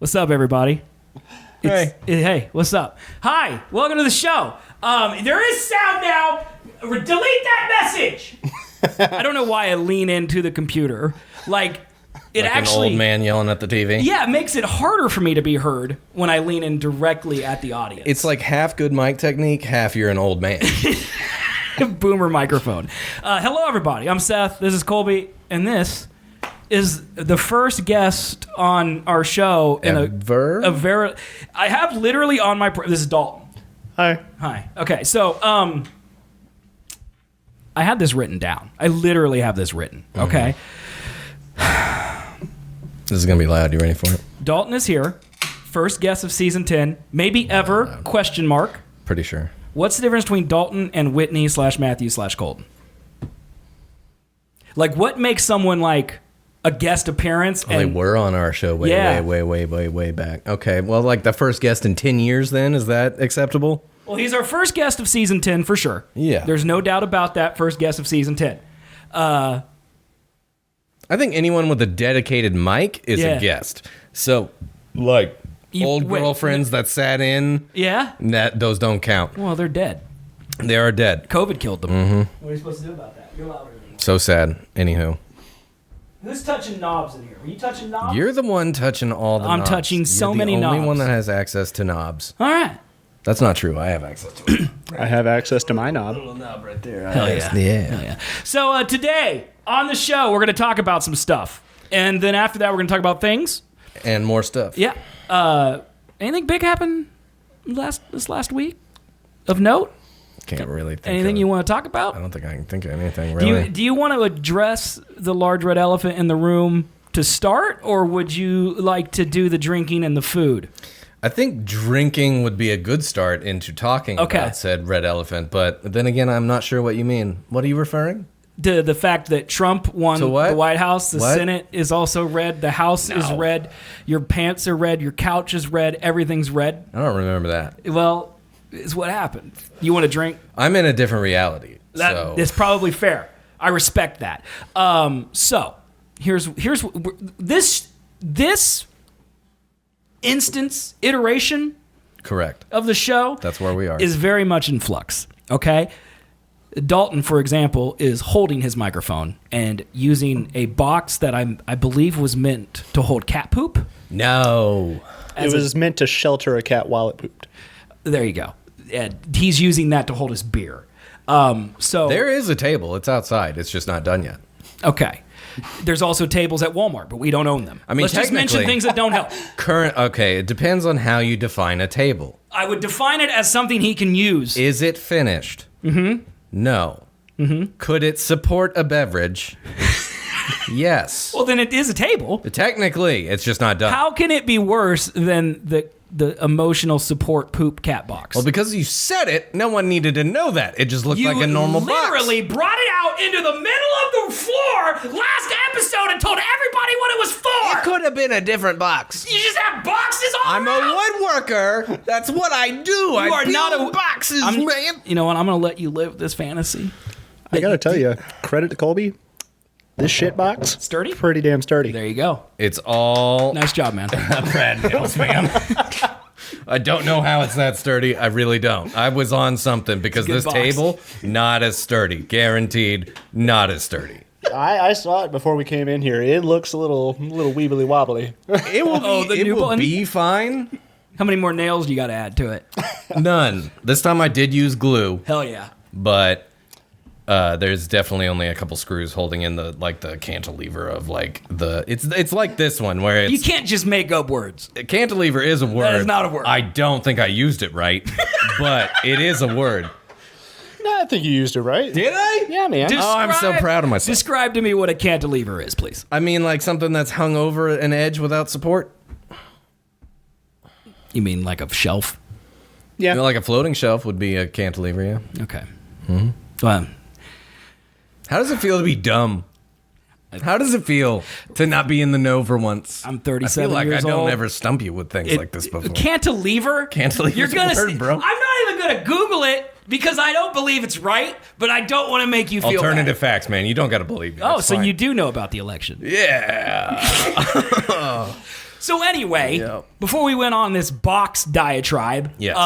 What's up, everybody? Hey, what's up? Hi, welcome to the show. There is sound now. Delete that message. I don't know why I lean into the computer. Like actually, an old man yelling at the TV. Yeah, it makes it harder for me to be heard when I lean in directly at the audience. It's like half good mic technique, half you're an old man. Boomer microphone. Hello, everybody. I'm Seth. This is Colby, and this is the first guest on our show in Ever? I have literally on my. This is Dalton. Hi. Okay, so I had this written down. I literally have this written. Okay. This is gonna be loud. You ready for it? Dalton is here. First guest of season 10, maybe ever? Question mark. Pretty sure. What's the difference between Dalton and Whitney / Matthew / Colton? Like, what makes someone like a guest appearance? They were on our show way back. Okay, well, like the first guest in 10 years then? Is that acceptable? Well, he's our first guest of season 10 for sure. Yeah. There's no doubt about that, first guest of season 10. I think anyone with a dedicated mic is a guest. So, like, old girlfriends that sat in, those don't count. Well, they're dead. They are dead. COVID killed them. Mm-hmm. What are you supposed to do about that? You're louder than me. So sad. Anywho. Who's touching knobs in here? Are you touching knobs? You're the one touching all the knobs. I'm touching so many knobs. You're the only one that has access to knobs. All right. That's not true. I have access to it. I have access to my knob. Little knob right there. Hell yeah. Hell yeah. So today on the show, we're going to talk about some stuff. And then after that, we're going to talk about things. And more stuff. Yeah. Anything big happened this last week of note? Can't really think anything you want to talk about? I don't think I can think of anything, really. Do you want to address the large red elephant in the room to start, or would you like to do the drinking and the food? I think drinking would be a good start into talking about said red elephant, but then again, I'm not sure what you mean. What are you referring? To the fact that Trump won the White House, the Senate is also red, the House is red, your pants are red, your couch is red, everything's red. I don't remember that. Well, it's what happened. You want to drink? I'm in a different reality. It's probably fair. I respect that. So here's this iteration correct of the show. That's where we are. Is very much in flux. Okay. Dalton, for example, is holding his microphone and using a box that I believe was meant to hold cat poop. No. It was meant to shelter a cat while it pooped. There you go. And he's using that to hold his beer. So there is a table. It's outside. It's just not done yet. Okay. There's also tables at Walmart, but we don't own them. I mean, let's just mention things that don't help. It depends on how you define a table. I would define it as something he can use. Is it finished? Mm-hmm. No. Mm-hmm. Could it support a beverage? Yes. Well, then it is a table. Technically, it's just not done. How can it be worse than the emotional support poop cat box? Well, because you said it, no one needed to know that. It just looked like a normal box. You literally brought it out into the middle of the floor last episode and told everybody what it was for. It could have been a different box. You just have boxes all around. I'm a woodworker. That's what I do. You are not a boxes, man. You know what? I'm going to let you live this fantasy. I got to tell you, credit to Colby. This shit box, sturdy? Pretty damn sturdy. There you go. It's all... Nice job, man. Brad Mills, man. I don't know how it's that sturdy. I really don't. I was on something because this table, not as sturdy. Guaranteed, not as sturdy. I saw it before we came in here. It looks a little weebly wobbly. It will be fine. How many more nails do you got to add to it? None. This time I did use glue. Hell yeah. But... there's definitely only a couple screws holding in the cantilever of it's like this one where you can't just make up words. Cantilever is a word. That is not a word. I don't think I used it right, but it is a word. No, I think you used it right. Did I? Yeah, man. I'm so proud of myself. Describe to me what a cantilever is, please. I mean, like something that's hung over an edge without support. You mean like a shelf? Yeah. Like a floating shelf would be a cantilever, yeah. Okay. Mm-hmm. Well, how does it feel to be dumb? How does it feel to not be in the know for once? I'm 37 years old. I feel like I don't ever stump you with things like this before. Cantilever? Cantilever's a word, bro. I'm not even going to Google it because I don't believe it's right, but I don't want to make you feel Alternative bad. facts, man. You don't got to believe me. Oh, That's so fine. you do know about the election. Yeah. So anyway, before we went on this box diatribe, yes.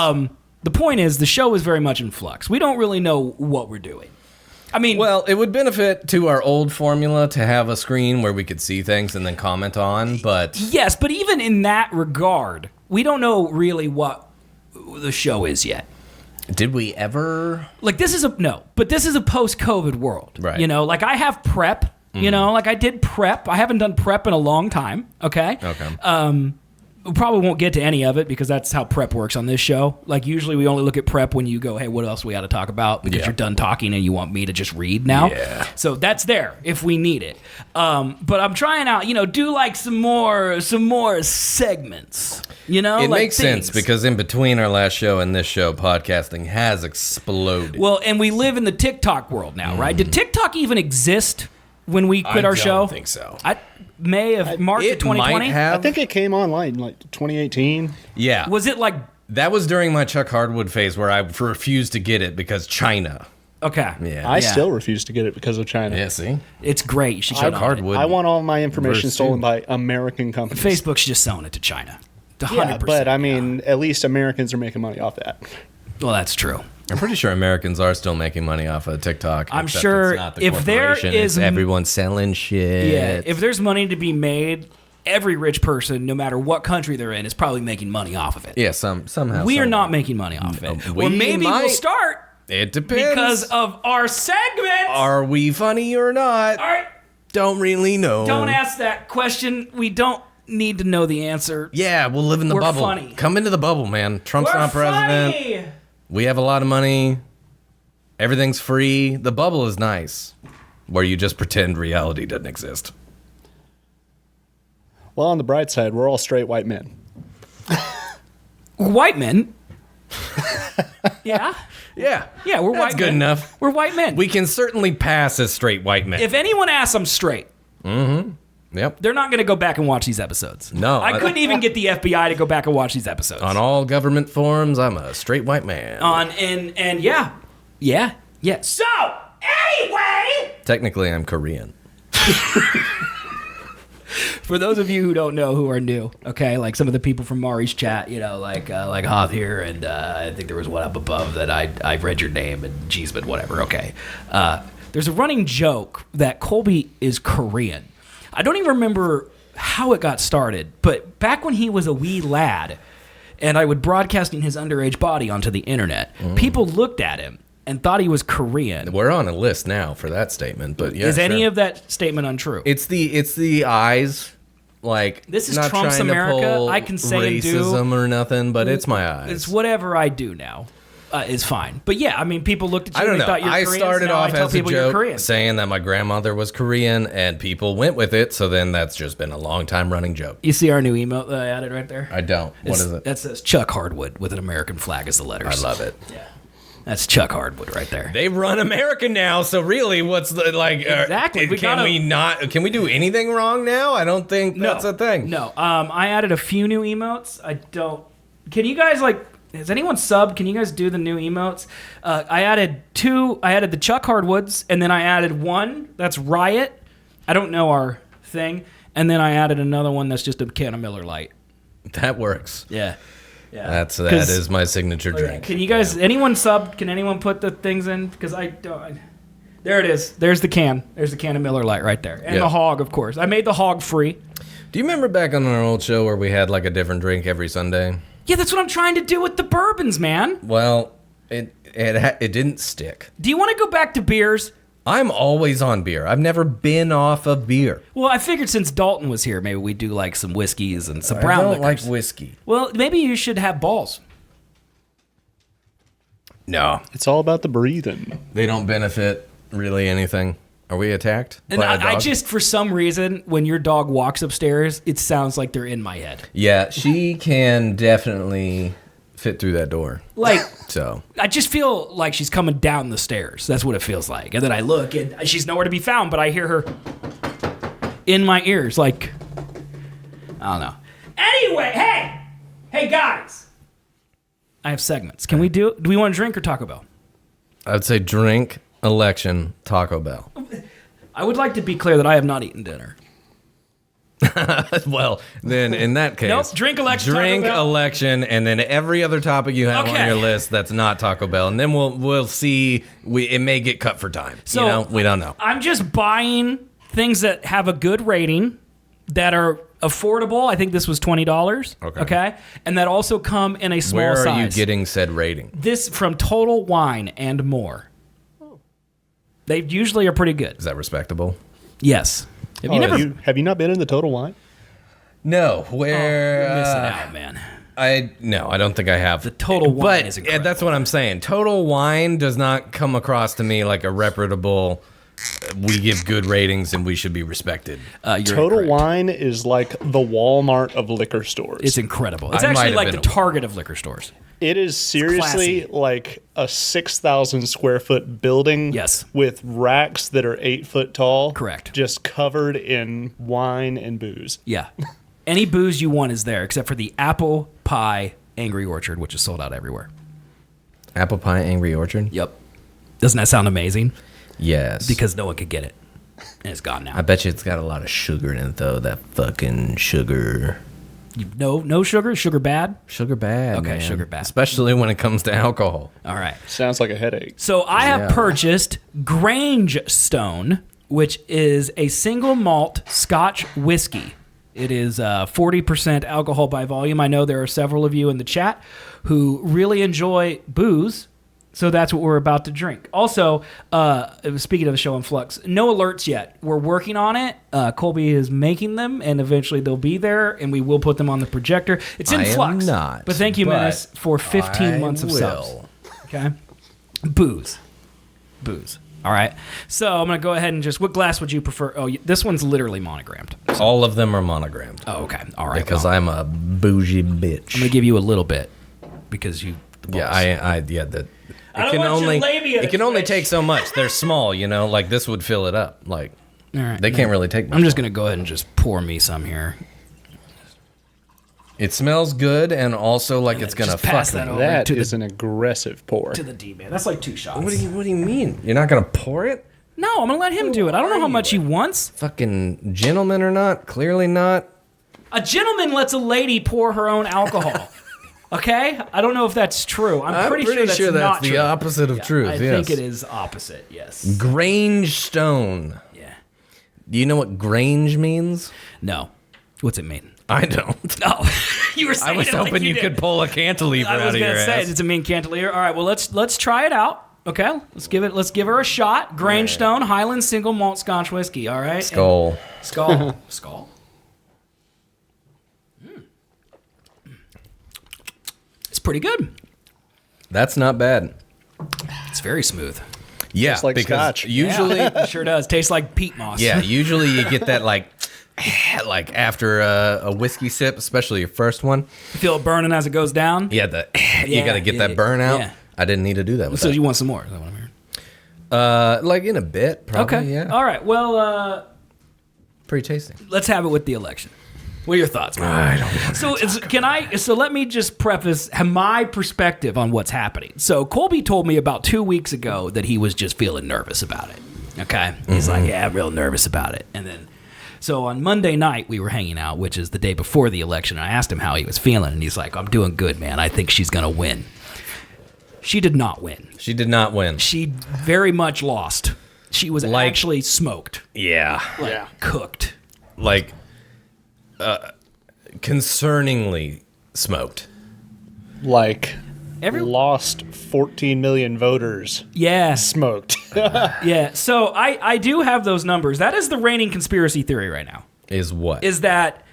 The point is the show is very much in flux. We don't really know what we're doing. I mean... Well, it would benefit to our old formula to have a screen where we could see things and then comment on, but... Yes, but even in that regard, we don't know really what the show is yet. Did we ever... Like, this is a post-COVID world. Right. You know, like, I have prep. You know, like, I did prep. I haven't done prep in a long time, okay? Okay. We probably won't get to any of it because that's how prep works on this show. Like, usually we only look at prep when you go, hey, what else we got to talk about? Because you're done talking and you want me to just read now. Yeah. So that's there if we need it. But I'm trying out, do like some more segments. It like makes sense because in between our last show and this show, podcasting has exploded. Well, and we live in the TikTok world now, right? Did TikTok even exist when we quit our show? I don't think so. March of 2020? I think it came online like 2018. Yeah. Was it like... That was during my Chuck Hardwood phase where I refused to get it because China. Okay. Yeah. I still refuse to get it because of China. Yeah, see? It's great. You should Chuck Hardwood. I want all my information stolen by American companies. Facebook's just selling it to China. 100%. Yeah, but I mean, at least Americans are making money off that. Well, that's true. I'm pretty sure Americans are still making money off of TikTok. I'm sure it's not the if there corporation, is... it's everyone selling shit. Yeah, if there's money to be made, every rich person, no matter what country they're in, is probably making money off of it. Yeah, somehow. We are not making money off of it. We Or maybe we'll start. It depends. Because of our segment. Are we funny or not? All right. Don't really know. Don't ask that question. We don't need to know the answer. Yeah, we'll live in the We're bubble. funny. Come into the bubble, man. Trump's We're not president. funny. We have a lot of money. Everything's free. The bubble is nice, where you just pretend reality doesn't exist. Well, on the bright side, we're all straight white men. White men? Yeah. Yeah. Yeah, we're white men. That's good enough. We're white men. We can certainly pass as straight white men. If anyone asks, I'm straight. Yep. They're not going to go back and watch these episodes. No. I couldn't even get the FBI to go back and watch these episodes. On all government forums, I'm a straight white man. And yeah. Yeah. So, anyway. Technically, I'm Korean. For those of you who don't know, who are new, okay, like some of the people from Mari's chat, like Hoth here, and I think there was one up above that I read your name, and geez, but whatever, okay. There's a running joke that Colby is Korean. I don't even remember how it got started, but back when he was a wee lad, and I would broadcasting his underage body onto the internet, people looked at him and thought he was Korean. We're on a list now for that statement, but yeah. Is any of that statement untrue? It's the eyes, like this is not Trump's trying to America. pull I can say and do racism or nothing, but it's my eyes. It's whatever I do now. Is fine. But yeah, I mean, people looked at you I don't and know. thought you're I Korean. started so now off I tell as a people you're joke Korean. saying that my grandmother was Korean, and people went with it. So then that's just been a long time running joke. You see our new emote that I added right there? I don't. What is it? That says Chuck Hardwood with an American flag as the letters. I love it. Yeah. That's Chuck Hardwood right there. They run America now, so really, what's the like? Exactly. Can we do anything wrong now? I don't think that's a thing. No. I added a few new emotes. I don't. Can you guys Has anyone subbed? Can you guys do the new emotes? I added two. I added the Chuck Hardwoods, and then I added one that's Riot. I don't know our thing. And then I added another one that's just a can of Miller Lite. That works. Yeah. That is my signature drink. Can you guys? Anyone sub? Can anyone put the things in? Because I don't. There it is. There's the can. There's the can of Miller Lite right there, and the hog, of course. I made the hog free. Do you remember back on our old show where we had like a different drink every Sunday? Yeah, that's what I'm trying to do with the bourbons, man. Well, it didn't stick. Do you want to go back to beers? I'm always on beer. I've never been off of beer. Well, I figured since Dalton was here, maybe we do like some whiskeys and some brown liquors. I don't like whiskey. Well, maybe you should have balls. No. It's all about the breathing. They don't benefit really anything. Are we attacked? And I just, for some reason, when your dog walks upstairs, it sounds like they're in my head. Yeah, she can definitely fit through that door. So I just feel like she's coming down the stairs. That's what it feels like. And then I look, and she's nowhere to be found, but I hear her in my ears. I don't know. Anyway, hey guys. I have segments. Can we do we want to drink or Taco Bell? I'd say drink, election, Taco Bell. I would like to be clear that I have not eaten dinner. Well, then in that case, nope. Drink election. Drink election, and then every other topic you have on your list that's not Taco Bell, and then we'll see. It may get cut for time. So we don't know. I'm just buying things that have a good rating, that are affordable. I think this was $20. Okay, and that also come in a small size. Where are you getting said rating? This from Total Wine and More. They usually are pretty good. Is that respectable? Yes. Have you not been in the Total Wine? No. Where you're missing out, man. I don't think I have. The Total Wine is incredible. That's what I'm saying. Total Wine does not come across to me like a reputable. We give good ratings and we should be respected. Total Wine is like the Walmart of liquor stores. It's incredible. It's actually like the Target of liquor stores. It is seriously like a 6,000 square foot building. Yes. With racks that are 8 foot tall. Correct. Just covered in wine and booze. Yeah. Any booze you want is there, except for the Apple Pie Angry Orchard, which is sold out everywhere. Apple Pie Angry Orchard? Yep. Doesn't that sound amazing? Yes. Because no one could get it. And it's gone now. I bet you it's got a lot of sugar in it, though. That fucking sugar. No sugar? Sugar bad? Sugar bad. Okay, man. sugar bad. Especially when it comes to alcohol. All right. Sounds like a headache. So I have purchased Grange Stone, which is a single malt Scotch whiskey. It is 40% alcohol by volume. I know there are several of you in the chat who really enjoy booze. So that's what we're about to drink. Also, speaking of the show in flux, no alerts yet. We're working on it. Colby is making them, and eventually they'll be there, and we will put them on the projector. It's in flux. Not, but thank you, Menace, for 15 months of subs. Okay? Booze. All right. So I'm going to go ahead and what glass would you prefer? Oh, this one's literally monogrammed. All of them are monogrammed. Oh, okay. All right. Because I'm a bougie bitch. I'm going to give you a little bit because you... It can only take so much. They're small, like this would fill it up. Like, all right, they can't really take much. I'm just going to go ahead and just pour me some here. It smells good and also like it's going to fuck me. That is an aggressive pour. To the D-man. That's like 2 shots. What do you mean? You're not going to pour it? No, I'm going to let him do it. I don't know how much he wants. Fucking gentleman or not? Clearly not. A gentleman lets a lady pour her own alcohol. Okay? I don't know if that's true. I'm pretty sure that's the opposite of truth. I think it is opposite, yes. Grange Stone. Yeah. Do you know what Grange means? No. What's it mean? I don't. Oh, you were saying I was hoping you could pull a cantilever out of your ass. I was going to say, does it mean cantilever? All right, well, let's try it out. Okay? Let's give her a shot. Grange Stone, Highland Single Malt Scotch Whiskey, all right? Skull. Skull. Pretty good. That's not bad. It's very smooth. Yeah, tastes like because Scotch. Usually it sure does. Tastes like peat moss. Yeah, usually you get that like after a whiskey sip, especially your first one. You feel it burning as it goes down. Yeah, you got to get that burn out. Yeah. I didn't need to do that. So you want some more? Is that what I'm hearing? Like in a bit, probably. Okay. Yeah. All right. Well, pretty tasty. Let's have it with the election. What are your thoughts, man? I don't know. So let me just preface my perspective on what's happening. So Colby told me about 2 weeks ago that he was just feeling nervous about it. Okay? He's like, yeah, I'm real nervous about it. And then, so on Monday night, we were hanging out, which is the day before the election. And I asked him how he was feeling. And he's like, I'm doing good, man. I think she's going to win. She did not win. She did not win. She very much lost. She was actually smoked. Yeah. Cooked. Concerningly smoked. Lost 14 million voters. Yeah. Smoked. Yeah. So I do have those numbers. That is the reigning conspiracy theory right now. Is what? Is that...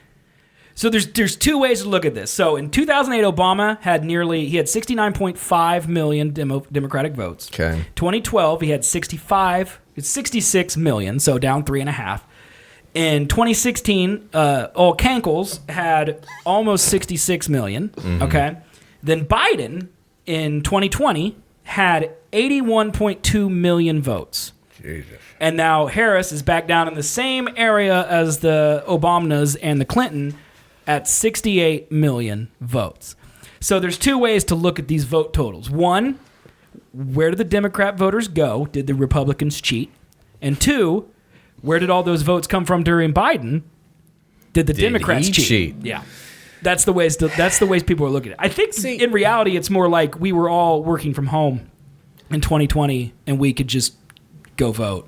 So there's 2 ways to look at this. So in 2008, Obama had 69.5 million Democratic votes. Okay. 2012, he had 66 million, so down 3.5. In 2016, Cankles had almost 66 million. Mm-hmm. Okay. Then Biden in 2020 had 81.2 million votes. Jesus. And now Harris is back down in the same area as the Obamas and the Clinton at 68 million votes. So there's 2 ways to look at these vote totals. 1, where did the Democrat voters go? Did the Republicans cheat? And 2, where did all those votes come from during Biden? Did the Democrats cheat? Yeah. That's the ways people are looking at it. I think in reality, it's more like we were all working from home in 2020 and we could just go vote.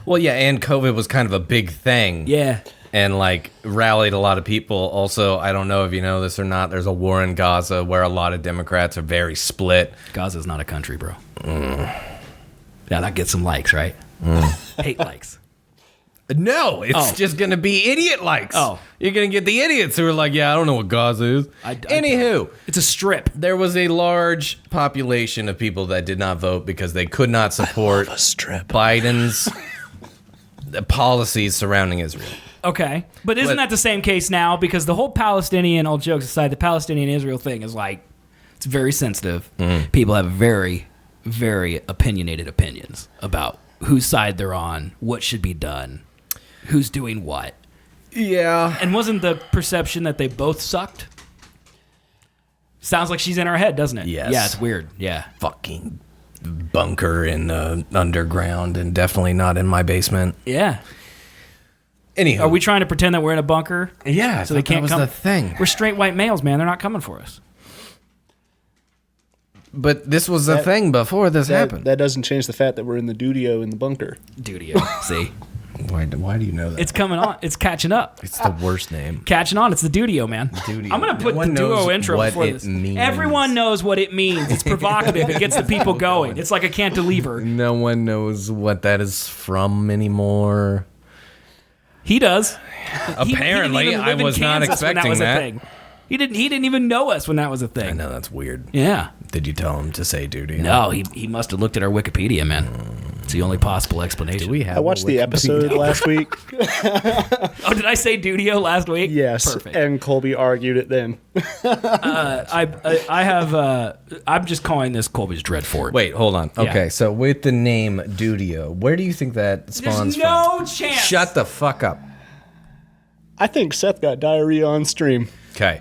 Well, yeah, and COVID was kind of a big thing. Yeah. And, like, rallied a lot of people. Also, I don't know if you know this or not, there's a war in Gaza where a lot of Democrats are very split. Gaza's not a country, bro. Yeah, that gets some likes, right? Hate likes. No, it's just going to be idiot likes. Oh. You're going to get the idiots who are like, yeah, I don't know what Gaza is. Anywho. It's a strip. There was a large population of people that did not vote because they could not support Biden's policies surrounding Israel. Okay. But isn't that the same case now? Because the whole Palestinian, all jokes aside, the Palestinian-Israel thing is like, it's very sensitive. Mm-hmm. People have very, very opinionated opinions about whose side they're on, what should be done, who's doing what. Yeah. And wasn't the perception that they both sucked? Sounds like she's in our head, doesn't it? Yes. Yeah, it's weird. Yeah. Fucking bunker in the underground and definitely not in my basement. Yeah. Anyhow. Are we trying to pretend that we're in a bunker? Yeah, so they can't come. That was the thing. We're straight white males, man. They're not coming for us. But this was the thing before this happened. That doesn't change the fact that we're in the dudio in the bunker. Dudio. See? Why do you know that? It's coming on. It's catching up. It's the worst name. Catching on. It's the Dudio, man. Dudio. I'm going to put the duo intro before this. Means. Everyone knows what it means. It's provocative. It gets the people going. It's like a cantilever. No one knows what that is from anymore. He does. Apparently, I was not expecting that. He didn't even know us when that was a thing. I know, that's weird. Yeah. Did you tell him to say duty? No, he must have looked at our Wikipedia, man. It's the only possible explanation. I watched the episode last week. Oh, did I say Dudio last week? Yes. Perfect. And Colby argued it then. I'm just calling this Colby's Dreadfort. Wait, hold on. Okay, so with the name Dudio, where do you think that spawns There's no chance. Shut the fuck up. I think Seth got diarrhea on stream. Okay.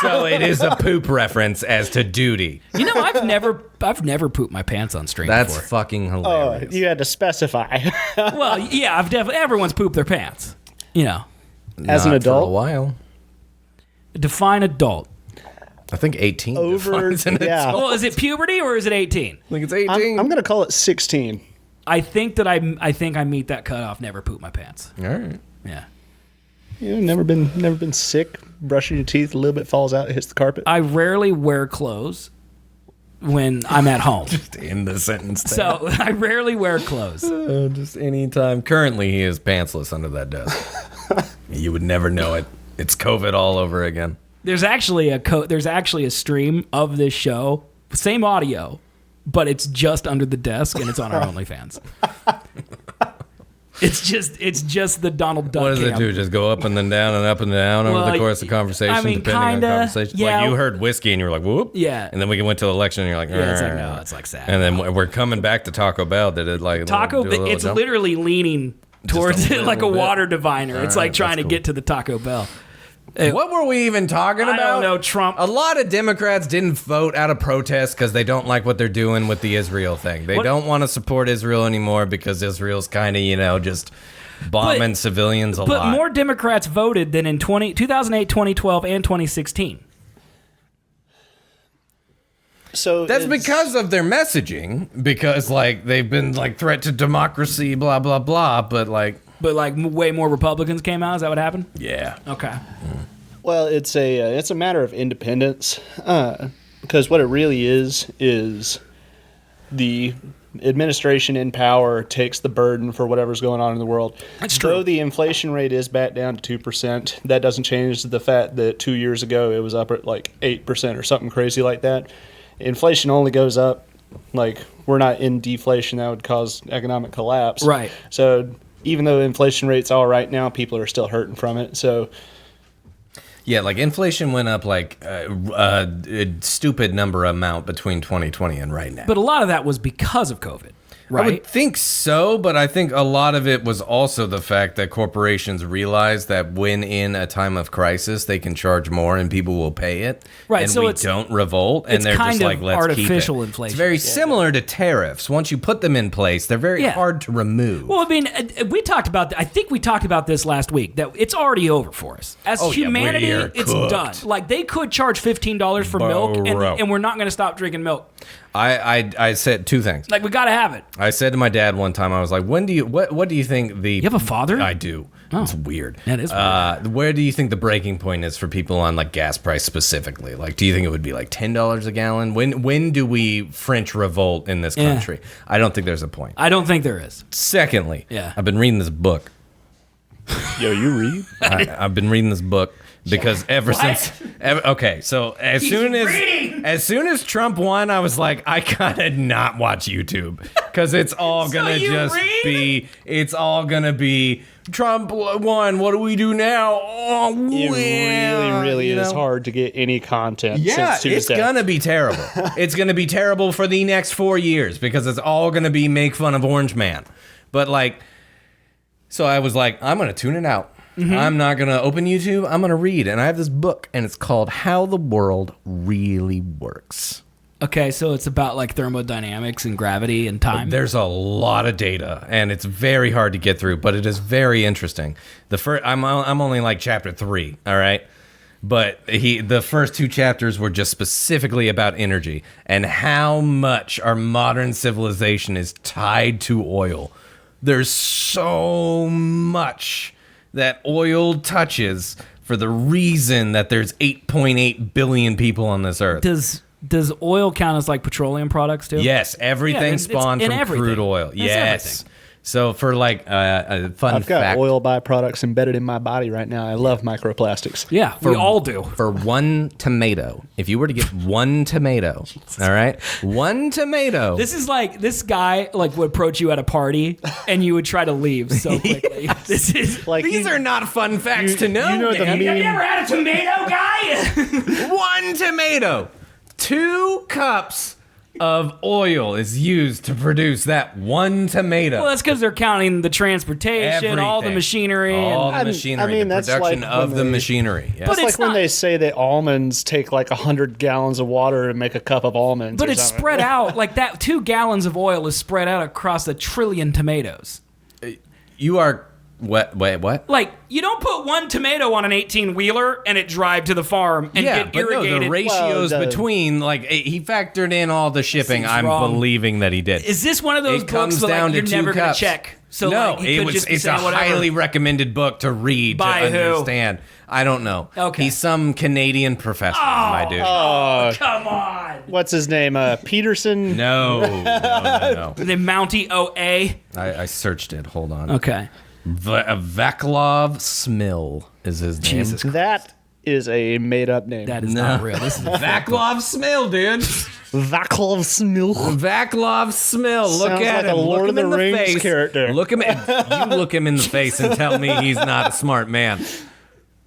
So it is a poop reference as to duty. You know, I've never pooped my pants on stream That's before. fucking hilarious. Oh, you had to specify. Well, yeah, everyone's pooped their pants. You know. As an adult? For a while. Define adult. I think 18 defines an adult. Well, is it puberty or is it 18? I think it's 18. I'm going to call it 16. I think I meet that cutoff. Never poop my pants. All right. Yeah. You know, never been sick, brushing your teeth, a little bit falls out, it hits the carpet. I rarely wear clothes when I'm at home. Just end the sentence there. So I rarely wear clothes. Just anytime. Currently, he is pantsless under that desk. You would never know it. It's COVID all over again. There's actually a stream of this show, same audio, but it's just under the desk and it's on our OnlyFans. It's just the Donald Duck. What does it do? Just go up and then down and up and down over the course of conversation, depending on conversation? Yeah. Like you heard whiskey and you were like, whoop. Yeah. And then we went to the election and you're like, yeah, it's like, no, it's like sad. And then we're coming back to Taco Bell. Did it like it's jump? Literally leaning towards it like a water diviner. It's like trying to get to the Taco Bell. What were we even talking about? I don't know, Trump. A lot of Democrats didn't vote out of protest because they don't like what they're doing with the Israel thing. They don't want to support Israel anymore because Israel's kind of, just bombing civilians a lot. But more Democrats voted than in 2008, 2012, and 2016. So that's because of their messaging, because they've been threat to democracy, blah blah blah. But way more Republicans came out. Is that what happened? Yeah. Okay. Well, it's a matter of independence, because what it really is the administration in power takes the burden for whatever's going on in the world. That's true. Though the inflation rate is back down to 2%, that doesn't change the fact that 2 years ago it was up at 8% or something crazy like that. Inflation only goes up, we're not in deflation. That would cause economic collapse. Right. So even though inflation rate's all right now, people are still hurting from it. So yeah, inflation went up a stupid amount between 2020 and right now. But a lot of that was because of COVID. right? I would think so, but I think a lot of it was also the fact that corporations realize that when in a time of crisis, they can charge more and people will pay it. Right, and so we it's, don't revolt, and they're just like, let's artificial keep it. inflation. It's very similar to tariffs. Once you put them in place, they're very hard to remove. Well, I mean, we talked about. I think we talked about this last week. That it's already over for us as humanity. It's done. Like they could charge $15 for milk, and we're not going to stop drinking milk. I said two things. Like we got to have it. I said to my dad one time, I was like, what do you think the... You have a father? I do. Oh. It's weird. That is weird. Where do you think the breaking point is for people on like gas price specifically? Like, do you think it would be like $10 a gallon? When do we French revolt in this country? I don't think there's a point. I don't think there is. Secondly, I've been reading this book. Yo, you read? I've been reading this book because so as soon as Trump won, I was like, I gotta not watch YouTube because it's all gonna it's all gonna be Trump won. What do we do now? Oh, it really is hard to get any content. Yeah, it's gonna be terrible. It's gonna be terrible for the next 4 years because it's all gonna be make fun of Orange Man. But like, so I was like, I'm gonna tune it out. Mm-hmm. I'm not going to open YouTube. I'm going to read. And I have this book, and it's called How the World Really Works. Okay, so it's about like thermodynamics and gravity and time. There's a lot of data, and it's very hard to get through, but it is very interesting. I'm only like chapter 3, all right? But the first 2 chapters were just specifically about energy and how much our modern civilization is tied to oil. There's so much that oil touches for the reason that there's 8.8 billion people on this earth. Does oil count as like petroleum products too? Yes, everything spawned from crude oil. Yes. So for like a fun fact, I've got oil byproducts embedded in my body right now. I love microplastics. Yeah, we all do. For one tomato, if you were to get one tomato, all right, one tomato. This is like this guy like would approach you at a party and you would try to leave so quickly. Yes. This is like these are not fun facts to know. You know the meme. Have you ever had a tomato, guy? One tomato, 2 cups of oil is used to produce that one tomato. Well, that's because they're counting the transportation, all the machinery. The that's production like of the machinery. Yes. But it's like when they say that almonds take like 100 gallons of water to make a cup of almonds. But it's spread out. Like that 2 gallons of oil is spread out across 1 trillion tomatoes. You are... Wait, what? Like, you don't put 1 tomato on an 18-wheeler and it drive to the farm and get irrigated. No, the ratios between, like, he factored in a the shipping. I'm believing that he did. Is this one of those books that like, you're never going to check? So no, like, it's a highly recommended book to read by to understand. I don't know. Okay. He's some Canadian professor, my dude. Oh, come on. What's his name? Peterson? No. The Mountie OA? I searched it. Hold on. Okay. Vaclav Smil is his name. Jesus Christ. That is a made-up name. That is not real. This is Vaclav Smil, dude. Vaclav Smil. Vaclav Smil. Look at him. Lord of the Rings face. character. You look him in the face and tell me he's not a smart man.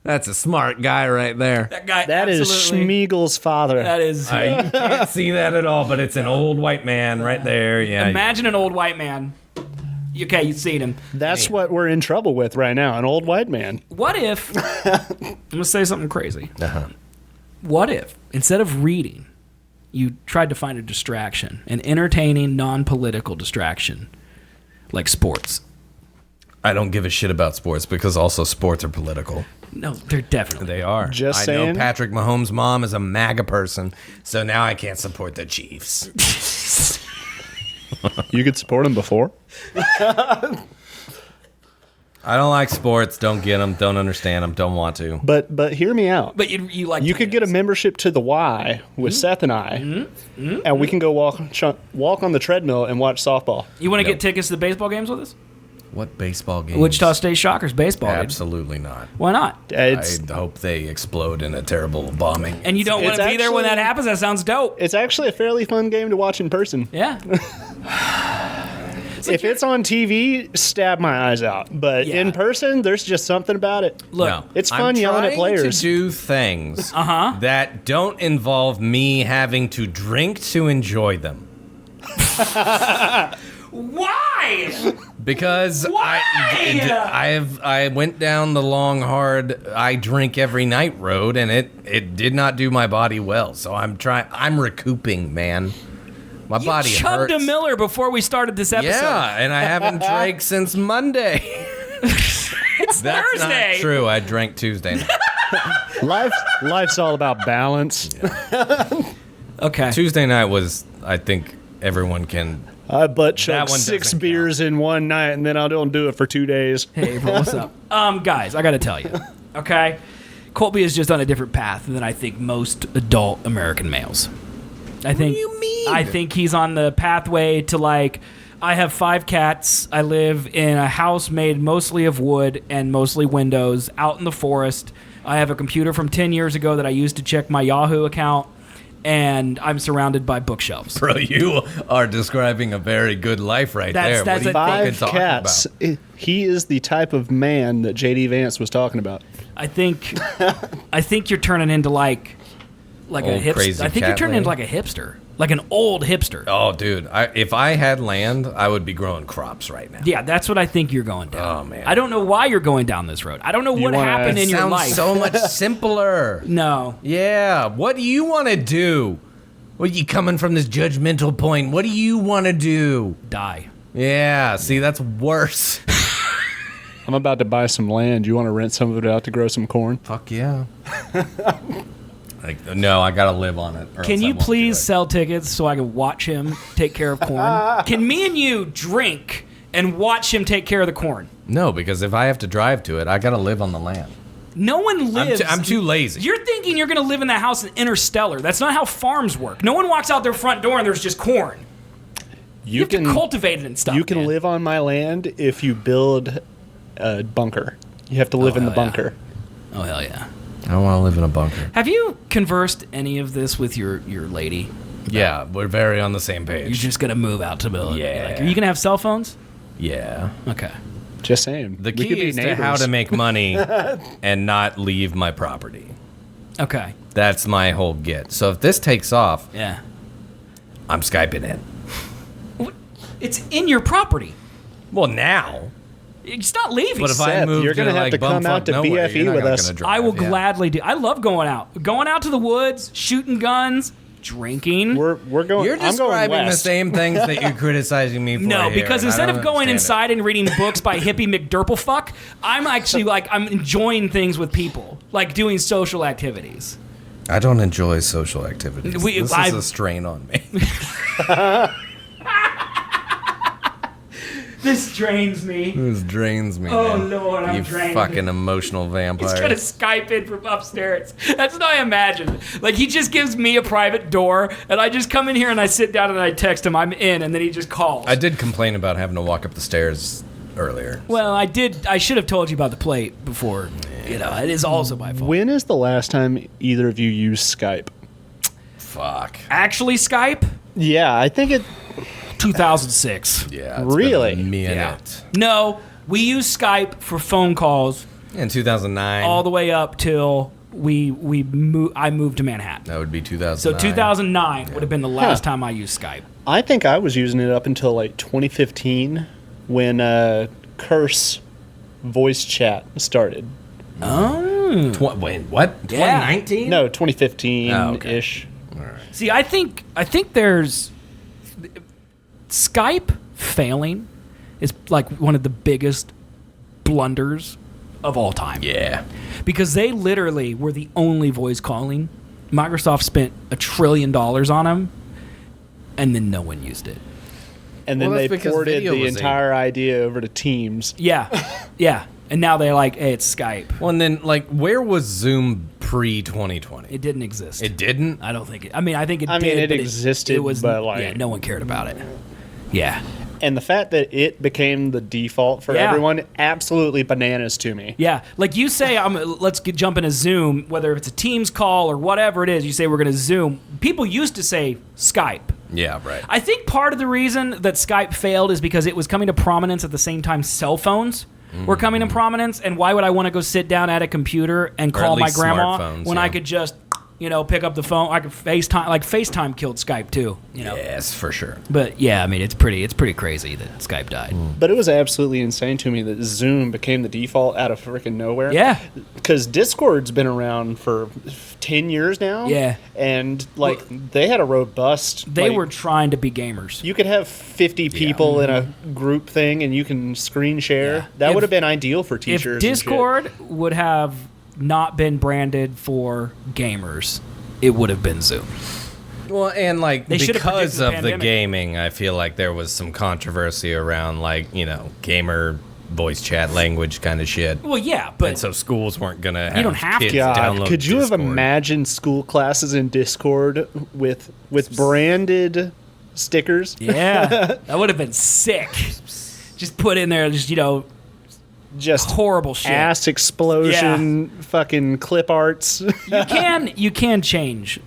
That's a smart guy right there. That guy. That is Schmiegel's father. That is. I can't see that at all, but it's an old white man right there. Yeah. Imagine an old white man. Okay, you've seen him. That's what we're in trouble with right now, an old white man. What if, I'm going to say something crazy. Uh-huh. What if, instead of reading, you tried to find a distraction, an entertaining, non-political distraction, like sports? I don't give a shit about sports because also sports are political. No, they're definitely. They are. Just I saying. know Patrick Mahomes' mom is a MAGA person, so now I can't support the Chiefs. You could support him before? I don't like sports. Don't get them. Don't understand them. Don't want to. But hear me out. But you like. You could get a membership to the Y with Seth and I, and we can go walk on the treadmill and watch softball. You want to get tickets to the baseball games with us? What baseball games? Wichita State Shockers baseball. Absolutely not. Why not? I hope they explode in a terrible bombing. And you don't want to be there when that happens? That sounds dope. It's actually a fairly fun game to watch in person. Yeah. If it's on TV, stab my eyes out. But in person, there's just something about it. Look, it's fun yelling at players. I'm trying to do things that don't involve me having to drink to enjoy them. Why? Because Why? I went down the long, hard, I drink every night road, and it did not do my body well. So I'm recouping, man. My body You chugged hurts. a Miller before we started this episode. Yeah, and I haven't drank since Monday. It's That's Thursday. not true. I drank Tuesday night. Life's all about balance. Okay. Tuesday night was, I think everyone can. I butt That chugged one 6 doesn't beers in one night, and then I don't do it for 2 days. Hey, April, what's up? Guys, I got to tell you, okay? Colby is just on a different path than I think most adult American males. What do you mean? I think he's on the pathway to, like, I have 5 cats. I live in a house made mostly of wood and mostly windows out in the forest. I have a computer from 10 years ago that I used to check my Yahoo account, and I'm surrounded by bookshelves. Bro, you are describing a very good life right there. That's What are you fucking 5 talking cats. about? He is the type of man that J.D. Vance was talking about. I think you're turning into like a Old hipster. crazy I think you're cat turning lady. into like a hipster, like an old hipster. Oh, dude, if I had land, I would be growing crops right now. Yeah, that's what I think you're going down. Oh, man. I don't know why you're going down this road. I don't know what wanna- happened in your Sounds life. so much simpler. No. Yeah, what do you want to do? What, you coming from this judgmental point? What do you want to do? Die. Yeah, see, that's worse. I'm about to buy some land. You want to rent some of it out to grow some corn? Fuck yeah. Like, no, I gotta live on it. or Can else I you won't do please it. sell tickets so I can watch him take care of corn? Can me and you drink and watch him take care of the corn? No, because if I have to drive to it, I gotta live on the land. No one lives. I'm too lazy. You're thinking you're going to live in that house in Interstellar. That's not how farms work. No one walks out their front door and there's just corn. You have to cultivate it and stuff. You can man. live on my land if you build a bunker. You have to live in the hell yeah. bunker. Oh, hell yeah. I don't want to live in a bunker. Have you conversed any of this with your lady? Yeah, we're very on the same You're page. just going to move out to build. Yeah. Like, are you going to have cell phones? Yeah. Okay. Just saying. The We could key be is to how neighbors. to make money and not leave my property. Okay. That's my whole get. So if this takes off, Yeah. I'm Skyping in. It's in your property. Well, now. It's not leaving. But if I Seth, move you're gonna have like to come bumfuck out to nowhere, BFE you're not with gonna us. drive, I will yeah. gladly do. I love going out. Going out to the woods, shooting guns, drinking. We're going. You're I'm going describing the west. same things that you're criticizing me for. No, here, because and I instead don't of going understand inside and reading books by hippie McDurplefuck, I'm actually I'm enjoying things with people, like doing social activities. it. I don't enjoy social activities. This is I've- a strain on me. This drains me. This drains me. Oh, man. Lord, I'm you drained. fucking emotional vampire. He's trying to Skype in from upstairs. That's what I imagine. Like, he just gives me a private door, and I just come in here and I sit down and I text him, I'm in, and then he just calls. I did complain about having to walk up the stairs earlier. Well, I did. I should have told you about the plate before. You know, it is also my fault. When is the last time either of you used Skype? Fuck. Actually, Skype? Yeah, I think it. 2006. Yeah. It's Really? been a minute. Yeah. No, we use Skype for phone calls In 2009. all the way up till I moved to Manhattan. That would be 2009. So 2009 would have been the last Huh. time I used Skype. I think I was using it up until like 2015 when Curse voice chat started. Oh. Wait, what? Yeah. 2019? No, 2015 Oh, okay. ish. See, I think there's Skype failing is like one of the biggest blunders of all time. Yeah. Because they literally were the only voice calling. Microsoft spent $1 trillion on them, and then no one used it. And then Well, they that's because ported video the was entire idea over to Teams. Yeah, yeah. And now they're like, hey, it's Skype. Well, and then, like, where was Zoom pre-2020? It didn't exist. It didn't? I don't think it. I mean, I think it I did. mean, it but existed, It was, but, like- yeah, no one cared about it. Yeah. And the fact that it became the default for Yeah. everyone, absolutely bananas to me. Yeah, like you say, let's jump into Zoom, whether it's a Teams call or whatever it is. You say we're going to Zoom. People used to say Skype. Yeah, right. I think part of the reason that Skype failed is because it was coming to prominence at the same time cell phones were coming to prominence. And why would I want to go sit down at a computer and Or at call my least grandma smartphones, when yeah. I could just pick up the phone. I could FaceTime. Like FaceTime killed Skype too. Yes, for sure. But yeah, I mean, it's pretty crazy that Skype died. But it was absolutely insane to me that Zoom became the default out of freaking nowhere. Yeah. Because Discord's been around for 10 years now. Yeah. And, they had a robust... They were trying to be gamers. You could have 50 people in a group thing, and you can screen share. Yeah. That would have been ideal for teachers. If Discord would have not been branded for gamers, it would have been Zoom. Well, and They should have because predicted the of the pandemic. gaming, I feel like there was some controversy around gamer voice chat language kind of shit. Well, yeah, but And so schools weren't gonna have don't have kids to. download Could you have Discord. imagined school classes in Discord with branded stickers? yeah, that would have been sick. Just put in there, Just horrible shit. ass explosion, fucking clip arts. You can change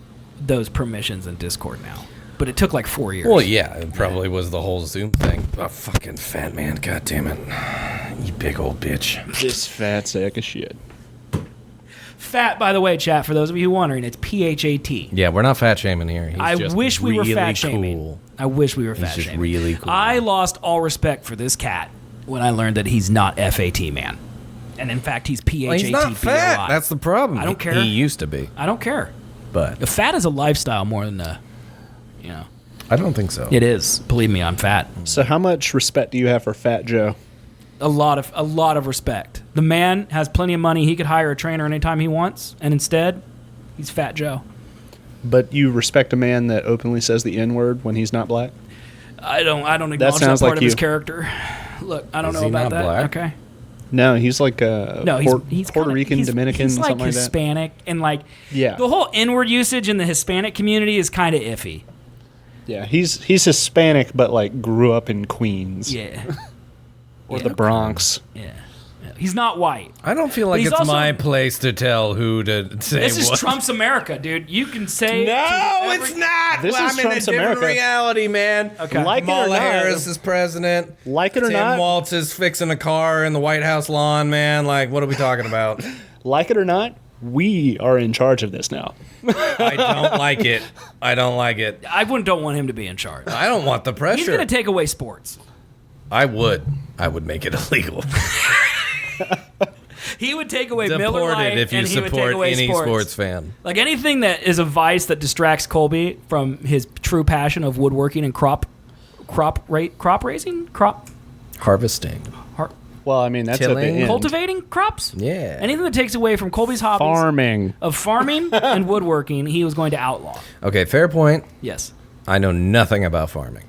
those permissions in Discord now, but it took like 4 years. Well, yeah, it probably was the whole Zoom thing. Oh, fucking fat man, god damn it. You big old bitch. This fat sack of shit. Fat, by the way, chat, for those of you wondering, it's PHAT. Yeah, we're not fat shaming here. He's I just wish we were really fat shaming. cool. I wish we were fat just shaming. really cool. I lost all respect for this cat when I learned that he's not FAT man. And in fact, he's PHAT. Well, he's not fat. BOI. That's the problem. I don't care. He used to be, I don't care. but Fat is a lifestyle more than I don't think so. It is. Believe me, I'm fat. So how much respect do you have for Fat Joe? A lot of respect. The man has plenty of money. He could hire a trainer anytime he wants, and instead, he's Fat Joe. But you respect a man that openly says the N-word when he's not black? I don't acknowledge that sounds part like of his you. character. Look, I don't Is know he about not that. black? Okay. No, he's like a No, he's Puerto kinda- Rican, he's- Dominican, he's like something like that. Hispanic, and Yeah. the whole N-word usage in the Hispanic community is kind of iffy. Yeah, he's Hispanic, but grew up in Queens Yeah. or Yeah. the Bronx. Yeah. He's not white. I don't feel like He's it's also- my place to tell who to say This is what. Trump's America, dude. You can say No, every- it's not. This Well, is I'm in Trump's a different America. reality, man. Okay. Like it or Kamala not. Harris is president. Like it or Tim not. Waltz is fixing a car in the White House lawn, man. Like, what are we talking about? Like it or not, we are in charge of this now. I don't like it. I don't like it. don't want him to be in charge. I don't want the He's pressure. going to take away sports. I would make it illegal. He would take away Miller Deport Lite, it if you and he would take support away any sports. sports fan. Like anything that is a vice that distracts Colby from his true passion of woodworking and crop raising, Harvesting. Well, I mean, that's at Tilling? the end. cultivating crops. Yeah. Anything that takes away from Colby's hobbies Farming. of farming and woodworking, he was going to outlaw. Okay, fair point. Yes. I know nothing about farming.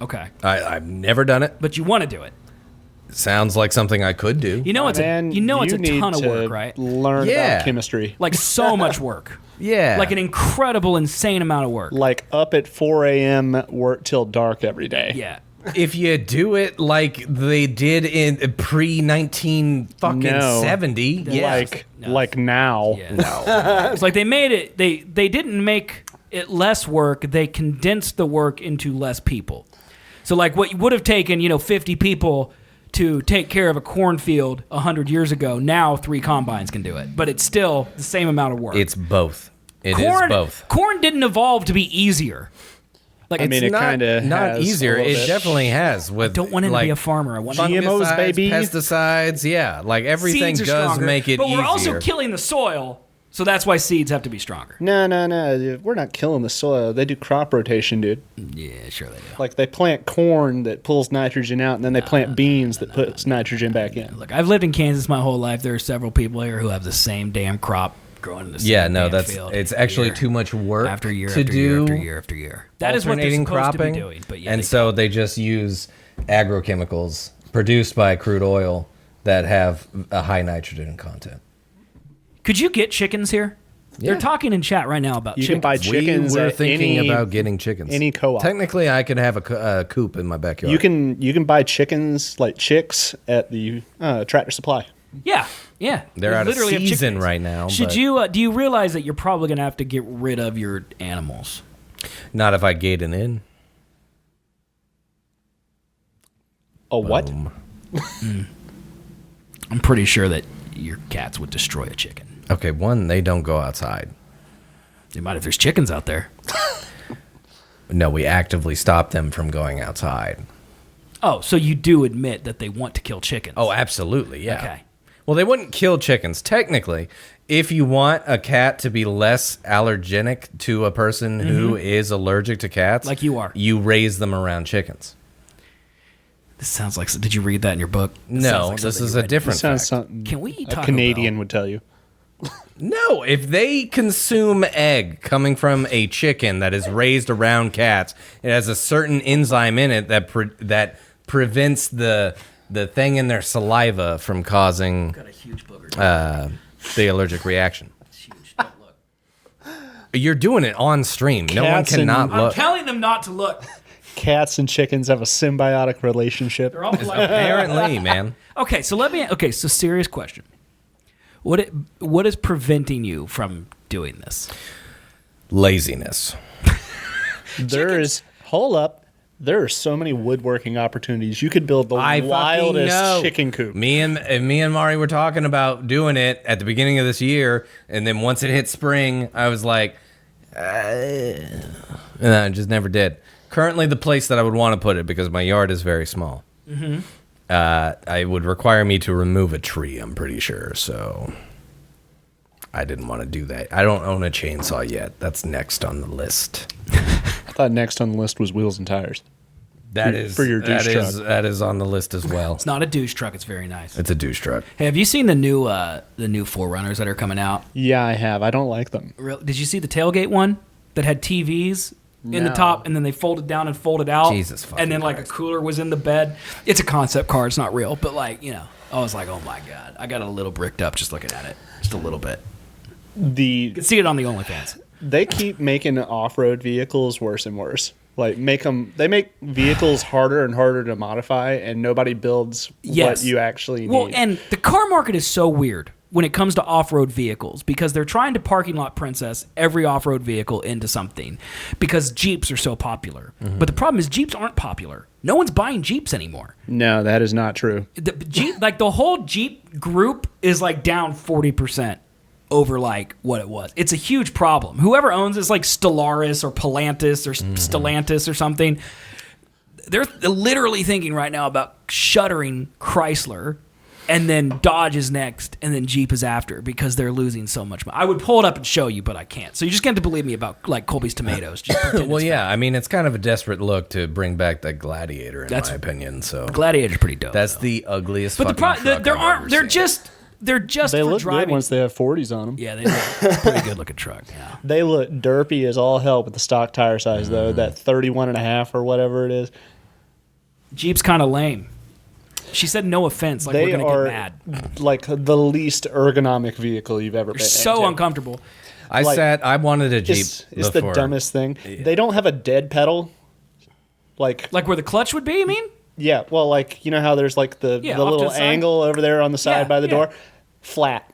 Okay. I've never done it. But you want to do it. Sounds like something I could do. You know it's Man, it's a need ton of to work, right? Learn Yeah. about chemistry. Like so much work. Yeah. Like an incredible, insane amount of work. Like up at 4 a.m., work till dark every day. Yeah. if you do it like they did in pre 1970, No. yeah. Like now. Yeah. No. It's like they made it. They didn't make it less work. They condensed the work into less people. So like what would have taken 50 people to take care of a cornfield 100 years ago, now 3 combines can do it. But it's still the same amount of work. It's both. It is both. Corn didn't evolve to be easier. Like I mean, It's it kinda not has easier. a little It bit. definitely has. With don't want him to be a farmer. I want him GMOs, fungicides, baby. Pesticides, yeah, like everything seeds are does stronger, make it but easier. we're also killing the soil, so that's why seeds have to be stronger. No. We're not killing the soil. They do crop rotation, dude. Yeah, sure they do. Like they plant corn that pulls nitrogen out, and then they plant beans that puts nitrogen back in. Look, I've lived in Kansas my whole life. There are several people here who have the same damn crop growing in the same yeah, no, damn that's field it's actually year too much work after year to after do. year after year after year. That is what they're alternating supposed cropping, to be doing. But yeah, and they so they just use agrochemicals produced by crude oil that have a high nitrogen content. could you get chickens here? Yeah. They're talking in chat right now about You chickens. can buy chickens we were at thinking any, about getting chickens. any co-op. Technically, I could have a coop in my backyard. You can buy chickens like chicks at the Tractor Supply. Yeah. They're They out of literally have season chickens. right now. Should but you? Do you realize that you're probably going to have to get rid of your animals? Not if I gate an in. A what? Boom. I'm pretty sure that your cats would destroy a chicken. Okay, one, they don't go outside. You might if there's chickens out there. No, we actively stop them from going outside. Oh, so you do admit that they want to kill chickens? Oh, absolutely, yeah. Okay. Well, they wouldn't kill chickens. Technically, if you want a cat to be less allergenic to a person who is allergic to cats, Like you are. you raise them around chickens. This sounds like. Did you read that in your book? No, this is a different Sounds fact. something Can we eat a Taco Canadian Bell? would tell you. No, if they consume egg coming from a chicken that is raised around cats, it has a certain enzyme in it that prevents the thing in their saliva from causing Got a huge booger. the allergic reaction. It's huge. Don't look. You're doing it on stream. No one Cats and- cannot I'm look. telling them not to look. Cats and chickens have a symbiotic relationship. They're all like, Apparently, man. okay, so so serious question. What is preventing you from doing this? Laziness. Hold up. There are so many woodworking opportunities. You could build the I fucking wildest know. chicken coop. Me and Mari were talking about doing it at the beginning of this year, and then once it hit spring, I was like, and I just never did. Currently, the place that I would want to put it, because my yard is very small, I would require me to remove a tree, I'm pretty sure, so I didn't want to do that. I don't own a chainsaw yet. That's next on the list. I thought next on the list was wheels and tires. That is For your douche truck. That is on the list as well. It's not a douche truck. It's very nice. It's a douche truck. Hey, have you seen the new 4Runners that are coming out? Yeah, I have. I don't like them. Did you see the tailgate one that had TVs in the No. top, and then they folded down and folded out? Jesus fucking And then like Christ. a cooler was in the bed. It's a concept car. It's not real, but like I was like, oh my god, I got a little bricked up just looking at it, just a little bit. You can see it on the OnlyFans. They keep making off-road vehicles worse and worse. Like they make vehicles harder and harder to modify, and nobody builds Yes. what you actually need. Well, and the car market is so weird when it comes to off-road vehicles because they're trying to parking lot princess every off-road vehicle into something because Jeeps are so popular. But the problem is Jeeps aren't popular. No one's buying Jeeps anymore. No, that is not true. The Jeep, like the whole Jeep group is like down 40% over like what it was. It's a huge problem. Whoever owns this, like Stellaris or Palantis or Stellantis or something, they're literally thinking right now about shuttering Chrysler, and then Dodge is next, and then Jeep is after because they're losing so much money. I would pull it up and show you, but I can't. So you just got to believe me about like Colby's tomatoes. Just pretend Well, it's yeah. I mean, it's kind of a desperate look to bring back that Gladiator, in That's- my opinion. So Gladiator's pretty dope. that's though. the ugliest. But the fucking problem, truck I've ever they're seen. just They for look driving. good once they have 40s on them. Yeah, it's a pretty good looking truck. Yeah. They look derpy as all hell with the stock tire size, though. That 31 and a half or whatever it is. Jeep's kind of lame. She said no offense, like They we're going are to get mad. like the least ergonomic vehicle you've ever been So into. uncomfortable. I like, I wanted a Jeep It's the before. dumbest thing. They don't have a dead pedal. Like Like where the clutch would be, you mean? yeah, well, like you know how there's like the Yeah, off to little the side. angle over there on the side Yeah, by the yeah. door, flat.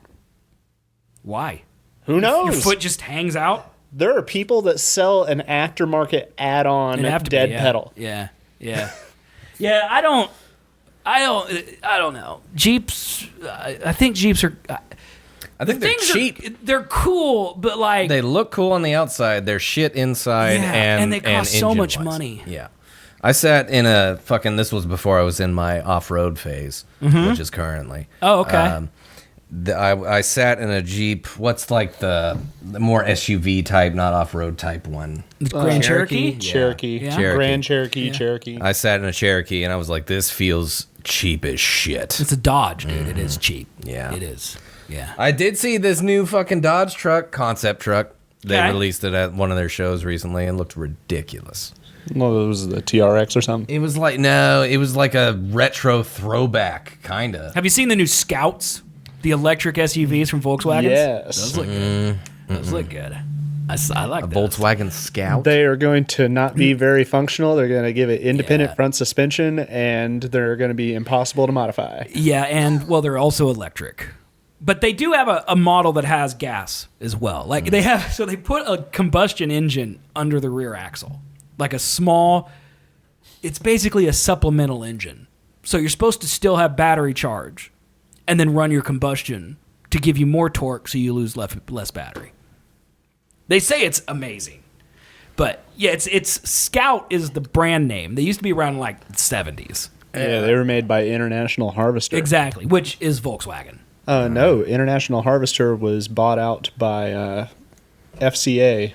Why? Who knows? Your foot just hangs out? There are people that sell an aftermarket add-on It'd have to dead be, yeah. pedal. Yeah. Yeah. Yeah, I don't know. Jeeps, I think Jeeps are... I think they're things cheap. They're cool, but like... They look cool on the outside. They're shit inside, Yeah, and they cost so engine much wise. money. Yeah, I sat in a fucking. This was before I was in my off-road phase, which is currently. Oh, okay. I sat in a Jeep. What's like the more SUV type, not off-road type one? Grand Cherokee? Cherokee, Yeah. Cherokee. Grand Cherokee, Cherokee. I sat in a Cherokee, and I was like, "This feels cheap as shit." It's a Dodge, dude. It is cheap. Yeah. It is. Yeah. I did see this new fucking Dodge truck, concept truck. They Okay. released it at one of their shows recently and looked ridiculous. Well, it was the TRX or something. It was like it was like a retro throwback, kind of. Have you seen the new Scouts? The electric SUVs from Volkswagen? Yes. Those look good. Those look good. I like A those. Volkswagen Scout. They are going to not be very functional. They're going to give it independent Yeah. front suspension, and they're going to be impossible to modify. Yeah, and well, they're also electric. But they do have a model that has gas as well. Like they have, so they put a combustion engine under the rear axle, like a small. It's basically a supplemental engine. So you're supposed to still have battery charge, and then run your combustion to give you more torque, so you lose less battery. They say it's amazing. But yeah, it's Scout is the brand name. They used to be around like the 70s. Yeah, they were made by International Harvester. Exactly, which is Volkswagen. No, International Harvester was bought out by FCA,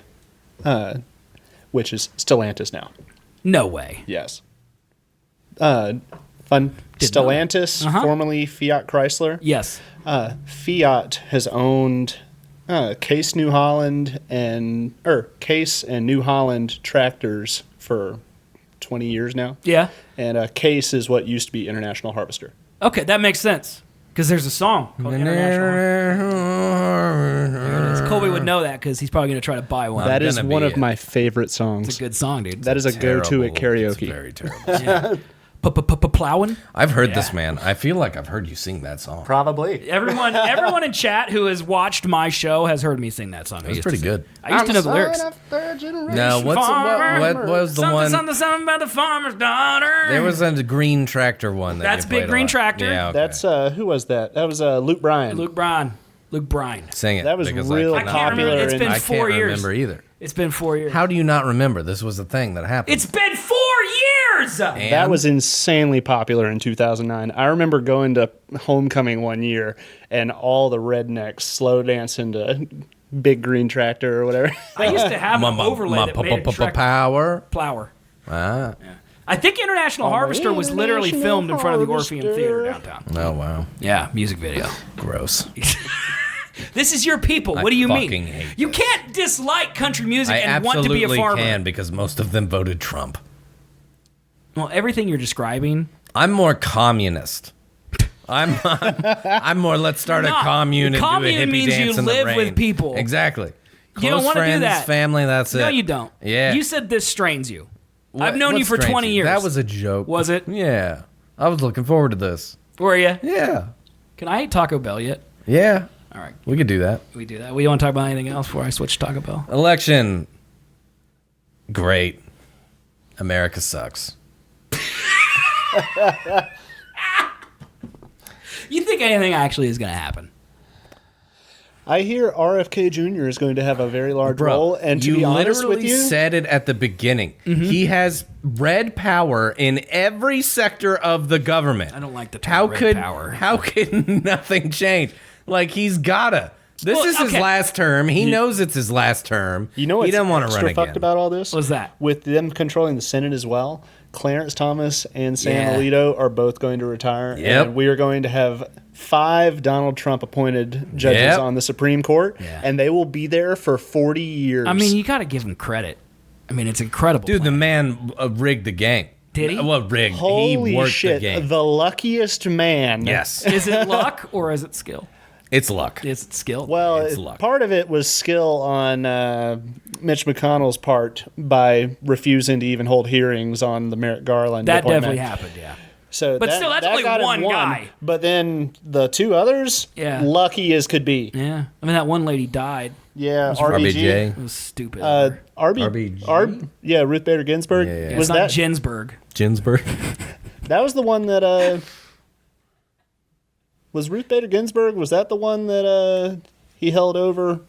which is Stellantis now. No way. Yes. Fun. Stellantis, formerly Fiat Chrysler. Yes. Fiat has owned Case New Holland and New Holland tractors for 20 years now. Yeah. And Case is what used to be International Harvester. Okay, that makes sense. Because there's a song called International. Colby would know that because he's probably going to try to buy one. That is one of my favorite songs. It's a good song, dude. That is a go-to at karaoke. It's very terrible. Plowing? I've heard this, man. I feel like I've heard you sing that song. Probably. Everyone in chat who has watched my show has heard me sing that song. It's pretty good. I used to know the lyrics. No, what was the one? Something about the farmer's daughter. There was a green tractor one. That's you played Big Green a lot. Tractor. Yeah, okay. That's who was that? That was Luke Bryan. Luke Bryan. Sing it. That was because real I cannot popular. remember. It's been I 4 can't years. remember either. It's been 4 years. How do you not remember? This was a thing that happened. It's been 4 years! And That was insanely popular in 2009. I remember going to homecoming one year and all the rednecks slow dancing to Big Green Tractor or whatever. I used to have an overlay that made a tractor. Power. Plower. Ah. Yeah. I think International Harvester was literally filmed in front of the Orpheum Theater downtown. Oh, wow. Yeah, music video. Gross. This is your people. I What do you mean? fucking hate You this. can't dislike country music I and want to be a absolutely farmer. can because most of them voted Trump. Well, everything you're describing. I'm more communist. I'm more let's start a No, commune and do a commune hippie means dance you in the live rain. with people. Exactly. Close You don't want to friends, do that. family, that's it. No, you don't. Yeah. You said this strains you. What- I've known what you for strains 20 years. That was a joke. Was it? Yeah. I was looking forward to this. Were you? Yeah. Can I eat Taco Bell yet? Yeah. All right. We could do that. We do that. We want to talk about anything else before I switch to Taco Bell? Election. Great. America sucks. You think anything actually is going to happen? I hear RFK Jr. is going to have a very large role, and to you be honest with literally you, said it at the beginning. Mm-hmm. He has red power in every sector of the government. I don't like the term red power. How could nothing change? Like, he's gotta. This Well, is his okay. last term. He knows it's his last term. you know he what's doesn't want to run extra again. fucked about all this? What's that? With them controlling the Senate as well, Clarence Thomas and Sam Yeah. Alito are both going to retire, Yep. and we are going to have 5 Donald Trump appointed judges Yep. on the Supreme Court, Yeah. and they will be there for 40 years. I mean, you got to give him credit. I mean, it's incredible. Dude, the plan. man rigged the game. Did he? Well, rigged. holy he worked shit, the game. the luckiest man. Yes. Is it luck or is it skill? It's luck. Is it skill? Well, It's luck. part of it was skill on Mitch McConnell's part by refusing to even hold hearings on the Merrick Garland that appointment. definitely happened, yeah. So But still, that's only got him one guy. But then the 2 others, Yeah. lucky as could be. Yeah. I mean, that one lady died. Yeah, RBJ. It was stupid. RBG? Yeah, Ruth Bader Ginsburg. Yeah, yeah. It's Was not that Ginsburg. Ginsburg. that was the one that was Ruth Bader Ginsburg? Was that the one that he held over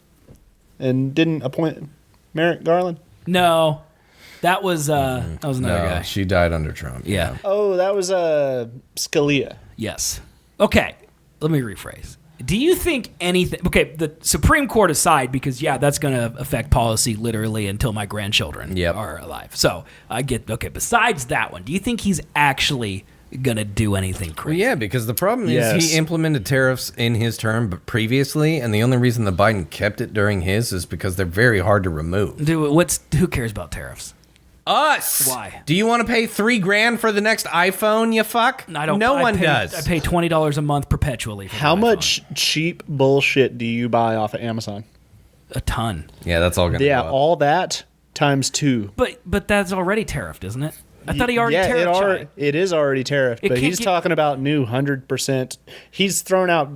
and didn't appoint Merrick Garland? No. That was another guy. No, she died under Trump. Yeah. Oh, that was Scalia. Yes. Okay. Let me rephrase. Do you think anything... Okay, the Supreme Court aside, because, yeah, that's going to affect policy literally until my grandchildren Yep. are alive. So, I get... Okay, besides that one, do you think he's actually going to do anything Well, crazy? yeah, because the problem is Yes. he implemented tariffs in his term but previously, and the only reason that Biden kept it during his is because they're very hard to remove. Dude, who cares about tariffs? Us. Why? Do you want to pay $3,000 for the next iPhone? You fuck. I don't. No I one pay, does. I pay $20 a month perpetually. For How my much cheap bullshit do you buy off of Amazon? phone. A ton. Yeah, that's all gonna. Yeah, go up. all that times 2. But that's already tariffed, isn't it? I thought he already yeah, tariffed. it is already tariffed, It but can't he's get- talking about new 100%. He's thrown out.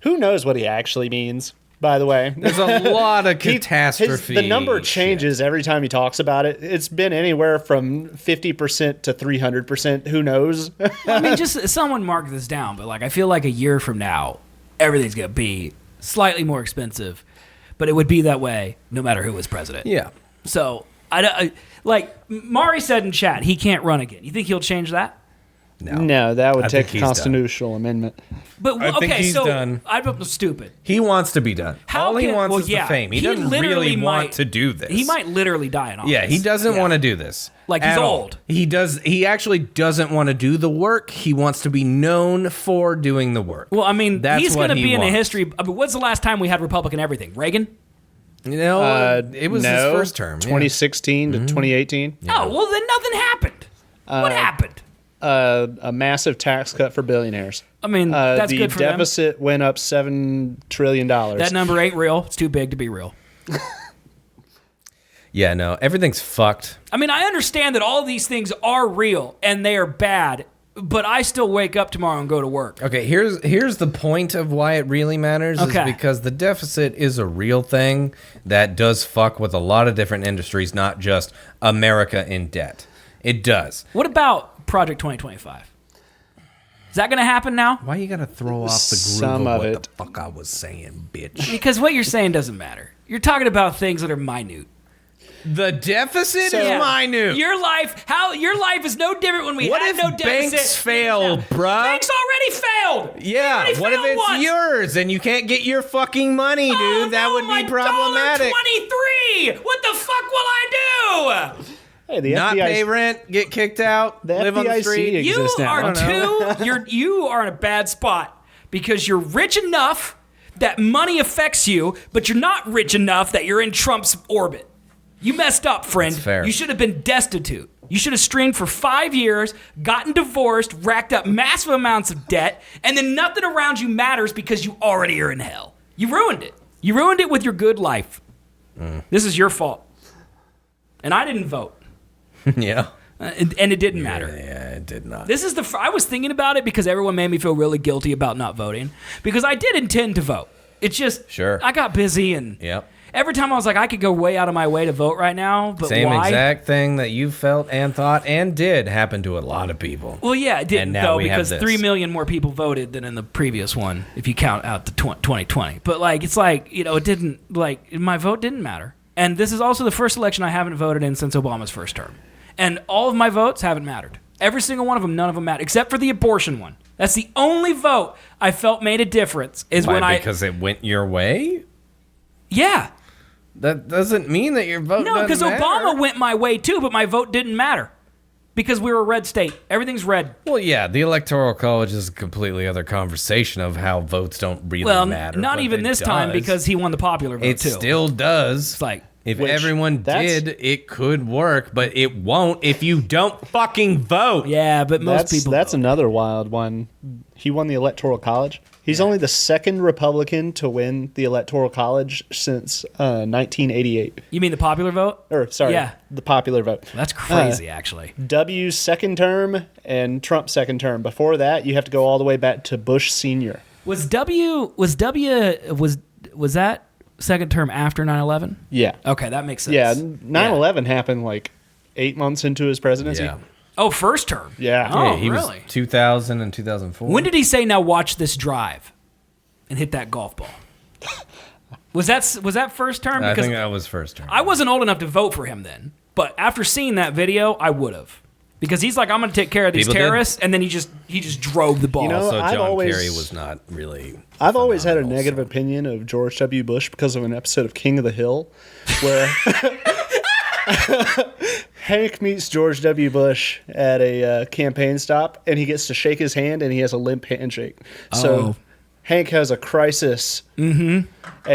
Who knows what he actually means? By the way, There's a lot of He- catastrophe. the number shit. changes every time he talks about it. It's been anywhere from 50% to 300%. Who knows? I mean, just someone mark this down. But like, I feel like a year from now, everything's gonna be slightly more expensive. but it would be that way no matter who was president. Yeah. So, like Mari said in chat, he can't run again. You think he'll change that? No, that would I think take a he's done. constitutional amendment. But I think he's done. I'm stupid. He wants to be done. All he wants is the fame. He doesn't really want to do this. He might literally die in office. Yeah, he doesn't want to do this. Like, he's at all. old. He actually doesn't want to do the work. He wants to be known for doing the work. Well, I mean, That's he's going to what he be in the wants. history. I mean, what's the last time we had Republican everything? Reagan? You know, it was his first term. 2016 to 2018. Oh, well, then nothing happened. What happened? A massive tax cut for billionaires. I mean, that's the good for them. deficit went up $7 trillion. That number ain't real. It's too big to be real. Yeah, no, everything's fucked. I mean, I understand that all these things are real and they are bad, but I still wake up tomorrow and go to work. Okay, here's the point of why it really matters Okay. is because the deficit is a real thing that does fuck with a lot of different industries, not just America in debt. It does. What about Project 2025? Is that going to happen now? Why you gotta throw off the groove Some of of what it. the fuck I was saying, bitch? Because what you're saying doesn't matter. You're talking about things that are minute. The deficit So- is Yeah. minute. Your life is no different when we What had if no deficit. banks fail, bruh? Banks already failed. Yeah, already what if failed it's once. yours and you can't get your fucking money, dude? Oh, That no, would my be problematic. $1.23. What the fuck will I do? Hey, the Not FBI pay rent, get kicked out, The live on the FDIC street. You exist now. are you are in a bad spot because you're rich enough that money affects you, but you're not rich enough that you're in Trump's orbit. You messed up, friend. That's fair. You should have been destitute. You should have streamed for 5 years, gotten divorced, racked up massive amounts of debt, and then nothing around you matters because you already are in hell. You ruined it. You ruined it with your good life. This is your fault. And I didn't vote. Yeah. And it didn't matter. Yeah, it did not. This is I was thinking about it because everyone made me feel really guilty about not voting because I did intend to vote. It's just Sure. I got busy and Yep. every time I was like I could go way out of my way to vote right now, but Same why? exact thing that you felt and thought and did happen to a lot of people. Well, yeah, it didn't And now though we have because this. 3 million more people voted than in the previous one if you count out the 2020. But like it's like, you know, it didn't like my vote didn't matter. And this is also the first election I haven't voted in since Obama's first term. And all of my votes haven't mattered. Every single one of them, none of them mattered, except for the abortion one. That's the only vote I felt made a difference. Is Why, when because it went your way? yeah, That doesn't mean that your vote no, because doesn't matter. Obama went my way too, but my vote didn't matter because we were a red state. Everything's red. Well, yeah, the Electoral College is a completely other conversation of how votes don't really Well, matter. not but even it this time does. because he won the popular vote it too. still does. It's like if Which, everyone that's- did, it could work, but it won't if you don't fucking vote. yeah, but most people That's vote. another wild one. He won the Electoral College. He's only the second Republican to win the Electoral College since 1988. You mean the popular vote? Or sorry, Yeah. the popular vote. That's crazy, actually. W's second term and Trump's second term. Before that, you have to go all the way back to Bush Sr. Was that second term after 9/11? Yeah. Okay, that makes sense. Yeah, 9/11 happened like 8 months into his presidency. Yeah. Oh, first term. Yeah. Oh, Yeah, he really? was 2000 and 2004. When did he say, "Now watch this drive," and hit that golf ball? Was that first term? I Because think that was first term. I wasn't old enough to vote for him then, but after seeing that video, I would have. Because he's like, I'm going to take care of these People did. terrorists, and then he just drove the ball. You know, Also, I've John always- Kerry was not really. I've always had a phenomenal, negative so- opinion of George W. Bush because of an episode of King of the Hill where Hank meets George W. Bush at a campaign stop and he gets to shake his hand and he has a limp handshake. So Oh. Hank has a crisis and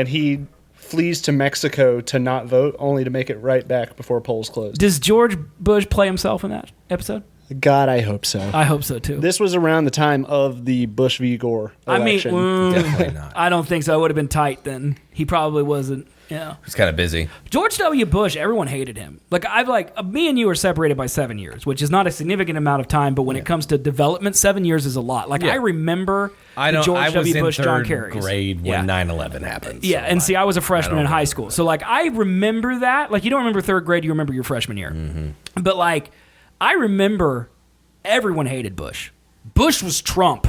he flees to Mexico to not vote only to make it right back before polls close. Does George Bush play himself in that episode? God, I hope so. I hope so too. This was around the time of the Bush v. Gore election. Definitely not. I don't think so. It would have been tight then. He probably wasn't. Yeah. He's kind of busy. George W. Bush, everyone hated him. Me and you are separated by 7 years, which is not a significant amount of time, but when it comes to development, 7 years is a lot. Like, Yeah. I remember I the don't. George I was W. in Bush, third John Kerry. grade when Yeah. 9/11 happened. Yeah, so and see, I was a freshman don't in high remember school. that. So, like, I remember that. Like, you don't remember third grade, you remember your freshman year. Mm-hmm. But, like, I remember everyone hated Bush. Bush was Trump.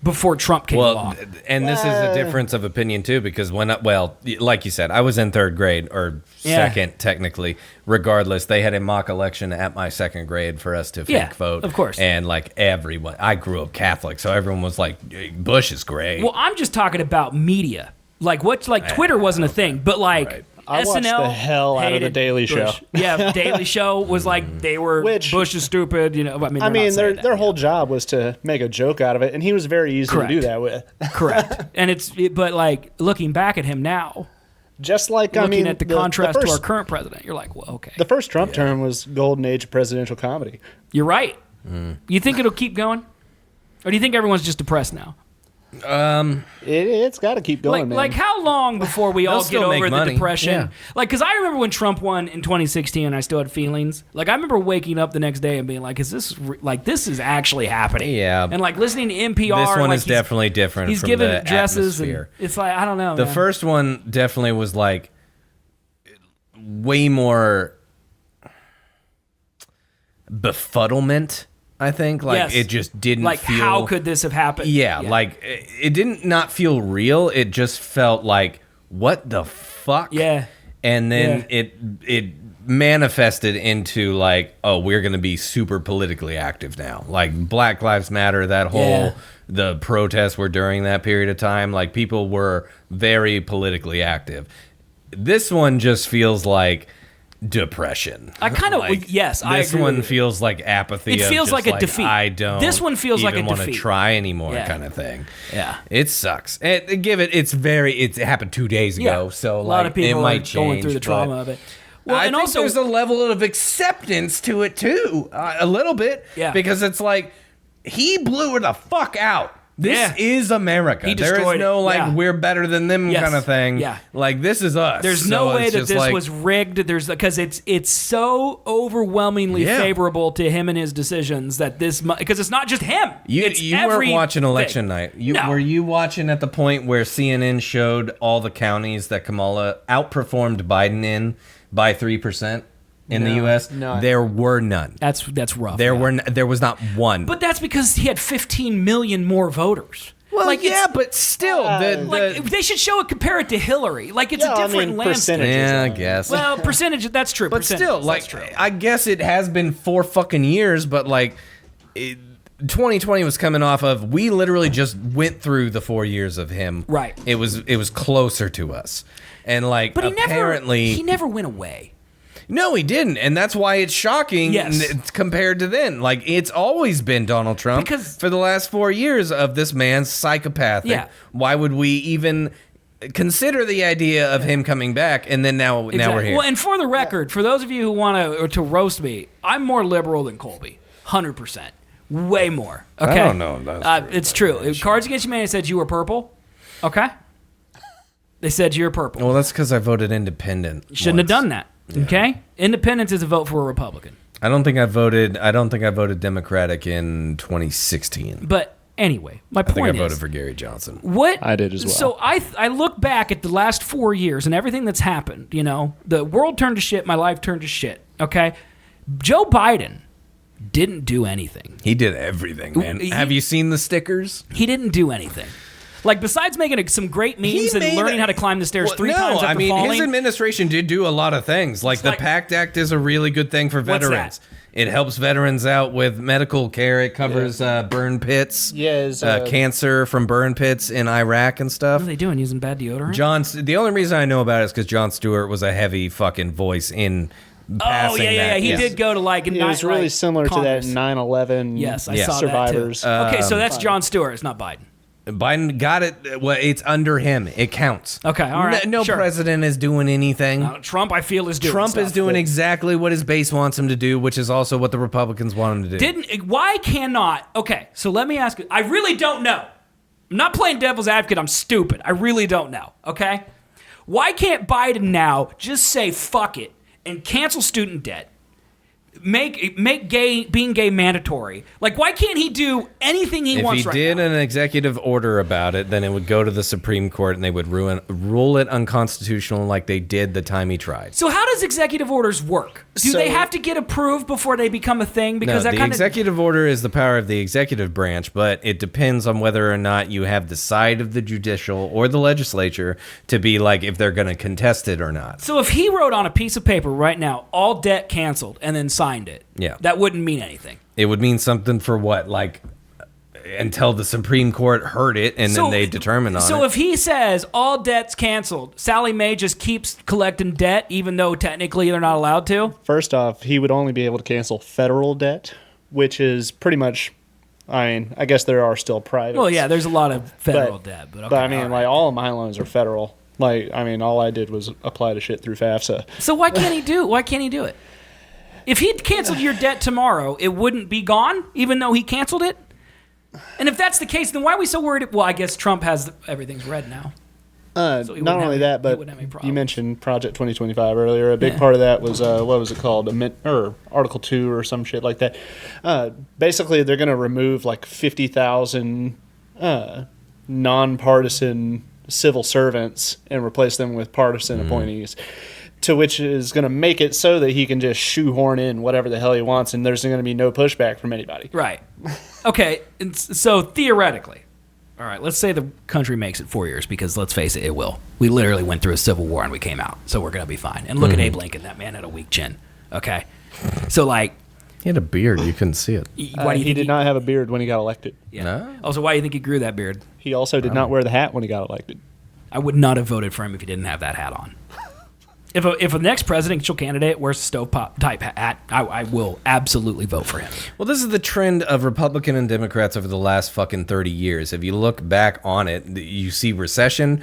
before Trump came along. And this is a difference of opinion too, because like you said, I was in third grade or second technically. Regardless, they had a mock election at my second grade for us to fake vote. Of course. And like everyone, I grew up Catholic, so everyone was like, Bush is great. Well, I'm just talking about media. Twitter wasn't a thing, but Right. I watched SNL the hell out of the hated Daily Show. Bush. Yeah, Daily Show was like they were Bush is stupid. You know, I mean, their whole job was to make a joke out of it, and he was very easy to do that with. Correct. And but like looking back at him now, just like looking at the contrast to our current president, you're like, well, okay. The first Trump term was golden age of presidential comedy. You're right. You think it'll keep going, or do you think everyone's just depressed now? It's got to keep going, man. Like how long before we all get over the depression? Yeah. Like, because I remember when Trump won in 2016, and I still had feelings. Like, I remember waking up the next day and being like, "Is this this is actually happening?" Yeah. And like listening to NPR. This one is definitely different. He's from giving the addresses, atmosphere. and it's like I don't know. The man. first one definitely was like way more befuddlement. I think it just didn't feel how could this have happened? Yeah, like it didn't not feel real. It just felt like what the fuck. Yeah, and then it manifested into like, oh, we're gonna be super politically active now. Like Black Lives Matter. That whole the protests were during that period of time. Like people were very politically active. This one just feels like depression. I kind of I agree. This one feels like apathy. It feels like a defeat. I don't. This one feels like a even want to defeat. try anymore, kind of thing. Yeah, it sucks. It happened 2 days ago, so a lot of people it might are going through the trauma of it. Well, I and think also there's a level of acceptance to it too, a little bit. Yeah, because it's like he blew it the fuck out. This is America. There is no we're better than them kind of thing. Yeah. Like this is us. There's no way that this was rigged. Because it's so overwhelmingly favorable to him and his decisions that because it's not just him. You weren't watching election night. Were you watching at the point where CNN showed all the counties that Kamala outperformed Biden in by 3%? In the U.S., there were none. That's rough. There was not one. But that's because he had 15 million more voters. Well, but still, they should compare it to Hillary. Like it's a different landscape. Yeah, I guess. Well, percentage. That's true. But still, I guess it has been 4 fucking years. But 2020 was coming off of. We literally just went through the 4 years of him. Right. It was closer to us, and but apparently he never went away. No, he didn't, and that's why it's shocking compared to then. Like, it's always been Donald Trump for the last 4 years of this man's psychopathic. Yeah. Why would we even consider the idea of him coming back? And then now we're here. Well, and for the record, for those of you who want to roast me, I'm more liberal than Colby, 100%, way more. Okay, I don't know. That's true. It's true. Cards Against Humanity said you were purple. Okay, they said you're purple. Well, that's because I voted independent. You shouldn't have done that. Yeah. Okay, independence is a vote for a Republican. I don't think I voted Democratic in 2016. But anyway, my point is, I think I voted for Gary Johnson. What I did as well. So I look back at the last 4 years and everything that's happened. You know, the world turned to shit. My life turned to shit. Okay, Joe Biden didn't do anything. He did everything, man. Have you seen the stickers? He didn't do anything. Like, besides making some great memes and learning how to climb the stairs three times after falling. His administration did do a lot of things. Like, the PACT Act is a really good thing for veterans. It helps veterans out with medical care. It covers burn pits, cancer from burn pits in Iraq and stuff. What are they doing, using bad deodorant? The only reason I know about it is because Jon Stewart was a heavy fucking voice in passing that. He did go to it was really similar Congress. to that 9/11 Yes, I saw survivors. That too. Okay, so that's Jon Stewart. It's not Biden. Biden got it. Well, it's under him. It counts. Okay, all right. No president is doing anything. Trump, I feel, is doing Trump is doing exactly what his base wants him to do, which is also what the Republicans want him to do. Why cannot? Okay, so let me ask you. I really don't know. I'm not playing devil's advocate. I'm stupid. I really don't know. Okay, why can't Biden now just say fuck it and cancel student debt? make being gay mandatory. Like, why can't he do anything he wants right now? If he did an executive order about it, then it would go to the Supreme Court and they would rule it unconstitutional like they did the time he tried. So how does executive orders work? Do they have to get approved before they become a thing? Because no, that the executive order is the power of the executive branch, but it depends on whether or not you have the side of the judicial or the legislature to be like if they're going to contest it or not. So if he wrote on a piece of paper right now, all debt canceled, and then signed it, that wouldn't mean anything. It would mean something for what? Like until the Supreme Court heard it and then they determine on it. So if he says all debt's canceled, Sally Mae just keeps collecting debt even though technically they're not allowed to? First off, he would only be able to cancel federal debt, which is pretty much, I mean, I guess there are still private. Well, yeah, there's a lot of federal debt. But, okay, but I mean, like, all of my loans are federal. Like, I mean, all I did was apply to shit through FAFSA. So why can't he do it? If he canceled your debt tomorrow, it wouldn't be gone, even though he canceled it? And if that's the case, then why are we so worried? Well, I guess Trump has everything's red now. So not only that, but you mentioned Project 2025 earlier. A big part of that was, what was it called? Article 2 or some shit like that. Basically, they're going to remove like 50,000 nonpartisan civil servants and replace them with partisan appointees. To which is going to make it so that he can just shoehorn in whatever the hell he wants, and there's going to be no pushback from anybody. Right. Okay, so theoretically, all right, let's say the country makes it 4 years, because let's face it, it will. We literally went through a civil war and we came out, so we're going to be fine. And look at Abe Lincoln, that man had a weak chin. Okay? So, like... He had a beard, you couldn't see it. Why do you he did not have a beard when he got elected. Yeah. No? Also, why do you think he grew that beard? He also did not wear the hat when he got elected. I would not have voted for him if he didn't have that hat on. If a next presidential candidate wears a stovetop type hat, I will absolutely vote for him. Well, this is the trend of Republican and Democrats over the last fucking 30 years. If you look back on it, you see recession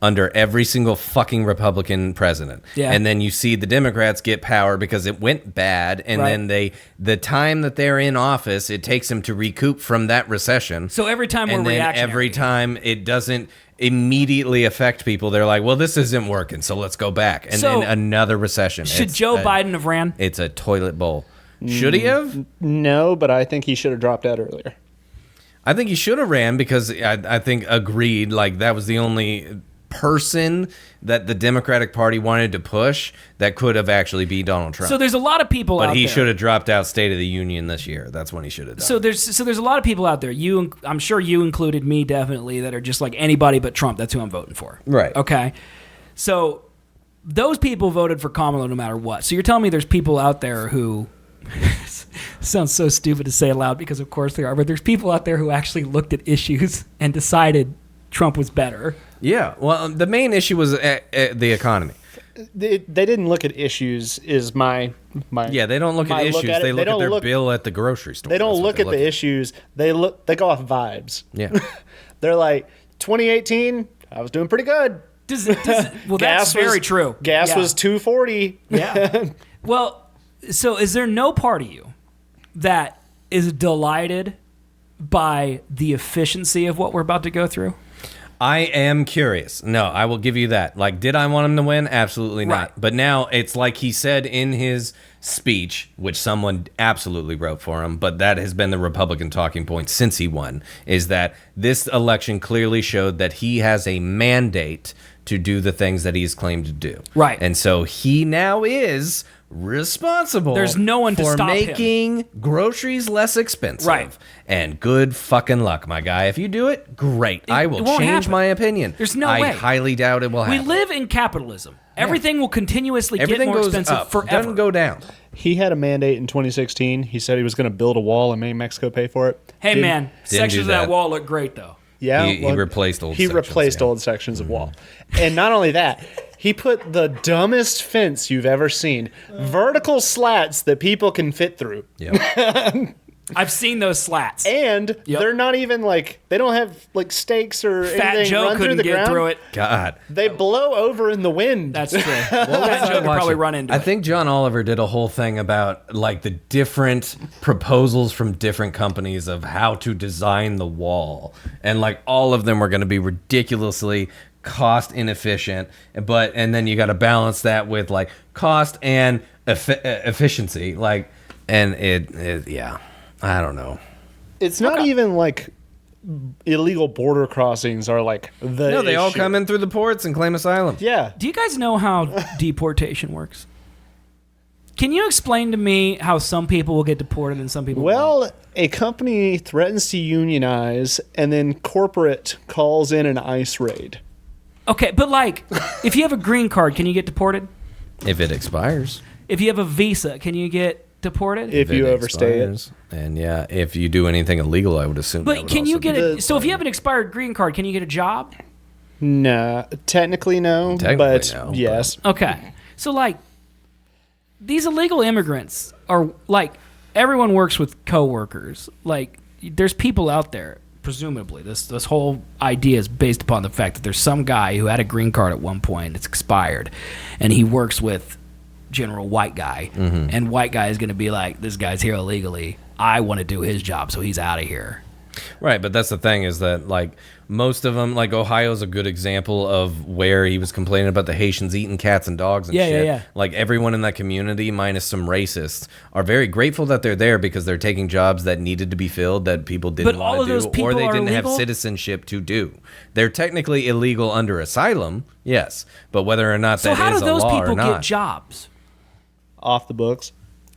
under every single fucking Republican president. Yeah. And then you see the Democrats get power because it went bad, and then the time that they're in office, it takes them to recoup from that recession. So every time we're and then reactionary. every time it doesn't immediately affect people, they're like, well, this isn't working, so let's go back. And So, then another recession. Should Joe Biden have ran? It's a toilet bowl. Should he have? No, but I think he should have dropped out earlier. I think he should have ran because I think agreed, like that was the only person that the Democratic Party wanted to push that could have actually beat Donald Trump. So there's a lot of people out there. But he should have dropped out State of the Union this year. That's when he should have done. So there's a lot of people out there. I'm sure you included me, definitely, that are just like anybody but Trump. That's who I'm voting for. Right. Okay. So those people voted for Kamala no matter what. So you're telling me there's people out there who sounds so stupid to say aloud because of course they are, but there's people out there who actually looked at issues and decided Trump was better. Yeah. Well, the main issue was the economy. They didn't look at issues. Is my Yeah, they don't look at issues. They look at their bill at the grocery store. They don't look at the issues. They go off vibes. Yeah. They're like 2018. I was doing pretty good. Well, that's very true. Gas was $2.40. Yeah. Well, so is there no part of you that is delighted by the efficiency of what we're about to go through? I am curious. No, I will give you that. Like, did I want him to win? Absolutely not. Right. But now it's like he said in his speech, which someone absolutely wrote for him, but that has been the Republican talking point since he won, is that this election clearly showed that he has a mandate to do the things that he's claimed to do. Right. And so he now is responsible. There's no one to for stop him. making groceries less expensive. Right. And good fucking luck, my guy. If you do it, great. I will won't change happen. my opinion. There's no I way. highly doubt it will We happen. live in capitalism. Everything will continuously Everything get more goes expensive up. forever. Doesn't go down. He had a mandate in 2016. He said he was going to build a wall and make Mexico pay for it. Hey, Didn't- man, sections do of that that. wall look great, though. Yeah, He replaced old He sections, replaced yeah. old sections of wall, and not only that, he put the dumbest fence you've ever seen, vertical slats that people can fit through, Yep. I've seen those slats. and Yep. they're not even like they don't have like stakes or Fat anything Joe run through couldn't the get ground. through it. God. They blow over in the wind. That's true. Fat Joe could probably run into I it. think John Oliver did a whole thing about like the different proposals from different companies of how to design the wall, and like all of them were going to be ridiculously cost inefficient, and then you got to balance that with like cost and efficiency. Like, and it yeah, I don't know. It's not even like illegal border crossings are like the No, they all issue. come in through the ports and claim asylum. Yeah. Do you guys know how deportation works? Can you explain to me how some people will get deported and some people won't? Well, a company threatens to unionize, and then corporate calls in an ICE raid. Okay, but like, if you have a green card, can you get deported? If it expires. If you have a visa, can you get deported? If you it overstay it. expires. And yeah, if you do anything illegal, I would assume. that But would can you also get be- it? So if you have an expired green card, can you get a job? Nah, technically no, Technically but no, but- yes. Okay. So like, these illegal immigrants are like, everyone works with coworkers. Like, there's people out there. Presumably, this whole idea is based upon the fact that there's some guy who had a green card at one point, it's expired, and he works with general white guy, and white guy is going to be like, this guy's here illegally. I want to do his job, so he's out of here. Right, but that's the thing is that like most of them, like Ohio's a good example of where he was complaining about the Haitians eating cats and dogs and Yeah, shit. yeah. Like everyone in that community, minus some racists, are very grateful that they're there because they're taking jobs that needed to be filled that people didn't But all want of to those do, people or they are didn't have illegal? citizenship to do. They're technically illegal under asylum, yes, but whether or not So that how is do a those law people or not, get jobs? Off the books.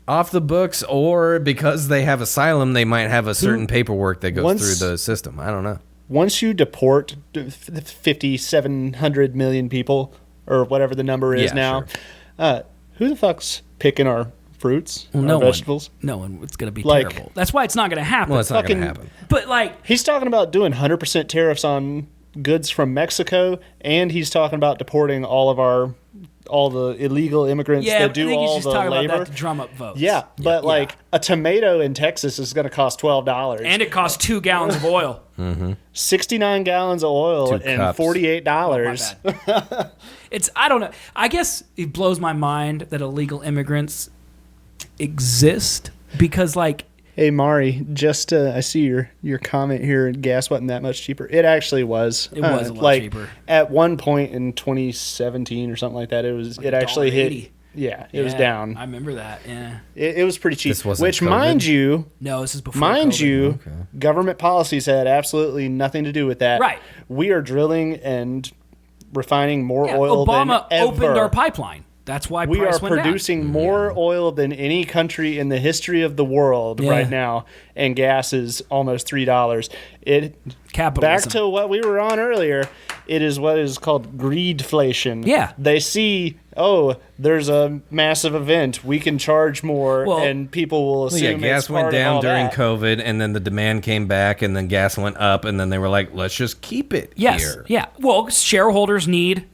off the books, or because they have asylum, they might have a certain paperwork that goes Once- through the system. I don't know. Once you deport 5,700 million people, or whatever the number is Yeah, now, who the fuck's picking our fruits, Well, our vegetables? No one. It's going to be Like- terrible. That's why it's not going to happen. Well, it's not going to fucking- happen. But like, He's talking about doing 100% tariffs on goods from Mexico, and he's talking about deporting all the illegal immigrants yeah, that I do think he's all just the talking labor. about that to drum up votes. Yeah, but like a tomato in Texas is going to cost $12. And it costs 2 gallons of oil. 69 gallons of oil 2 and cups. $48. My bad. It's, I don't know. I guess it blows my mind that illegal immigrants exist because, like, Hey Mari, just I see your comment here. Gas wasn't that much cheaper. It actually was. It was a lot like, cheaper. At one point in 2017 or something like that. It actually hit. $1.80. Yeah, it was yeah, down. I remember that. Yeah. It was pretty cheap. This wasn't Which, COVID? mind you, No, this is before COVID. you, government policies had absolutely nothing to do with that. Right. We are drilling and refining more Yeah, oil Obama than opened ever. our pipeline. That's why We price are went producing more oil than any country in the history of the world Yeah. right now, and gas is almost $3. It down. Capitalism. back to what we were on earlier. It is what is called greedflation. Yeah. They see, oh, there's a massive event, we can charge more, Well- and people will Well, assume yeah, it's gas went part of down all during that. COVID, and then the demand came back, and then gas went up, and then they were like, let's just keep it Yes. here. Yeah. Well, shareholders need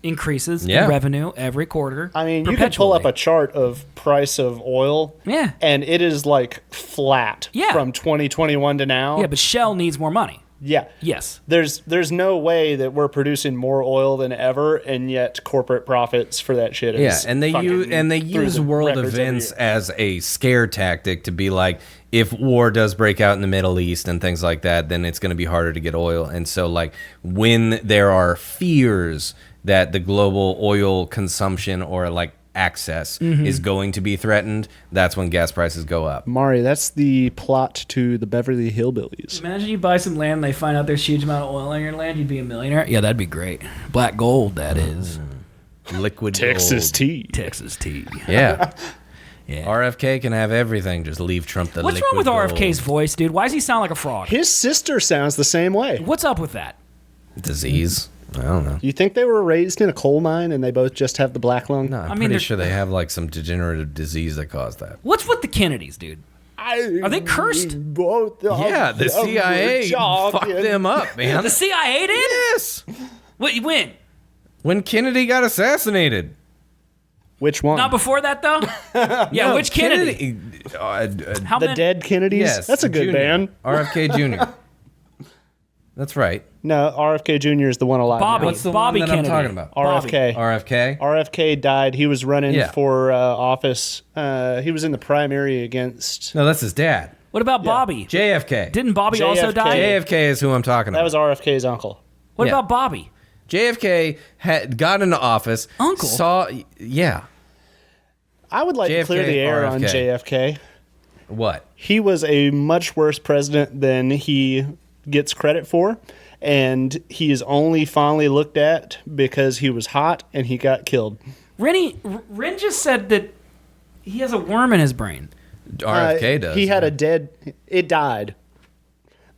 increases Yeah. in revenue every quarter. I mean, you can pull up perpetually. a chart of price of oil, Yeah. and it is like flat Yeah. from 2021 to now. Yeah, but Shell needs more money. Yeah. Yes. There's no way that we're producing more oil than ever, and yet corporate profits for that shit Yeah, is and they fucking through use the world records every events year. as a scare tactic to be like, if war does break out in the Middle East and things like that, then it's going to be harder to get oil. And so, like, when there are fears that the global oil consumption or like access is going to be threatened, that's when gas prices go up. Mari, that's the plot to the Beverly Hillbillies. Imagine you buy some land, they find out there's a huge amount of oil on your land, you'd be a millionaire. Yeah, that'd be great. Black gold, that is. Liquid Texas gold. tea. Texas tea. Yeah. Yeah. RFK can have everything. Just leave Trump the What's wrong with liquid RFK's gold. voice, dude? Why does he sound like a fraud? His sister sounds the same way. What's up with that? Disease? I don't know. You think they were raised in a coal mine and they both just have the black lung? No, I'm mean, pretty there's- sure they have like some degenerative disease that caused that. What's with the Kennedys, dude? Are they cursed? Yeah, the CIA fucked them up, man. The CIA did? Yes. Wait, when? When Kennedy got assassinated. Which one? Not before that, though? Yeah, No, which Kennedy? How the many? Dead Kennedys? Yes. That's a good Jr. band. RFK Jr. That's right. No, RFK Jr. is the one alive. Bobby. now. What's the Bobby one that Kennedy. I'm talking about? RFK. RFK? RFK died. He was running Yeah. for office. He was in the primary against. No, that's his dad. What about Bobby? JFK. Didn't Bobby also JFK. die? JFK is who I'm talking That about. was RFK's uncle. What Yeah. about Bobby? JFK had got into office. Uncle? Saw, yeah. I would like to clear the air on JFK. What? He was a much worse president than he gets credit for, and he is only fondly looked at because he was hot and he got killed. Ren just said that he has a worm in his brain. RFK does. He had it died.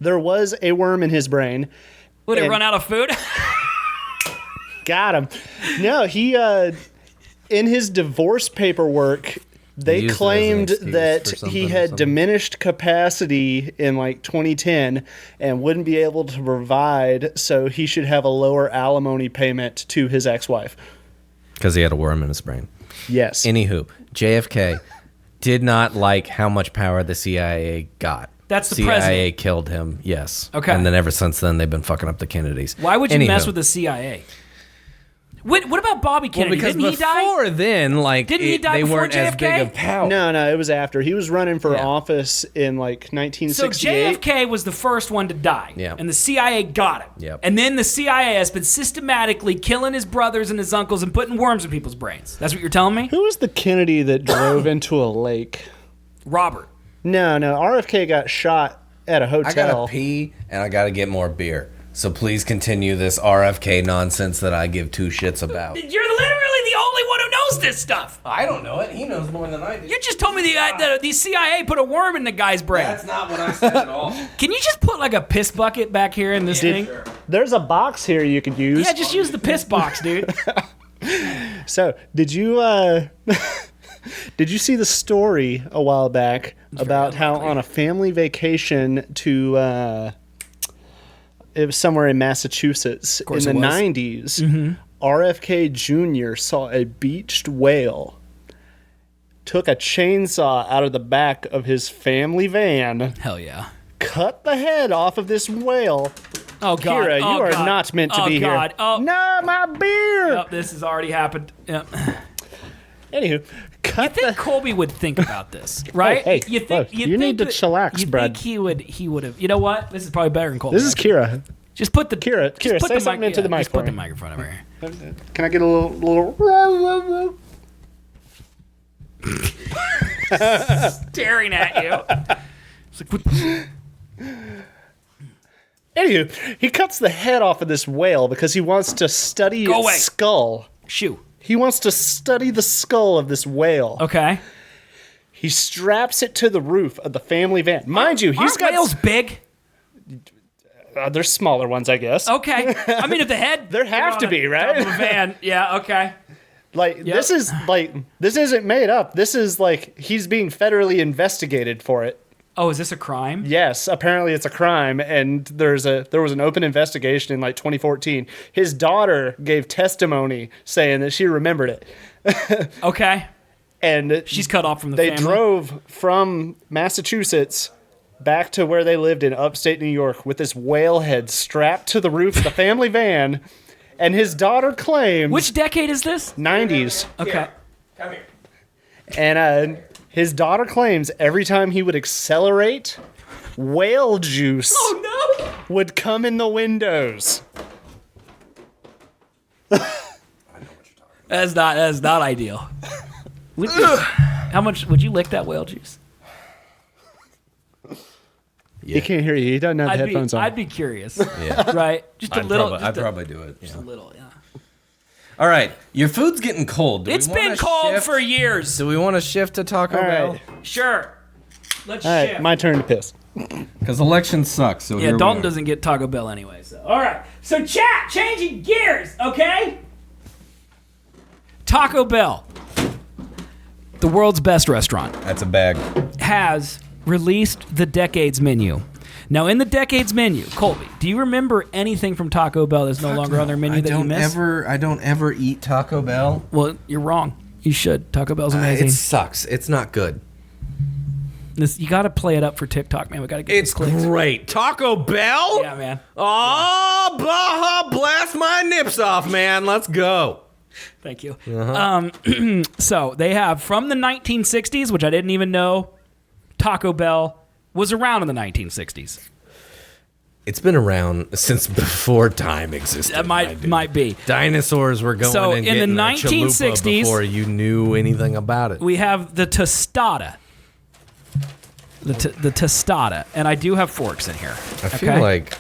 There was a worm in his brain. Would it run out of food? Got him. No, he, in his divorce paperwork, they claimed that he had diminished capacity in like 2010 and wouldn't be able to provide, so he should have a lower alimony payment to his ex-wife. Because he had a worm in his brain. Yes. Anywho, JFK did not like how much power the CIA got. That's the CIA president. killed him, yes. Okay. And then ever since then, they've been fucking up the Kennedys. Why would you mess with the CIA? What about Bobby Kennedy? Well, because didn't he die? before then, like, Didn't he die they before weren't as JFK? big of power. No, it was after. He was running for Yeah. office in like 1968. So JFK was the first one to die, Yeah. and the CIA got him. Yep. And then the CIA has been systematically killing his brothers and his uncles and putting worms in people's brains. That's what you're telling me? Who was the Kennedy that drove into a lake? Robert. No, RFK got shot at a hotel. I gotta pee, and I gotta get more beer. So please continue this RFK nonsense that I give two shits about. You're literally the only one who knows this stuff. I don't know it. He knows more than I do. You just told me the CIA put a worm in the guy's brain. That's not what I said at all. Can you just put like a piss bucket back here in this thing? Sure. There's a box here you could use. Yeah, just use the piss box, dude. So, did you did you see the story a while back about how on a family vacation to it was somewhere in Massachusetts in the 90s, RFK Jr. saw a beached whale, took a chainsaw out of the back of his family van, Hell yeah. cut the head off of this whale. Oh, God. Kira, Oh, you are God. not meant to be God. here. Oh, No, my beer! Yep, this has already happened. Yep. Anywho, cut I think Colby would think about this, right? Hey, you think look, you need to chillax, you bud. think he would have? You know what? This is probably better than Colby. This is actually. Kira. Just put the Kira, just put say the something into the mic Just put for the me. microphone over here. Can I get a little? Staring at you. It's like, what? Anywho, he cuts the head off of this whale because he wants to study Go its away. skull. Shoo. He wants to study the skull of this whale. Okay. He straps it to the roof of the family van. Mind you, he's Aren't got whales big? there's smaller ones, I guess. Okay. I mean, if the head. There have to be, right? Top of a van. Yeah. Okay. Like this isn't made up. This is like he's being federally investigated for it. Oh, is this a crime? Yes, apparently it's a crime, and there was an open investigation in like 2014. His daughter gave testimony saying that she remembered it, Okay. and She's cut off from the they family. drove from Massachusetts back to where they lived in upstate New York with this whale head strapped to the roof of the family van, and his daughter claims Which decade is this? 90s, Okay. Come here. and his daughter claims every time he would accelerate, whale juice Oh no. would come in the windows. That's not ideal. How much would you lick that whale juice? He can't hear you. He doesn't have headphones on. I'd be curious. Yeah. Right? Just a little. I'd probably do it. Just a little, yeah. All right, your food's getting cold. It's been cold for years. Do we want to shift to Taco All Bell? right. Sure. Let's All right, shift. my turn to piss. Because elections suck. So Yeah, here Dalton we are. doesn't get Taco Bell anyway. So, all right. So, chat, changing gears, okay? Taco Bell, the world's best restaurant, That's a bag. has released the Decades menu. Now, in the Decades menu, Colby, do you remember anything from Taco Bell that's no longer on their menu that you miss? I don't ever eat Taco Bell. Well, you're wrong. You should. Taco Bell's amazing. It sucks. It's not good. You got to play it up for TikTok, man. We got to get It's these clicks. great. Taco Bell? Yeah, man. Oh, Baja, blast my nips off, man. Let's go. Thank you. So they have from the 1960s, which I didn't even know, Taco Bell was around in the 1960s. It's been around since before time existed. That might be. Dinosaurs were going So, and in the getting a chalupa 1960s, before you knew anything about it. We have the tostada. The tostada. And I do have forks in here. I feel like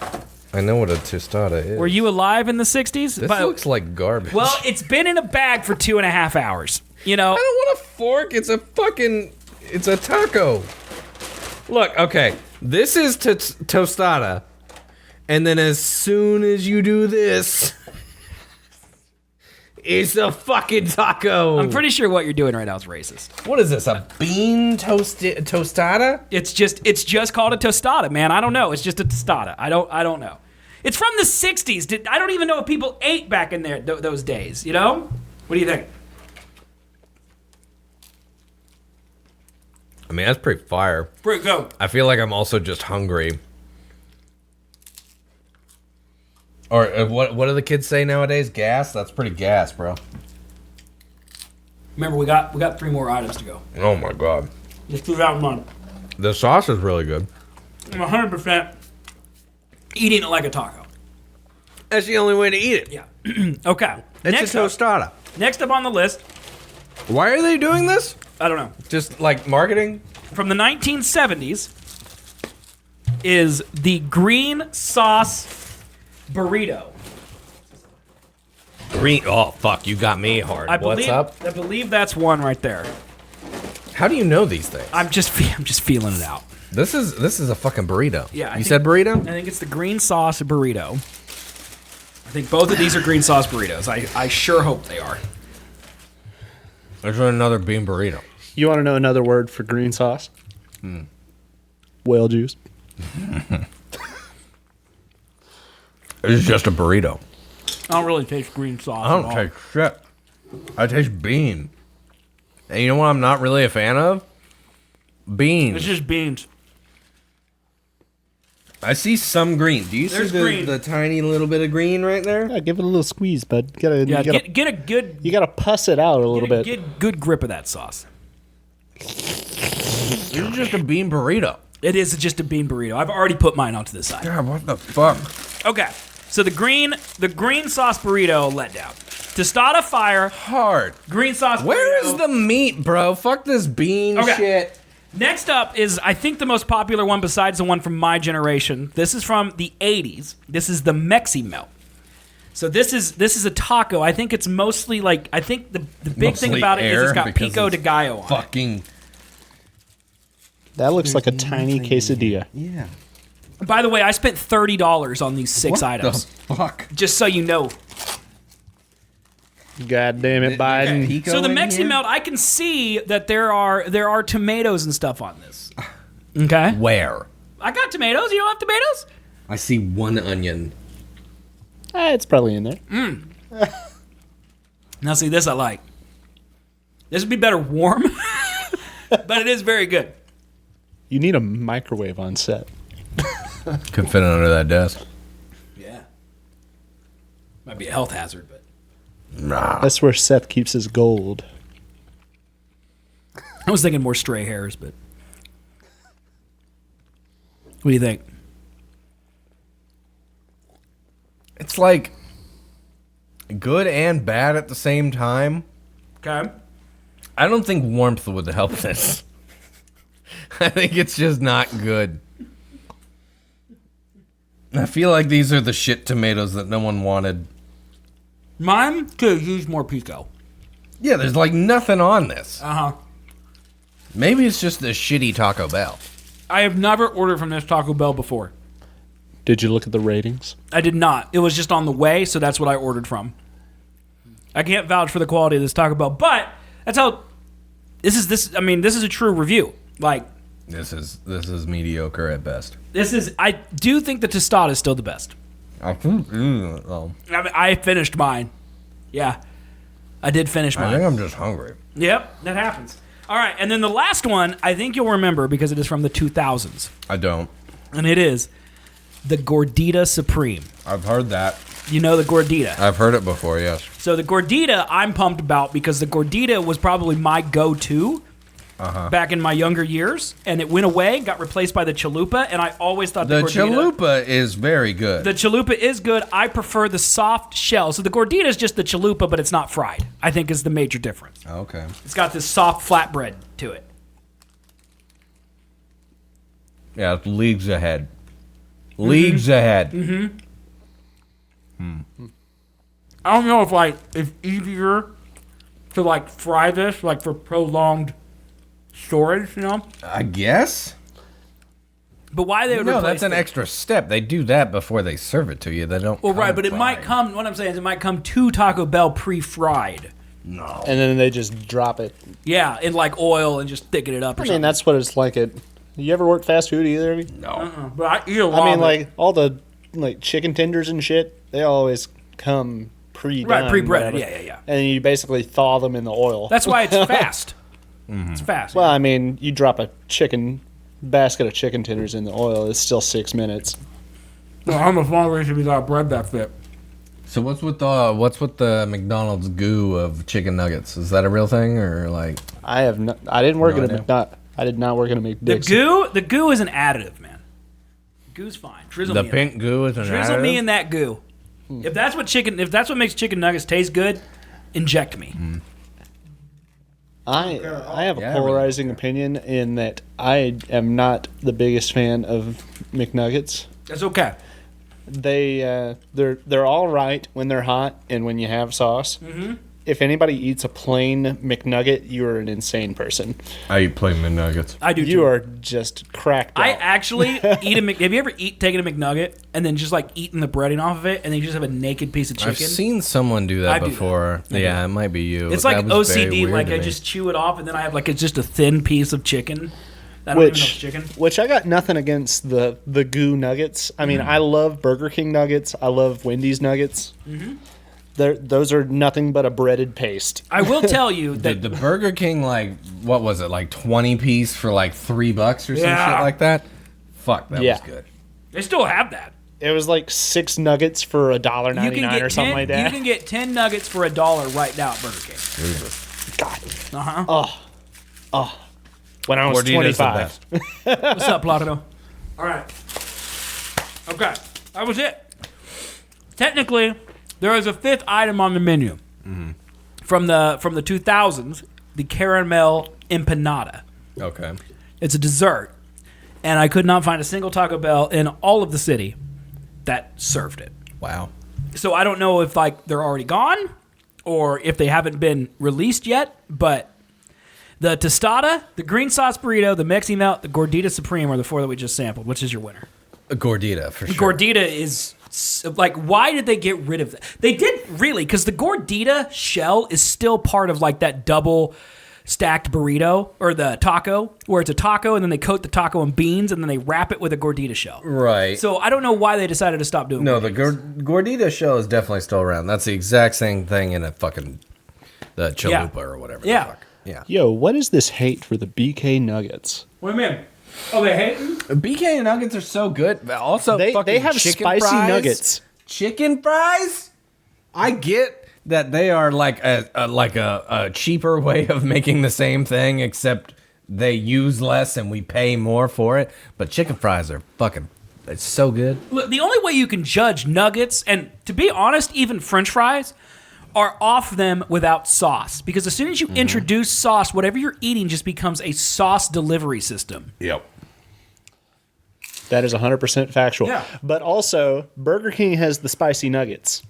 I know what a tostada is. Were you alive in the 60s? This looks like garbage. Well, it's been in a bag for 2.5 hours. You know? I don't want a fork. It's a taco. Look, okay. This is tostada. And then as soon as you do this, it's a fucking taco. I'm pretty sure what you're doing right now is racist. What is this? A bean tostada? It's just called a tostada, man. I don't know. It's just a tostada. I don't know. It's from the 60s. I don't even know if people ate back in there those days, you know? What do you think? I mean, that's pretty fire. Pretty go. I feel like I'm also just hungry. Or what do the kids say nowadays? Gas? That's pretty gas, bro. Remember, we got 3 more items to go. Oh my god. Just keep that in mind. The sauce is really good. I'm 100% eating it like a taco. That's the only way to eat it. Yeah. Okay. It's a tostada. Next up on the list, Why are they doing this? I don't know. Just like marketing? From the 1970s is the green sauce burrito. Green. Oh fuck! You got me hard. What's up? I believe that's one right there. How do you know these things? I'm just feeling it out. This is a fucking burrito. Yeah, you said burrito? I think it's the green sauce burrito. I think both of these are green sauce burritos. I sure hope they are. There's another bean burrito. You want to know another word for green sauce? Whale juice. It's just a burrito. I don't really taste green sauce. I don't taste shit. I taste bean. And you know what I'm not really a fan of? Beans. It's just beans. I see some green. Do you There's see green. the tiny little bit of green right there? Yeah, give it a little squeeze, bud. Get a good You gotta puss it out a little bit. Get good grip of that sauce. This is just a bean burrito. It is just a bean burrito. I've already put mine onto the side. God, what the fuck? Okay, so the green sauce burrito let down. Tostada fire, Hard. green sauce burrito. Where is the meat, bro? Fuck this bean Okay. shit. Next up is, I think, the most popular one besides the one from my generation. This is from the 80s. This is the Mexi Melt. So this is a taco. I think it's mostly like, I think the big thing Mostly about it is air it's got because pico de it's gallo on it. Fucking. That looks like a tiny quesadilla. Yeah. By the way, I spent $30 on these 6 items. The fuck? Just so you know. God damn it, Biden. Pico So the in Mexi here? Melt, I can see that there are tomatoes and stuff on this. Okay. Where? I got tomatoes. You don't have tomatoes? I see one onion. It's probably in there. Now see, this I like. This would be better warm, but it is very good. You need a microwave on set. Could fit under that desk. Yeah. Might be a health hazard, but Nah. That's where Seth keeps his gold. I was thinking more stray hairs, but what do you think? It's like good and bad at the same time. Okay. I don't think warmth would help this. I think it's just not good. I feel like these are the shit tomatoes that no one wanted. Mine could use more pico. Yeah, there's like nothing on this. Uh-huh. Maybe it's just a shitty Taco Bell. I have never ordered from this Taco Bell before. Did you look at the ratings? I did not. It was just on the way, so that's what I ordered from. I can't vouch for the quality of this Taco Bell, but that's how this is a true review. Like, This is mediocre at best. I do think the tostada is still the best. I think I finished mine. Yeah. I did finish mine. I'm just hungry. Yep, that happens. All right, and then the last one, I think you'll remember because it is from the 2000s. I don't. And it is the Gordita Supreme. I've heard that. You know the Gordita. I've heard it before, yes. So the Gordita I'm pumped about because the Gordita was probably my go-to back in my younger years, and it went away, got replaced by the chalupa, and I always thought The gordita, chalupa is very good. the chalupa is good. I prefer the soft shell. So the gordita is just the chalupa, but it's not fried, I think is the major difference. Okay. It's got this soft flatbread to it. Yeah, it's leagues ahead. Leagues ahead. I don't know if it's easier to fry this for prolonged storage, I guess. But why they would No, replace that's an extra step. They do that before they serve it to you. They don't. Well, right, but it fried. might come. What I'm saying is, it might come to Taco Bell pre-fried. No. And then they just drop it. Yeah, in oil and just thicken it up. Or I mean, something. that's what it's like at. You ever worked fast food either of you? No. But I eat a lot. I mean, of it. all the chicken tenders and shit, they always come pre-done. Right, pre-breaded. whatever. Yeah. And you basically thaw them in the oil. That's why it's fast. It's fast. Well, I mean, you drop a basket of chicken tenders in the oil, it's still 6 minutes. well, how much longer should be that bread that fit? So what's with the McDonald's goo of chicken nuggets? Is that a real thing or I didn't work No at a idea. McDonald's. I did not work at a McDonald's. The goo is an additive, man. Goo's fine. Drizzle the me pink goo is an Drizzle me additive? in that goo. If that's what makes chicken nuggets taste good, inject me. I have a Yeah, polarizing opinion in that I am not the biggest fan of McNuggets. That's okay. They're all right when they're hot and when you have sauce. Mm-hmm. If anybody eats a plain McNugget, you are an insane person. I eat plain McNuggets. I do You too. are just cracked out. I actually eat have you ever taken a McNugget and then just eating the breading off of it and then you just have a naked piece of chicken? I've seen someone do that I do that. before. Yeah, it might be you. It's That like was very OCD, weird I to me. just chew it off and then I have it's just a thin piece of chicken. I don't even know if it's chicken. Which I got nothing against the goo nuggets. I mean, I love Burger King nuggets. I love Wendy's nuggets. Mm-hmm. Those are nothing but a breaded paste. I will tell you that the Burger King, what was it, 20 piece for $3 or some Yeah. shit like that? Fuck, that Yeah. was good. they still have that. It was 6 nuggets for $1.99 You can get or something 10, like that. You can get 10 nuggets for $1 right now at Burger King. God. Uh-huh. When I was Gordita's the 25. best. What's up, Placido? All right. Okay, that was it. Technically, there is a fifth item on the menu from the 2000s, the caramel empanada. Okay. It's a dessert, and I could not find a single Taco Bell in all of the city that served it. Wow. So I don't know if they're already gone or if they haven't been released yet, but the tostada, the green sauce burrito, the Mexi Melt, the Gordita Supreme are the four that we just sampled. Which is your winner? A Gordita, for sure. Gordita is why did they get rid of that? They did really, because the Gordita shell is still part of that double stacked burrito or the taco, where it's a taco and then they coat the taco in beans and then they wrap it with a Gordita shell. Right. So I don't know why they decided to stop doing. No, the Gorditas. Gordita shell is definitely still around. That's the exact same thing in the chalupa or whatever. Yeah. The fuck. Yeah. Yo, what is this hate for the BK Nuggets? What do you mean? Oh, they hate them? BK nuggets are so good. But also, They have chicken spicy fries. nuggets. Chicken fries? I get that they are a cheaper way of making the same thing, except they use less and we pay more for it. But chicken fries are it's so good. Look, the only way you can judge nuggets, and to be honest, even French fries, are off them without sauce. Because as soon as you introduce sauce, whatever you're eating just becomes a sauce delivery system. Yep. That is 100% factual. Yeah. But also, Burger King has the spicy nuggets.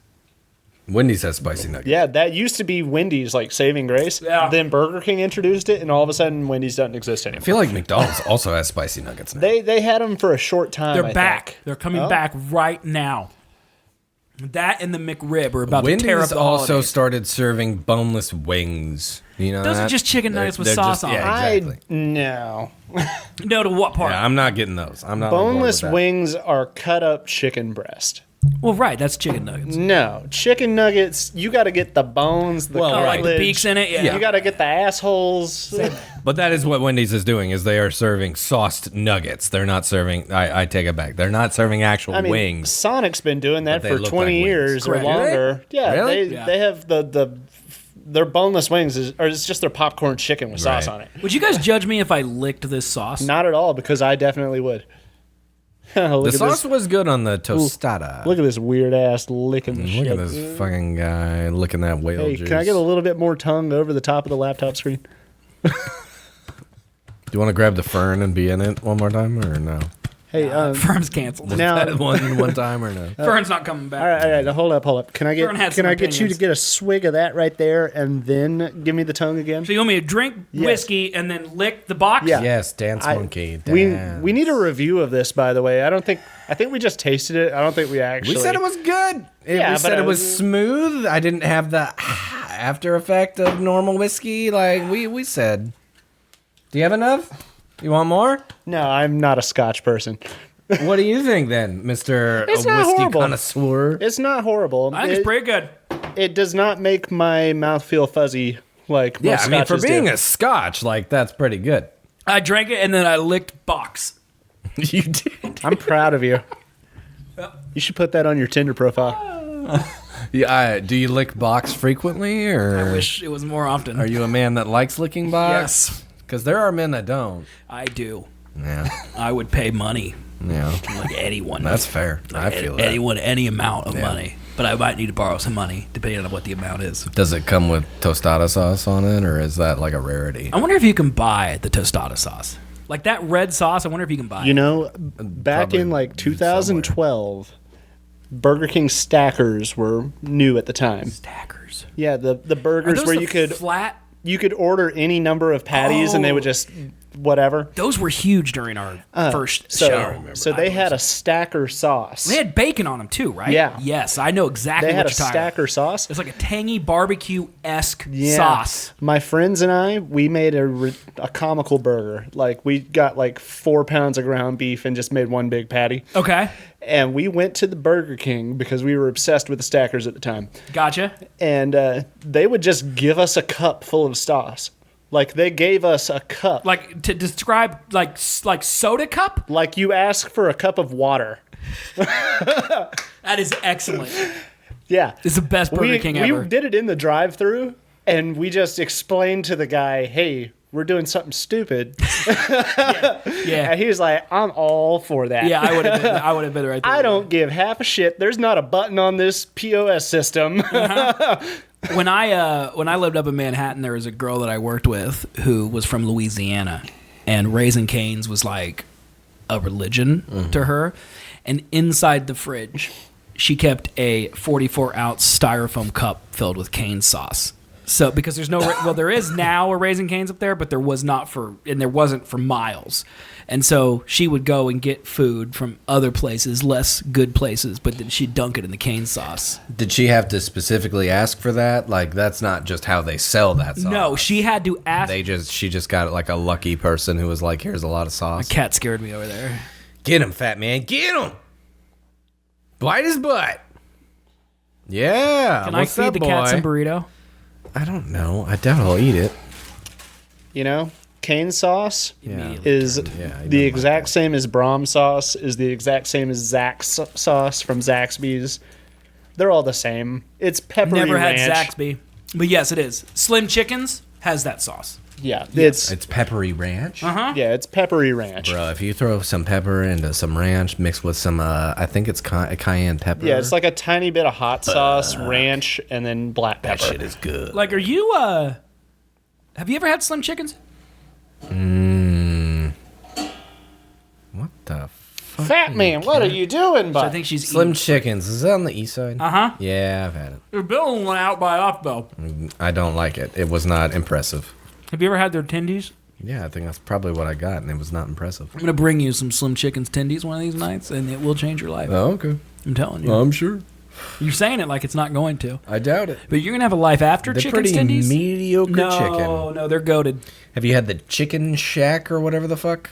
Wendy's has spicy nuggets. Yeah, that used to be Wendy's saving grace. Yeah. Then Burger King introduced it, and all of a sudden Wendy's doesn't exist anymore. I feel like McDonald's also has spicy nuggets now. They had them for a short time. They're I back. think. They're coming back right now. That and the McRib are about to tear up Wendy's the also holidays. started serving boneless wings. You know Those are that? just chicken nuggets with They're sauce on Yeah, them. exactly. No. No, to what part? Yeah, I'm not getting those. I'm not on board Boneless with that. wings are cut up chicken breast. Well, right, that's chicken nuggets. No. Chicken nuggets, you got to get the bones, the Well, Oh, cartilage. like the beaks in it? Yeah. You got to get the assholes. But that is what Wendy's is doing. Is they are serving sauced nuggets. They're not serving. I take it back. They're not serving actual I mean, wings. Sonic's been doing that But they for look 20 like wings. years or Correct. longer. Yeah, Really? they have the their boneless wings or it's just their popcorn chicken with sauce Right. on it. Would you guys judge me if I licked this sauce? Not at all, because I definitely would. Look The at sauce this. was good on the tostada. Look at this weird ass licking Look shit. at this fucking guy licking that whale Hey, juice. can I get a little bit more tongue over the top of the laptop screen? Do you want to grab the fern and be in it one more time or no? Hey, Fern's canceled. now, That one time or no? Fern's not coming back. all right, hold up. Can I Fern had get some you to opinions. get a swig of that right there and then give me the tongue again? So you want me to drink Yes. whiskey and then lick the box? Yeah. Yes, dance monkey. We Dance. we need a review of this, by the way. I think we just tasted it. I don't think we actually. We said it was good. Yeah, We but said it was smooth. I didn't have the after effect of normal whiskey. Like we said. Do you have enough? You want more? No, I'm not a Scotch person. What do you think then, Mr. It's not Whiskey horrible. Connoisseur? It's not horrible. I think it's pretty good. It does not make my mouth feel fuzzy like Yeah, most I mean, for Scotches being do. a Scotch, like that's pretty good. I drank it and then I licked box. You did. I'm proud of you. You should put that on your Tinder profile. Yeah. Do you lick box frequently, or I wish it was more often. are you a man that likes licking box? Yes. Because there are men that don't. I do. Yeah. I would pay money, Yeah. like anyone. That's fair. I feel that. anyone, any amount of Yeah. money. But I might need to borrow some money, depending on what the amount is. Does it come with tostada sauce on it, or is that like a rarity? I wonder if you can buy the tostada sauce. Like that red sauce, I wonder if you can buy it. You know, back Probably in like 2012, Burger King stackers were new at the time. Stackers. Yeah, the Are burgers those where the you could flat? order any number of patties and they would just whatever. Those were huge during our first So show. so they had a stacker sauce. They had bacon on them too, right? Yeah. Yes, I know exactly They had what a you're talking about. stacker sauce. It's like a tangy barbecue-esque Yeah. sauce. My friends and I, we made a comical burger. Like we got like 4 pounds of ground beef and just made one big patty. Okay, And we went to the Burger King because we were obsessed with the stackers at the time. gotcha. And they would just give us a cup full of sauce. Like they gave us a cup. Like to describe like soda cup. Like you ask for a cup of water. That is excellent. Yeah. It's the best Burger King ever. We did it in the drive-thru, and we just explained to the guy, "Hey, we're doing something stupid." Yeah, And he was like, "I'm all for that." yeah. I would have been. I would have been right there. I don't give half a shit. There's not a button on this POS system. When I lived up in Manhattan, there was a girl that I worked with who was from Louisiana, and Raising Cane's was like a religion to her. And inside the fridge, she kept a 44-ounce styrofoam cup filled with cane sauce. So because there's no there is now a Raising Cane's up there, but there wasn't for miles. And so she would go and get food from other places, less good places, but then she'd dunk it in the cane sauce. Did she have to specifically ask for that? Like that's not just how they sell that sauce. No, she had to ask. She just got like a lucky person who was like, "Here's a lot of sauce." Cat scared me over there. Get him, fat man. Get him. Bite his butt. Yeah. Can what's I feed up, the boy? cat some burrito? I don't know. I doubt I'll eat it. You know, cane sauce Yeah. is Yeah, you the don't like exact same as Braum sauce, is the exact same as Zax's sauce from Zaxby's. They're all the same. It's peppery Never had ranch. Zaxby. But yes, it is. Slim Chickens has that sauce. Yeah, it's peppery ranch. yeah, it's peppery ranch. Bro, if you throw some pepper into some ranch mixed with some, I think it's cayenne pepper. Yeah, it's like a tiny bit of hot sauce, ranch, and then black that pepper. shit is good. Like, are you, have you ever had Slim Chickens? What the fuck? Fat man, what are you doing, I bud? think she's Slim eating. Chickens. Is that on the east side? Uh-huh. Yeah, I've had it. They're building one out by off, though. I don't like it. It was not impressive. Have you ever had their tendies? Yeah, I think that's probably what I got, and it was not impressive. I'm going to bring you some Slim Chickens tendies one of these nights, and it will change your life. Oh, okay. I'm telling you. I'm sure. You're saying it like it's not going to. I doubt it. But you're going to have a life after They're Chickens pretty tendies? mediocre No, chicken. no, they're goated. Have you had the Chicken Shack or whatever the fuck?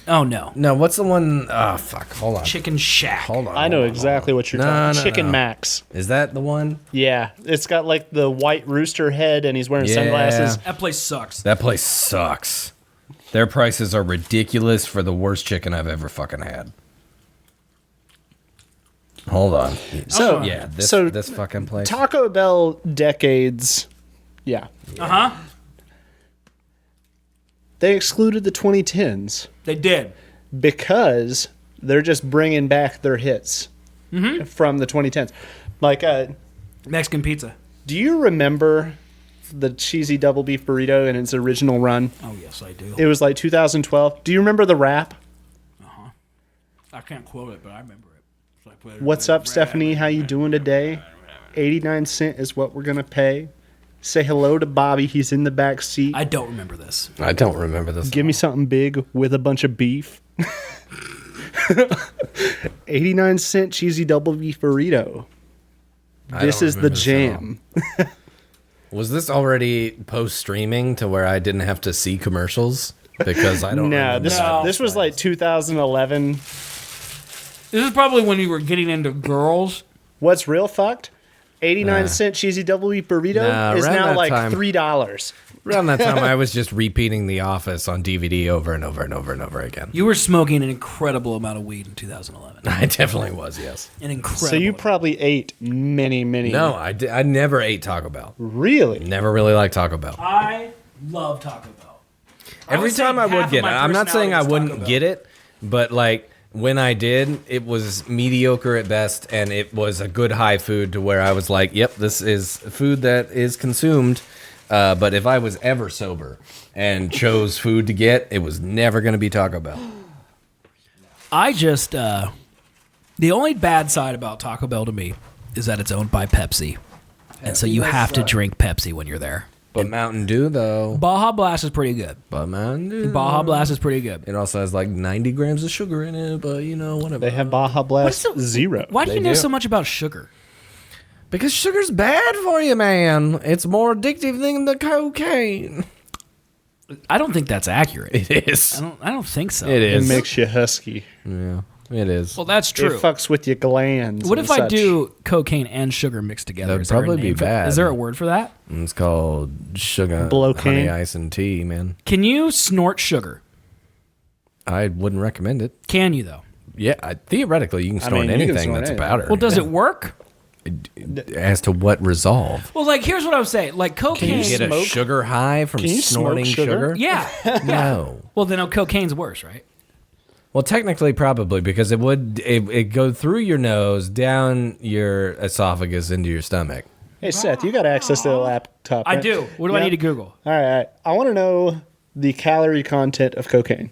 Oh, no. No, what's the one? Oh, fuck. Hold on. Chicken Shack. Hold on. I know hold on, exactly what you're No, talking. no, Chicken no. Max. Is that the one? Yeah, it's got like the white rooster head, and he's wearing Yeah. sunglasses. That place sucks. That place sucks. Their prices are ridiculous for the worst chicken I've ever fucking had. Hold on. So Yeah, this so fucking place. Taco Bell decades Yeah. Uh-huh. They excluded the 2010s They did. because they're just bringing back their hits from the 2010s. Like, Mexican pizza. do you remember the cheesy double beef burrito in its original run? Oh, yes, I do. It was like 2012. Do you remember the rap? I can't quote it, but I remember it. It's like, What's up, Stephanie? How you doing today? 89 cents is what we're going to pay. Say hello to Bobby. He's in the back seat. I don't remember this. I don't remember this. Give me something big with a bunch of beef. 89-cent cheesy double beef burrito. This don't is the remember this at all. jam. Was this already post streaming to where I didn't have to see commercials? Because I don't No, remember this that. this was like 2011. This is probably when you were getting into girls. What's real fucked? 89-cent cheesy double beef burrito Nah, is around now that like time- $3. Around that time, I was just repeating The Office on DVD over and over and over and over again. You were smoking an incredible amount of weed in 2011. I definitely was, yes. An incredible. So you probably ate many. No, I never ate Taco Bell. Really? Never really liked Taco Bell. I love Taco Bell. Every time I would get it, I'm not saying I wouldn't get it, but like when I did, it was mediocre at best, and it was a good high food to where I was like, yep, this is food that is consumed. But if I was ever sober and chose food to get, it was never going to be Taco Bell. I just, the only bad side about Taco Bell to me is that it's owned by Pepsi. And so you have to drink Pepsi when you're there. But Mountain Dew, though. Baja Blast is pretty good. But Mountain Dew. Baja Blast is pretty good. It also has like 90 grams of sugar in it, but you know, whatever. They have Baja Blast What's the- Zero. Why do They you know do. so much about sugar? Because sugar's bad for you, man. It's more addictive than the cocaine. I don't think that's accurate. It is. I don't think so. It It is. makes you husky. Yeah, it is. Well, that's true. It fucks with your glands. What and if I such. do cocaine and sugar mixed together? That'd Is there a probably name be for- bad. Is there a word for that? It's called sugar, Blow honey, cane? ice, and tea, man. Can you snort sugar? I wouldn't recommend it. Can you, though? Yeah, theoretically, you can snort mean, you can anything snort that's anything. powder. Well, does it work? As to what resolve? Well, like, here's what I was saying. Like, cocaine. You get a smoke? sugar high from Can you snorting smoke sugar? Yeah. No. Well, then cocaine's worse, right? Well, technically, probably because it go through your nose, down your esophagus, into your stomach. Hey, Seth, you got access to the laptop. I right? do. What do I Yeah. need to Google? All right. I want to know the calorie content of cocaine.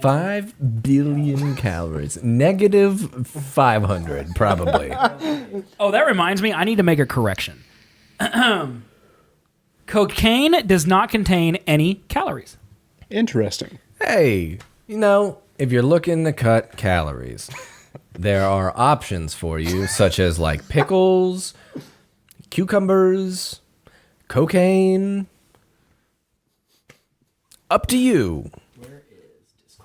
5 billion calories. Negative 500, probably. Oh, that reminds me. I need to make a correction. Cocaine does not contain any calories. Interesting. Hey, you know, if you're looking to cut calories, there are options for you, such as like pickles, cucumbers, cocaine. Up to you.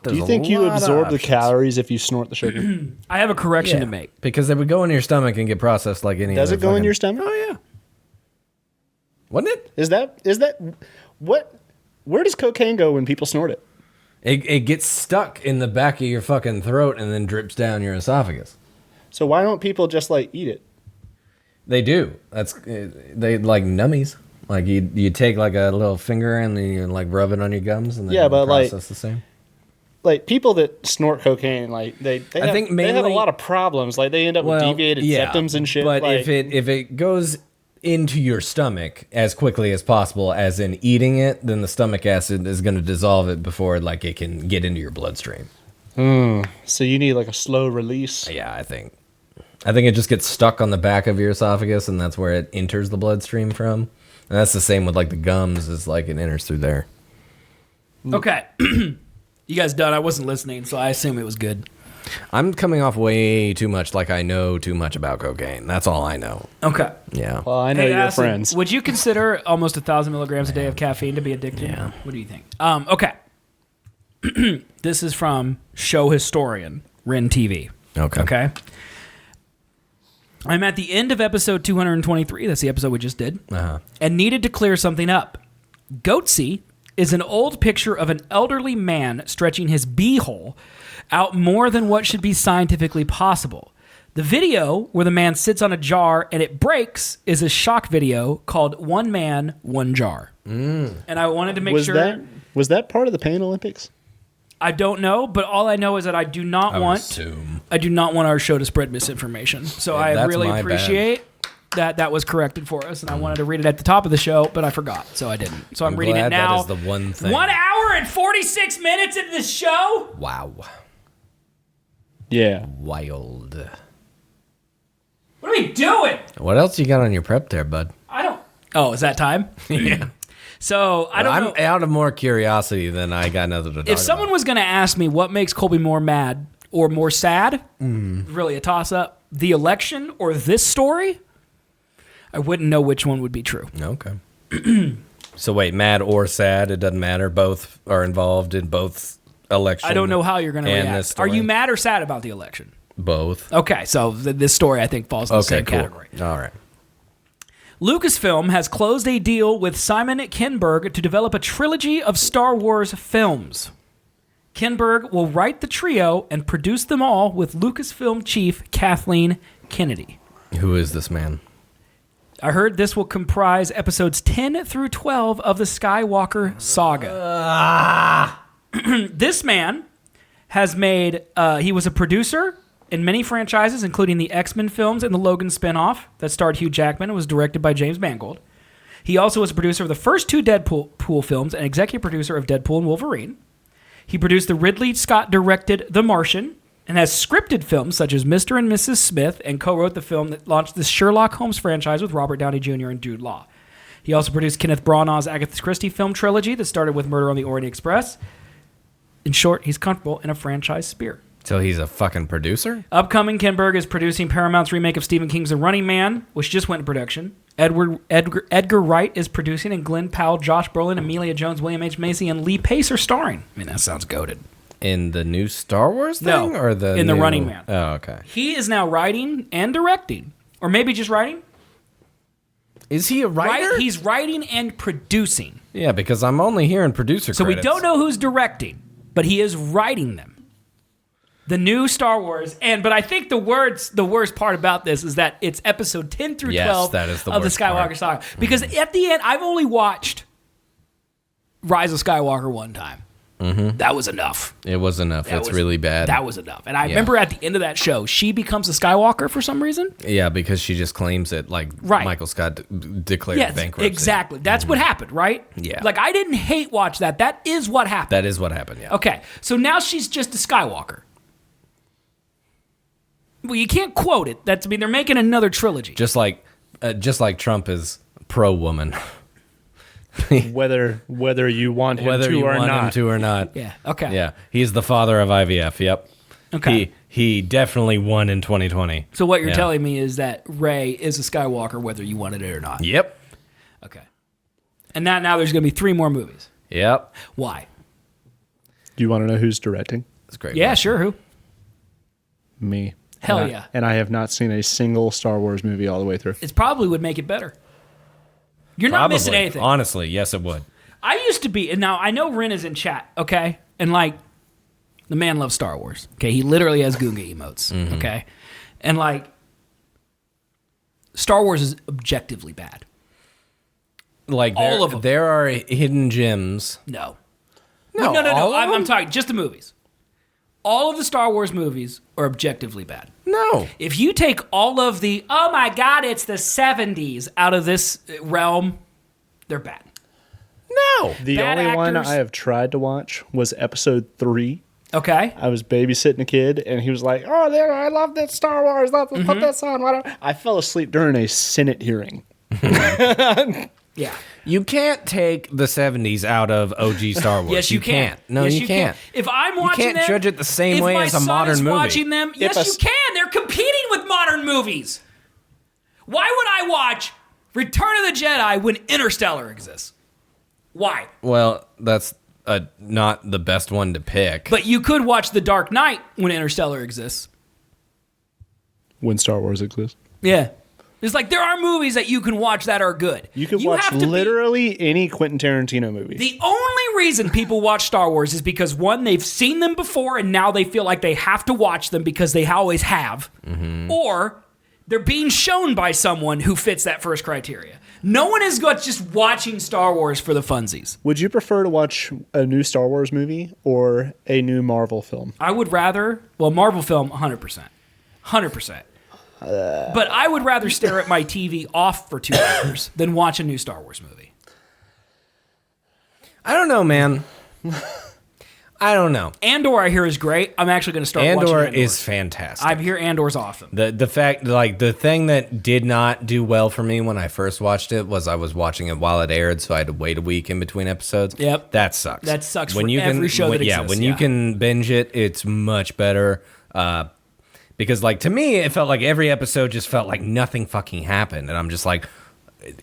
Do you think you absorb the calories if you snort the sugar? I have a correction to Yeah, make. because they would go in your stomach and get processed like any Does other it go in fucking- your stomach? Oh, yeah. Wouldn't it? Is that what? Where does cocaine go when people snort it? It gets stuck in the back of your fucking throat and then drips down your esophagus. So why don't people just like eat it? They do. They like nummies. Like you take like a little finger and then you like rub it on your gums and then Yeah, but, like- process the same. Like people that snort cocaine, like they I have, think they have a mainly- lot of problems. Like they end up with deviated septums and shit. But like, if it goes into your stomach as quickly as possible, as in eating it, then the stomach acid is going to dissolve it before like it can get into your bloodstream. so you need like a slow release. Yeah, I think it just gets stuck on the back of your esophagus, and that's where it enters the bloodstream from. And that's the same with like the gums, is like it enters through there. Okay. You guys done? I wasn't listening, so I assume it was good. I'm coming off way too much like I know too much about cocaine. That's all I know. Okay. Yeah. Well, I know Hey, your Acid, friends. would you consider almost 1,000 milligrams a day of caffeine to be addictive? Yeah. What do you think? Okay. This is from Show Historian, Ren TV. Okay. Okay. I'm at the end of episode 223. That's the episode we just did. Uh-huh. And needed to clear something up. Goatsy is an old picture of an elderly man stretching his beehole out more than what should be scientifically possible. The video where the man sits on a jar and it breaks is a shock video called One Man, One Jar. And I wanted to make sure... Was that part of the Pain Olympics? I don't know, but all I know is that I do not want our show to spread misinformation. So Yeah, I that's really my appreciate that was corrected for us, and I wanted to read it at the top of the show, but I forgot, so I didn't. So I'm reading it glad now. that is the one thing. 1 hour and 46 minutes into the show? Wow. Yeah. Wild. What are we doing? What else you got on your prep there, bud? I don't... Oh, is that time? Yeah. So, I don't know. I'm out of more curiosity than I got nothing to talk If someone about. was going to ask me what makes Colby more mad or more sad, really a toss-up, the election or this story, I wouldn't know which one would be true. Okay. So wait, mad or sad, it doesn't matter. Both are involved in both elections. I don't know how you're going to and this react. story. Are you mad or sad about the election? Both. Okay, so this story I think falls in the same cool. category. All right. Lucasfilm has closed a deal with Simon Kinberg to develop a trilogy of Star Wars films. Kinberg will write the trio and produce them all with Lucasfilm chief Kathleen Kennedy. Who is this man? I heard this will comprise episodes 10 through 12 of the Skywalker saga. This man has made, he was a producer in many franchises, including the X-Men films and the Logan spinoff that starred Hugh Jackman and was directed by James Mangold. He also was a producer of the first two Deadpool films and executive producer of Deadpool and Wolverine. He produced the Ridley Scott-directed The Martian and has scripted films such as Mr. and Mrs. Smith and co-wrote the film that launched the Sherlock Holmes franchise with Robert Downey Jr. and Jude Law. He also produced Kenneth Branagh's Agatha Christie film trilogy that started with Murder on the Orient Express. In short, he's comfortable in a franchise spirit. So he's a fucking producer? Upcoming, Kinberg is producing Paramount's remake of Stephen King's The Running Man, which just went in production. Edgar Wright is producing, and Glenn Powell, Josh Brolin, Amelia Jones, William H. Macy, and Lee Pace are starring. I mean, that sounds goated. In the new Star Wars thing? No, Or the in The new- Running Man. Oh, okay. He is now writing and directing. Or maybe just writing? Is he a writer? He's writing and producing. Yeah, because I'm only hearing producer So credits. we don't know who's directing, but he is writing them. The new Star Wars, but I think the worst part about this is that it's episode 10 through 12 that is the of the worst Skywalker part. saga. Because at the end, I've only watched Rise of Skywalker one time. Mm-hmm. That was enough. It was enough. That's really bad. That was enough. And I remember at the end of that show, she becomes a Skywalker for some reason. Yeah, because she just claims it like Right. Michael Scott declared Yes, bankruptcy. exactly. That's what happened, right? Yeah. Like, I didn't hate watch that. That is what happened. That is what happened, yeah. Okay, so now she's just a Skywalker. Well, you can't quote it. They're making another trilogy. Just like Trump is pro-woman. Whether you want him Whether to you or want not. him to or not. Yeah, okay. Yeah, he's the father of IVF, yep. Okay. He definitely won in 2020. So what you're Yeah. telling me is that Rey is a Skywalker whether you wanted it or not. Yep. Okay. And now there's going to be 3 more movies. Yep. Why? Do you want to know who's directing? That's great. Yeah, sure. Who? Me. Hell And yeah. And I have not seen a single Star Wars movie all the way through. It probably would make it better. You're not missing Probably. anything. Honestly, yes, it would. I used to be, and now I know Ren is in chat, okay? And like, the man loves Star Wars, okay? He literally has Gunga emotes, okay? And like, Star Wars is objectively bad. Like All of them. There are hidden gems. No. No, No. all of I'm them? talking just the movies. All of the Star Wars movies are objectively bad. No. If you take all of the, oh my God, it's the 70s out of this realm, they're bad. No. The Bad only one actors. I have tried to watch was episode 3. Okay? I was babysitting a kid, and he was like, "Oh, there! I love that Star Wars. Let's put this on." Whatever. I fell asleep during a Senate hearing. Yeah. You can't take the 70s out of OG Star Wars. Yes, you can. Can't. No, Yes, you can't. If I'm watching can't them, judge it the same if way my as a son modern is movie. watching them, yes, a you s- can. They're competing with modern movies. Why would I watch Return of the Jedi when Interstellar exists? Why? Well, that's not the best one to pick. But you could watch The Dark Knight when Interstellar exists. When Star Wars exists. Yeah. It's like there are movies that you can watch that are good. You can watch literally any Quentin Tarantino movie. The only reason people watch Star Wars is because, one, they've seen them before and now they feel like they have to watch them because they always have. Or they're being shown by someone who fits that first criteria. No one is just watching Star Wars for the funsies. Would you prefer to watch a new Star Wars movie or a new Marvel film? I would rather, Marvel film, 100%. 100%. But I would rather stare at my TV off for 2 hours than watch a new Star Wars movie. I don't know, man. I don't know. Andor, I hear, is great. I'm actually going to start watching Andor. Andor is fantastic. I hear Andor's awesome. The fact, like, the thing that did not do well for me when I first watched it was I was watching it while it aired, so I had to wait a week in between episodes. Yep. That sucks. That sucks for every show that exists. When you can binge it, it's much better. Because, like, to me, it felt like every episode just felt like nothing fucking happened. And I'm just like,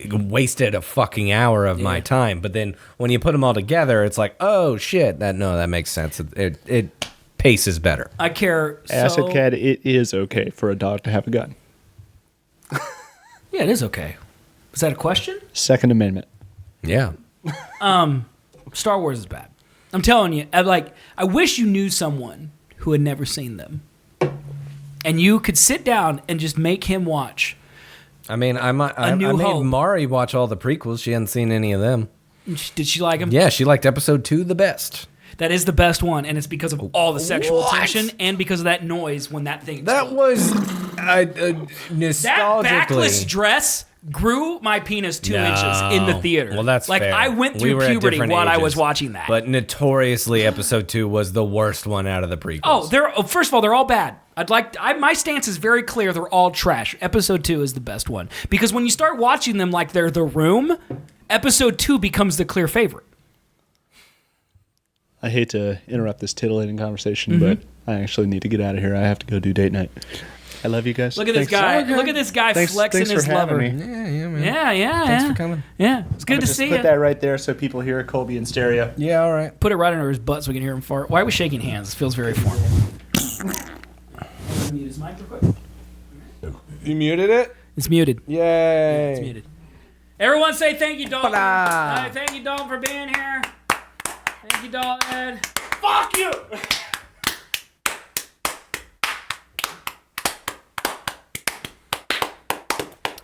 wasted a fucking hour of my time. But then when you put them all together, it's like, oh, shit. That makes sense. It paces better. I care Acid Cat, it is okay for a dog to have a gun. Yeah, it is okay. Is that a question? Second Amendment. Yeah. Star Wars is bad. I'm telling you. I wish you knew someone who had never seen them. And you could sit down and just make him watch. I mean, I made Mari watch all the prequels. She hadn't seen any of them. Did she like them? Yeah, she liked episode 2 the best. That is the best one, and it's because of all the sexual tension and because of that noise when that thing That explodes. was nostalgically. That backless dress grew my penis 2 inches in the theater. Well, that's like fair. I went through puberty while I was watching that. But notoriously, episode 2 was the worst one out of the prequels. First of all, they're all bad. My stance is very clear. They're all trash. Episode 2 is the best one because when you start watching them like they're The Room, episode 2 becomes the clear favorite. I hate to interrupt this titillating conversation, but I actually need to get out of here. I have to go do date night. I love you guys. Look at this guy. Look at this guy flexing his lover. Me. Yeah, man. Yeah. Thanks for coming. Yeah, it's good to see you. Put that right there so people hear Colby in stereo. Yeah, all right. Put it right under his butt so we can hear him fart. Why are we shaking hands? This feels very formal. Mute his mic real quick. You muted it? It's muted. Yay. Yeah, it's muted. Everyone say thank you, Dalton. Thank you, Dalton, for being here. Thank you, Dalton. Fuck you!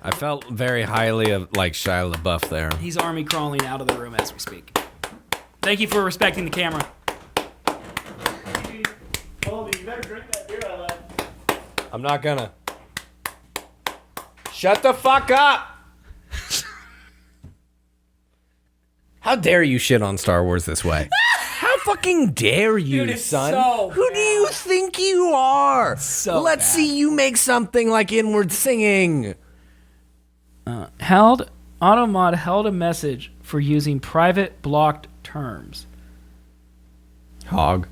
I felt very highly of like Shia LaBeouf there. He's army crawling out of the room as we speak. Thank you for respecting the camera. Colby, you better drink that beer I left. I'm not gonna. Shut the fuck up! How dare you shit on Star Wars this way? How fucking dare you, Dude, it's son? so Who do you think you are? So Let's bad. see you make something like Inward Singing. Automod held a message for using private blocked terms. Hog.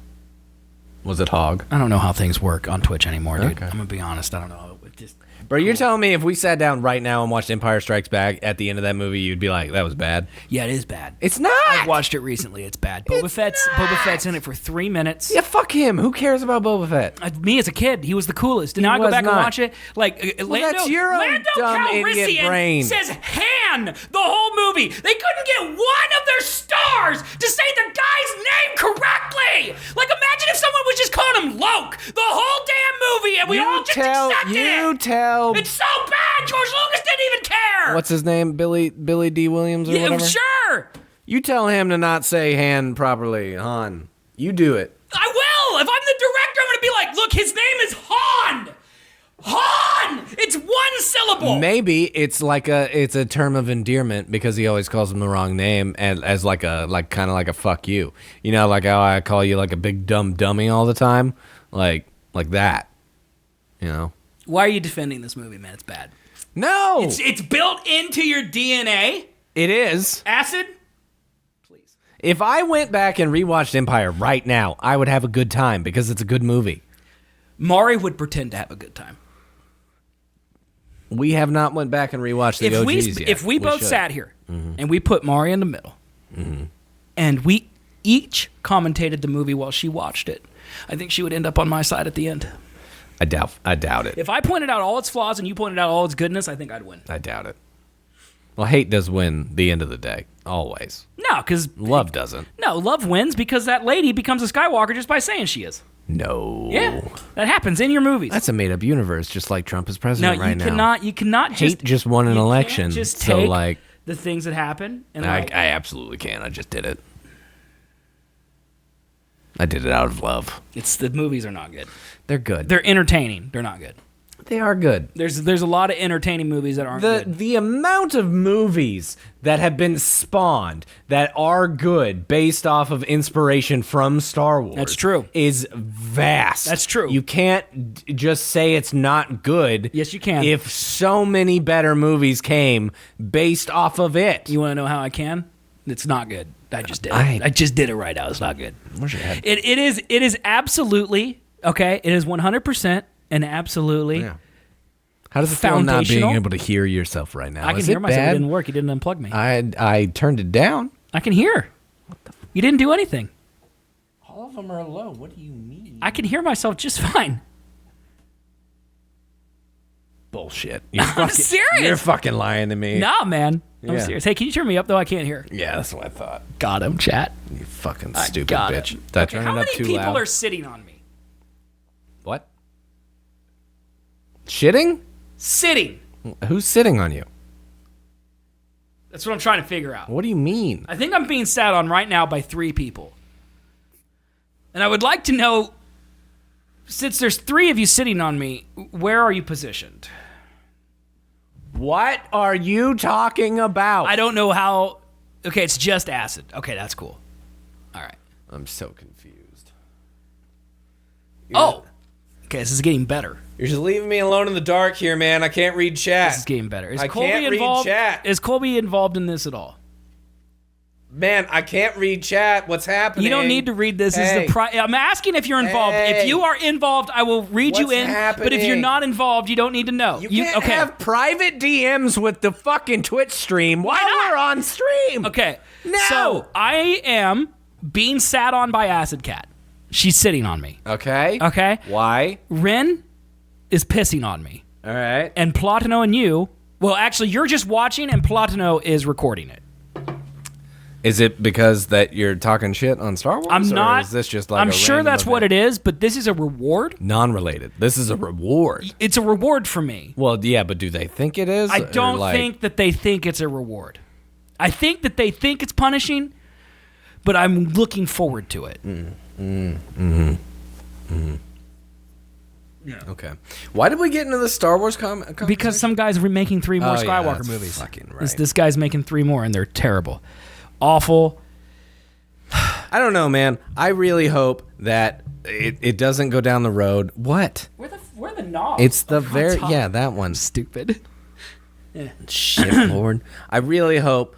Was it hog? I don't know how things work on Twitch anymore, dude. Okay. I'm gonna be honest. I don't know. It just Bro, you're telling me if we sat down right now and watched Empire Strikes Back at the end of that movie, you'd be like, that was bad? yeah, it is bad. It's not! I've watched it recently. It's bad. Boba Fett's in it for 3 minutes. Yeah, fuck him. Who cares about Boba Fett? Me as a kid, he was the coolest. And now I go was back not. and watch it. Like Lando, that's your own Lando dumb idiot Calrissian brain. says "Han" the whole movie. They couldn't get one of their stars to say the guy's name correctly. Like imagine if someone was just calling him Loke the whole damn movie, and we all just accepted it. It's so bad. George Lucas didn't even care. What's his name? Billy D. Williams or Yeah, whatever? sure. You tell him to not say Han properly, Han. You do it. I will. If I'm the director, I'm going to be like, look, his name is Han. Han! It's one syllable. Maybe it's a term of endearment because he always calls him the wrong name and as kind of like a fuck you. You know, like how I call you like a big dumb dummy all the time, like that. You know. Why are you defending this movie, man? It's bad. No, It's built into your DNA. it is. Acid? Please. If I went back and rewatched Empire right now, I would have a good time because it's a good movie. Mari would pretend to have a good time. We have not went back and rewatched the OGs yet. If we both should. sat here and we put Mari in the middle and we each commentated the movie while she watched it, I think she would end up on my side at the end. I doubt it. If I pointed out all its flaws and you pointed out all its goodness, I think I'd win. I doubt it. Well, hate does win the end of the day, always. No, because Love doesn't. No, love wins because that lady becomes a Skywalker just by saying she is. No. Yeah, that happens in your movies. That's a made-up universe, just like Trump is president no, right now. you cannot Hate just won an you election, can't just so take like the things that happen and I absolutely can. I just did it. I did it out of love. it's the movies are not good. They're good. They're entertaining. They're not good. They are good. There's a lot of entertaining movies that aren't good. The amount of movies that have been spawned that are good based off of inspiration from Star Wars. That's true. Is vast. That's true. You can't just say it's not good. Yes, you can. If so many better movies came based off of it. You want to know how I can? It's not good. I just did it. I- I just did it right now. It's not good. Where's your head? It is absolutely okay. It is 100% and absolutely. Yeah. How does it feel not being Foundational? able to hear yourself right now? I can Is hear it myself. bad? It didn't work. It didn't unplug me. I turned it down. I can hear. You didn't do anything. All of them are low. What do you mean? I can hear myself just fine. Bullshit. You're I'm serious. You're fucking lying to me. Nah, man. I'm Yeah. serious. Hey, can you turn me up though? I can't hear. Yeah, that's what I thought. Got him, chat. You fucking I stupid got bitch. it. Did I Okay, turn how it up many too people loud? are sitting on me? What? Shitting? Sitting. Who's sitting on you? That's what I'm trying to figure out. What do you mean? I think I'm being sat on right now by 3 people. And I would like to know, since there's 3 of you sitting on me, where are you positioned? What are you talking about? I don't know how. Okay, it's just acid. Okay, that's cool. All right. I'm so confused. Oh. Okay, this is getting better. You're just leaving me alone in the dark here, man. I can't read chat. This is getting better. Is I Colby can't read involved? chat. Is Colby involved in this at all? Man, I can't read chat. What's happening? You don't need to read this. Hey. I'm asking if you're involved. Hey. If you are involved, I will read you What's in. But if you're happening? not involved, you don't need to know. You can't have private DMs with the fucking Twitch stream while not? we're on stream. Okay. No. So I am being sat on by Acid Cat. She's sitting on me. Okay. Okay. Why? Ren is pissing on me. All right. And Platino and you, well, actually, you're just watching and Platino is recording it. Is it because that you're talking shit on Star Wars? I'm or not. Is this just like I'm a sure random that's what it event? is, but this is a reward. Non-related. This is a reward. It's a reward for me. Well, yeah, but do they think it is? I Or, don't like- think that they think it's a reward. I think that they think it's punishing, but I'm looking forward to it. Okay. Why did we get into the Star Wars Because some guy's remaking 3 more Oh, yeah, Skywalker that's movies. fucking right. This guy's making 3 more, and they're terrible. Awful. I don't know, man. I really hope that it doesn't go down the road. What? Where the knobs? It's the Oh, God, very Tom. yeah, that one. Stupid. Shit, Lord. I really hope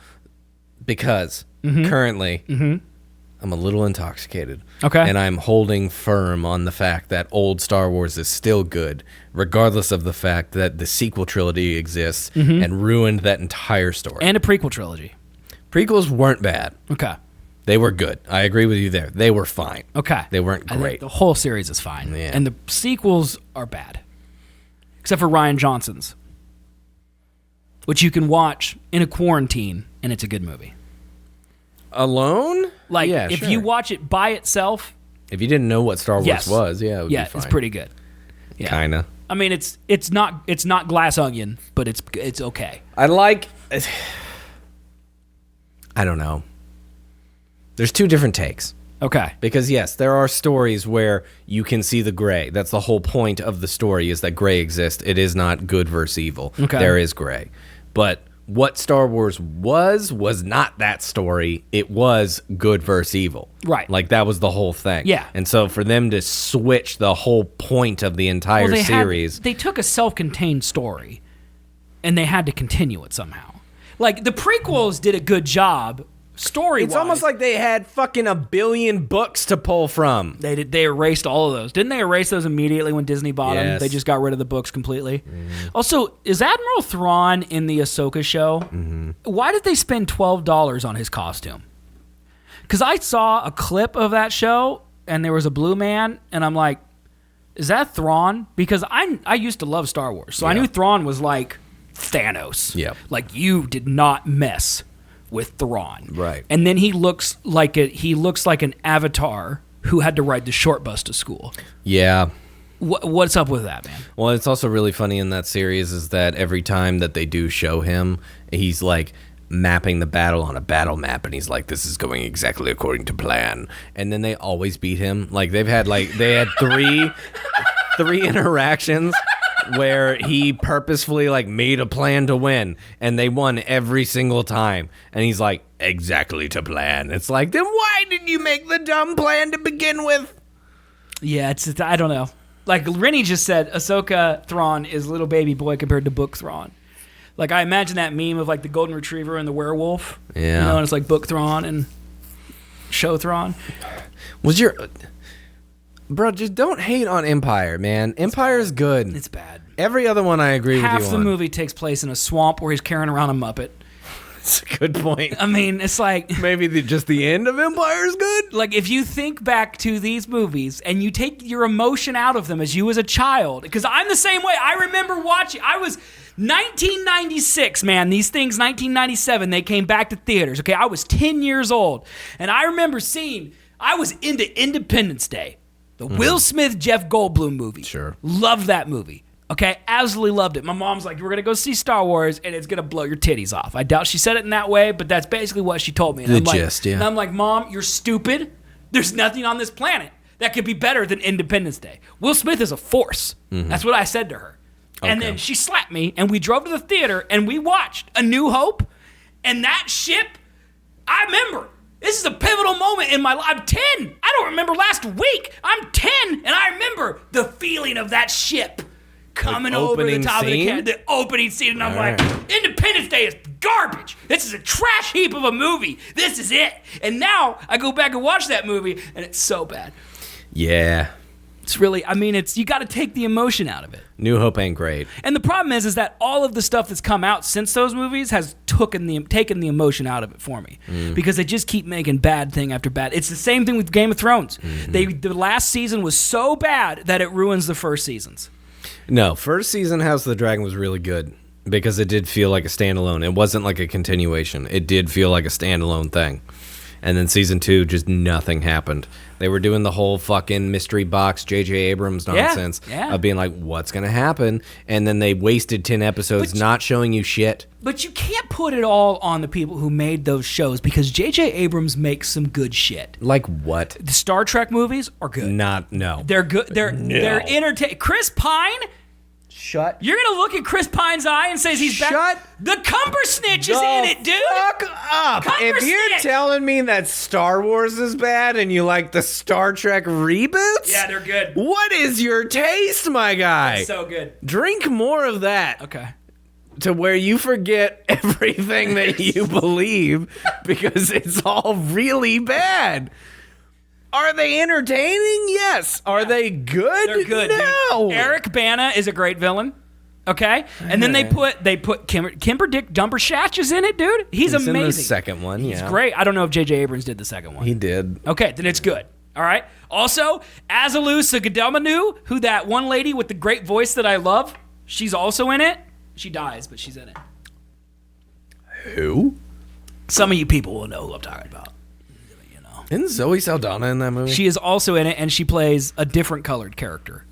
because currently I'm a little intoxicated. Okay. And I'm holding firm on the fact that old Star Wars is still good, regardless of the fact that the sequel trilogy exists and ruined that entire story. And a prequel trilogy. Prequels weren't bad. Okay. They were good. I agree with you there. They were fine. Okay. They weren't I think great. the whole series is fine. Yeah. And the sequels are bad. Except for Rian Johnson's. Which you can watch in a quarantine, and it's a good movie. Alone? Like, yeah, if sure. you watch it by itself, If you didn't know what Star Wars yes. was, yeah, it would be fine. it's pretty good. Yeah. Kinda. I mean, it's not Glass Onion, but it's okay. I like. I don't know. There's 2 different takes. Okay. Because yes, there are stories where you can see the gray. That's the whole point of the story, is that gray exists. It is not good versus evil. Okay. There is gray. But what Star Wars was not that story. It was good versus evil. Right. Like that was the whole thing. Yeah. And so for them to switch the whole point of the entire series. They took a self-contained story, and they had to continue it somehow. Like, the prequels did a good job story-wise. It's almost like they had fucking 1 billion books to pull from. They erased all of those. Didn't they erase those immediately when Disney bought them? Yes. They just got rid of the books completely. Also, is Admiral Thrawn in the Ahsoka show? Why did they spend $12 on his costume? Because I saw a clip of that show, and there was a blue man, and I'm like, Is that Thrawn? Because I used to love Star Wars, so I knew Thrawn was like Thanos. Yeah. Like you did not mess with Thrawn. Right. And then he looks like an avatar who had to ride the short bus to school. Yeah. What's up with that, man? Well, it's also really funny in that series is that every time that they do show him, he's like mapping the battle on a battle map, and he's like, this is going exactly according to plan. And then they always beat him. Like they had three interactions where he purposefully like made a plan to win, and they won every single time. And he's like, exactly to plan. It's like, then why did you make the dumb plan to begin with? Yeah, I don't know. Like Rennie just said, Ahsoka Thrawn is little baby boy compared to Book Thrawn. Like I imagine that meme of like the golden retriever and the werewolf. Yeah. You know, and it's like Book Thrawn and Show Thrawn. Bro, just don't hate on Empire, man. Empire is good. It's bad. Every other one I agree with you on. Half the movie takes place in a swamp where he's carrying around a Muppet. That's a good point. I mean, it's like... Maybe just the end of Empire is good? Like, if you think back to these movies and you take your emotion out of them as you as a child, because I'm the same way. I remember watching... I was... 1996, man. These things, 1997, they came back to theaters. Okay, I was 10 years old. And I remember seeing... I was into Independence Day. The Will Smith, Jeff Goldblum movie. Sure. Loved that movie. Okay, absolutely loved it. My mom's like, we're going to go see Star Wars, and it's going to blow your titties off. I doubt she said it in that way, but that's basically what she told me. And I'm gist, yeah. And I'm like, Mom, you're stupid. There's nothing on this planet that could be better than Independence Day. Will Smith is a force. That's what I said to her. And then she slapped me, and we drove to the theater, and we watched A New Hope, and that ship, I remember. This is a pivotal moment in my life. I'm 10. I don't remember last week. I'm 10, and I remember the feeling of that ship coming over the top of the opening scene, and I'm like, Independence Day is garbage. This is a trash heap of a movie. This is it. And now I go back and watch that movie, and it's so bad. Yeah. It's really, I mean, you got to take the emotion out of it. New Hope ain't great. And the problem is that all of the stuff that's come out since those movies has taken the emotion out of it for me, because they just keep making bad thing after bad. It's the same thing with Game of Thrones. The last season was so bad that it ruins the first seasons. No, first season House of the Dragon was really good because it did feel like a standalone. It wasn't like a continuation. It did feel like a standalone thing. And then season 2, just nothing happened. They were doing the whole fucking mystery box J.J. Abrams nonsense of being like, what's going to happen? And then they wasted 10 episodes not showing you shit. But you can't put it all on the people who made those shows, because J.J. Abrams makes some good shit. Like what? The Star Trek movies are good. No. They're good. They're entertaining. Chris Pine... Shut. You're going to look at Chris Pine's eye and say he's back? Shut the Cumbersnitch is in it, dude. Fuck up. If you're telling me that Star Wars is bad and you like the Star Trek reboots? Yeah, they're good. What is your taste, my guy? It's so good. Drink more of that. Okay. To where you forget everything that you believe because it's all really bad. Are they entertaining? Yes. Are they good? They're good. No. Dude. Eric Bana is a great villain. Okay, and then they put Kimber Dick Dumbershatch is in it, dude. He's amazing. In the second one. He's great. I don't know if J.J. Abrams did the second one. He did. Okay, then it's good. All right. Also, Azalu Sagadamanu, who that one lady with the great voice that I love, she's also in it. She dies, but she's in it. Who? Some of you people will know who I'm talking about. Isn't Zoe Saldana in that movie? She is also in it, and she plays a different colored character.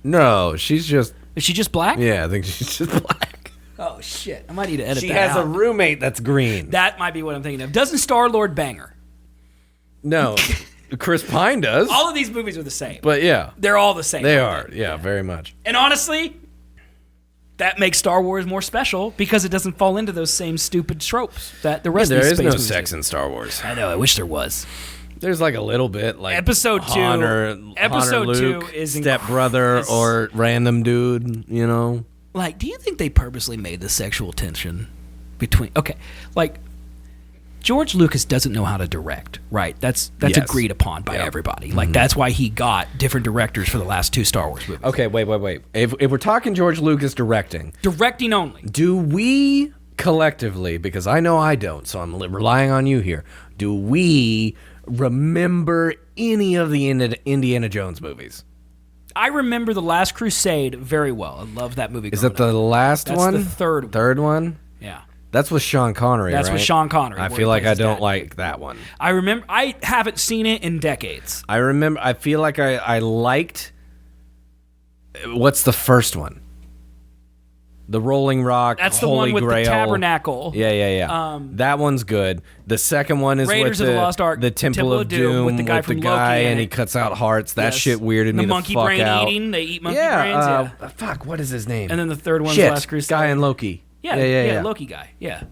No, she's just... Is she just black? Yeah, I think she's just black. Oh, shit. I might need to edit she that has out. a roommate that's green. That might be what I'm thinking of. Doesn't Star-Lord bang her? No. Chris Pine does. All of these movies are the same. But yeah. They're all the same. They are. Yeah, very much. And honestly, that makes Star Wars more special because it doesn't fall into those same stupid tropes that the rest of the space There is no movies sex do. in Star Wars. I know. I wish there was. There's like a little bit, like Episode 2 Luke, is stepbrother or random dude, you know? Like, do you think they purposely made the sexual tension between... Okay, like, George Lucas doesn't know how to direct, right? That's Yes. agreed upon by everybody. Like, that's why he got different directors for the last 2 Star Wars movies. Okay, wait. If we're talking George Lucas directing... Directing only. Do we collectively, because I know I don't, so I'm relying on you here, do we remember any of the Indiana Jones movies? I remember The Last Crusade very well. I love that movie. Is that the last That's one? the third one. Third one? Yeah. That's with Sean Connery, That's right? with Sean Connery. I where feel he like plays I his don't dad. like that one. I remember. I haven't seen it in decades. I feel like I liked... What's the first one? The Rolling Rock, That's the Holy one with Grail. the tabernacle. Yeah. That one's good. The second one is Raiders with of the Lost Ark, the Temple of Doom with the guy from Loki in and it. he cuts out hearts. That Yes. shit weirded me The the monkey fuck brain out. eating. They eat monkey brains. Yeah. Fuck, what is his name? And then the third one's Shit, Last Crusade. guy in Loki. Yeah. Loki guy. Yeah.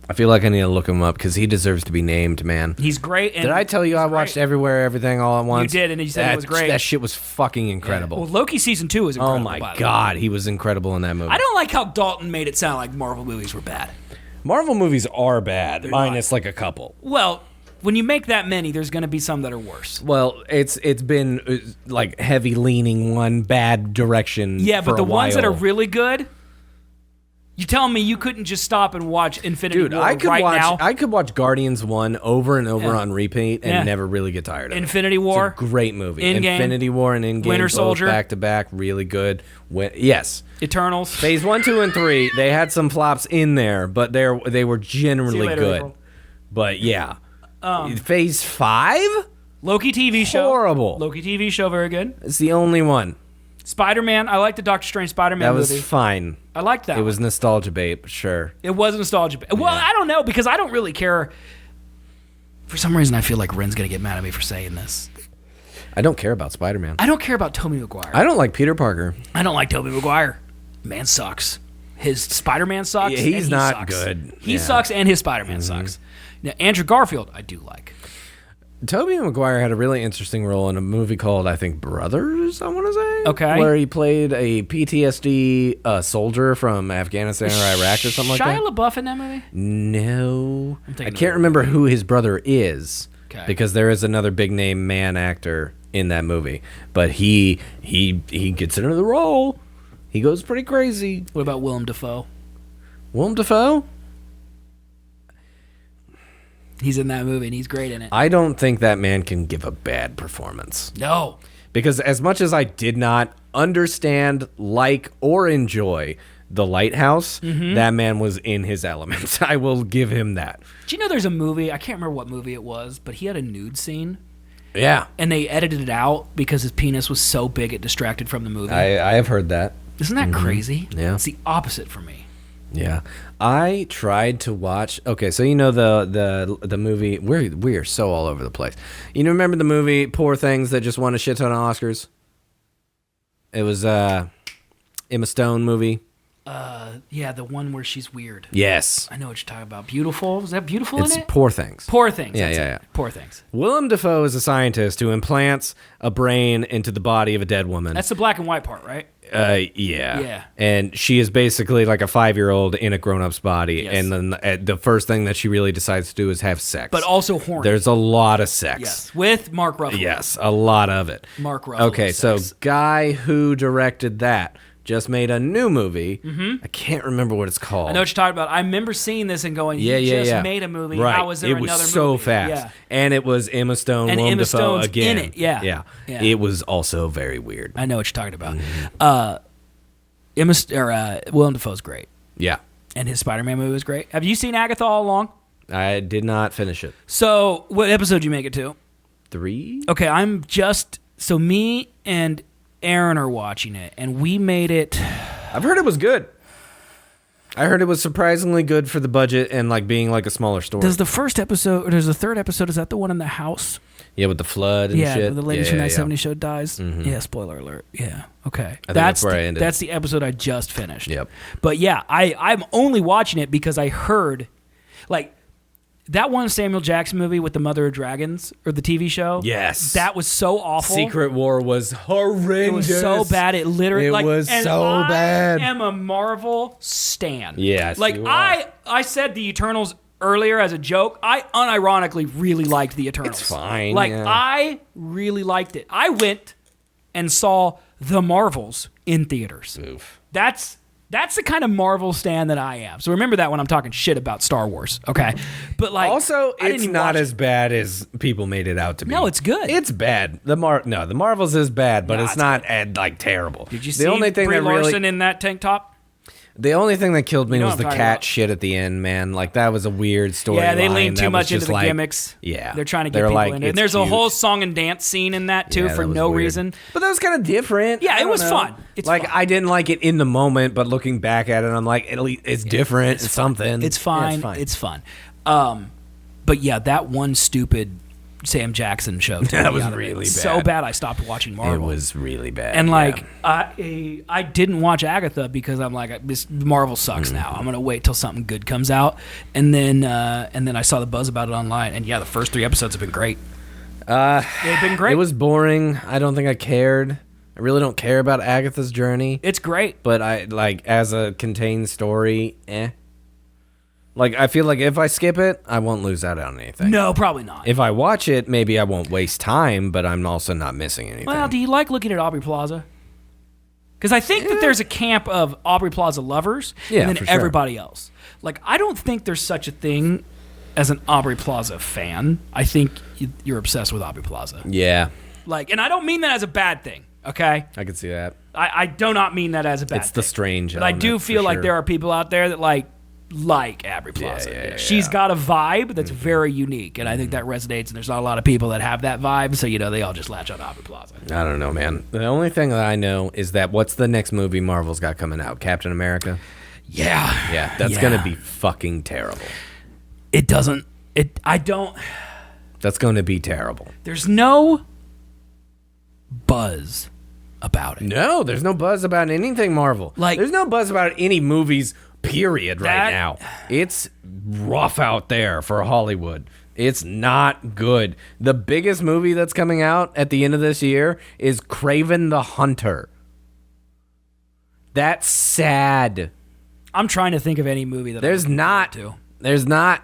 I feel like I need to look him up because he deserves to be named, man. He's great. And Did I tell you I watched Everywhere, Everything, All at Once? You did, and you said it was great. That shit was fucking incredible. Well, Loki season 2 is incredible. Oh my god, he was incredible in that movie. I don't like how Dalton made it sound like Marvel movies were bad. Marvel movies are bad, minus not. like a couple. Well, when you make that many, there's going to be some that are worse. Well, it's been like heavy leaning one bad direction. Yeah, but for the a ones that are while. really good, you telling me you couldn't just stop and watch Infinity Dude, War I could right watch. now? I could watch Guardians 1 over and over Yeah. on repeat and Yeah. never really get tired of it. Infinity War, It's a great movie. Endgame, Infinity War and Endgame, Winter both Soldier. back to back, really good. Yes, Eternals. Phase 1, 2, and 3. They had some flops in there, but they were generally later, good. April. But yeah, Phase 5. Loki TV show. Horrible. Loki TV show, very good. It's the only one Spider-Man. I like the Doctor Strange Spider-Man that was movie. fine. I liked that. It was nostalgia bait, but sure. It was nostalgia. Well, I don't know because I don't really care. For some reason, I feel like Ren's gonna get mad at me for saying this. I don't care about Spider-Man. I don't care about Tobey Maguire. I don't like Peter Parker. I don't like Tobey Maguire. Man sucks. His Spider-Man sucks. Yeah, and he's he not sucks. good. He Yeah. sucks, and his Spider-Man sucks. Now, Andrew Garfield, I do like. Tobey Maguire had a really interesting role in a movie called, I think, Brothers, I want to say. Okay. Where he played a PTSD soldier from Afghanistan or Iraq or something like that. Shia LaBeouf in that movie? No. thinking I of can't the remember who his brother is. Okay. Because there is another big name man actor in that movie. But he gets into the role. He goes pretty crazy. What about Willem Dafoe? Willem Dafoe? He's in that movie, and he's great in it. I don't think that man can give a bad performance. No. Because as much as I did not understand, like, or enjoy The Lighthouse, that man was in his element. I will give him that. Do you know there's a movie, I can't remember what movie it was, but he had a nude scene, Yeah. and they edited it out because his penis was so big it distracted from the movie. I have heard that. Isn't that crazy? Yeah. It's the opposite for me. Yeah. I tried to watch. Okay, so you know the movie. We are so all over the place. You know, remember the movie Poor Things that just won a shit ton of Oscars? It was Emma Stone movie. Yeah, the one where she's weird. Yes. I know what you're talking about. Beautiful? Was that Beautiful It's in it? Poor Things. Poor Things. Yeah, that's yeah, it. yeah. Poor Things. Willem Dafoe is a scientist who implants a brain into the body of a dead woman. That's the black and white part, right? Yeah. Yeah. And she is basically like a 5-year-old in a grown-up's body. Yes. And then the first thing that she really decides to do is have sex. But also horny. There's a lot of sex. Yes. With Mark Ruffalo. Yes, a lot of it. Mark Ruffalo. Okay, so guy who directed that just made a new movie. I can't remember what it's called. I know what you're talking about. I remember seeing this and going, Yeah, you yeah, just yeah. made a movie. Right. How was there it was another so movie? fast. Yeah. And it was Emma Stone, And Willem Emma Dafoe Stone's again. in it, yeah. Yeah. Yeah. It was also very weird. I know what you're talking about. Willem Dafoe's great. Yeah. And his Spider-Man movie was great. Have you seen Agatha all along? I did not finish it. So, what episode did you make it to? 3? Okay, so me and Aaron are watching it, and we made it. I've heard it was good. I heard it was surprisingly good for the budget and like being like a smaller story. Does the first episode, or does the third episode, is that the one in the house? Yeah, with the flood and Yeah, shit. where the lady yeah, from yeah, that yeah. 70 show dies. Yeah, spoiler alert. Yeah, okay. I think that's where I ended. That's the episode I just finished. Yep. But yeah, I'm only watching it because I heard, like, that one Samuel Jackson movie with the Mother of Dragons, or the TV show. Yes. That was so awful. Secret War was horrendous. It was so bad. It literally was and so I bad. am a Marvel stan. Yes, like you are. I said the Eternals earlier as a joke. I unironically really liked the Eternals. It's fine, Like yeah. I really liked it. I went and saw The Marvels in theaters. Oof. That's That's the kind of Marvel stan that I am. So remember that when I'm talking shit about Star Wars, okay? But like, Also, I didn't it's even not watch as bad as people made it out to be. No, it's good. It's bad. The Marvels is bad, but No, it's it's not like terrible. Did you the see only thing Brie that really, Larson in that tank top? The only thing that killed me know was what the I'm talking cat about. shit at the end, man. Like that was a weird story. Yeah, they lean that too was much into just the like- gimmicks. Yeah, They're trying to get They're people like, into it. And it's there's a cute. whole song and dance scene in that, too, Yeah, for that was no weird. reason. But that was kind of different. Yeah, I it don't was know. fun. It's like fun. I didn't like it in the moment, but looking back at it, I'm like, at least it's different. It's something. It's Yeah, fine. It's fun. But yeah, that one stupid Sam Jackson show. That was out of it. really So bad. bad I stopped watching Marvel. It was really bad. And like, yeah. I didn't watch Agatha because I'm like, this Marvel sucks Mm-hmm. now. I'm gonna wait till something good comes out, and then I saw the buzz about it online, and yeah, the first 3 episodes have been great. They've been great. It was boring. I don't think I cared. I really don't care about Agatha's journey. It's great. But I like as a contained story, Like I feel like if I skip it, I won't lose out on anything. No, probably not. If I watch it, maybe I won't waste time, but I'm also not missing anything. Well, do you like looking at Aubrey Plaza? Because I think that there's a camp of Aubrey Plaza lovers Yeah, and then for sure. everybody else. Like, I don't think there's such a thing as an Aubrey Plaza fan. I think you're obsessed with Aubrey Plaza. Yeah, Like, and I don't mean that as a bad thing, okay? I can see that. I do not mean that as a bad It's thing. the strange But I do element, for feel like sure. there are people out there that like Aubrey Plaza. yeah, She's yeah. got a vibe that's very unique, and I think that resonates, and there's not a lot of people that have that vibe, so, they all just latch on to Aubrey Plaza. I don't know, man. The only thing that I know is that what's the next movie Marvel's got coming out? Captain America? Yeah. Yeah, that's going to be fucking terrible. It doesn't... I don't... That's going to be terrible. There's no buzz about it. No, there's no buzz about anything Marvel. Like- there's no buzz about any movies, period, right That- now. It's rough out there for Hollywood. It's not good. The biggest movie that's coming out at the end of this year is Kraven the Hunter. That's sad. I'm trying to think of any movie that There's I'm looking not. forward to. There's not.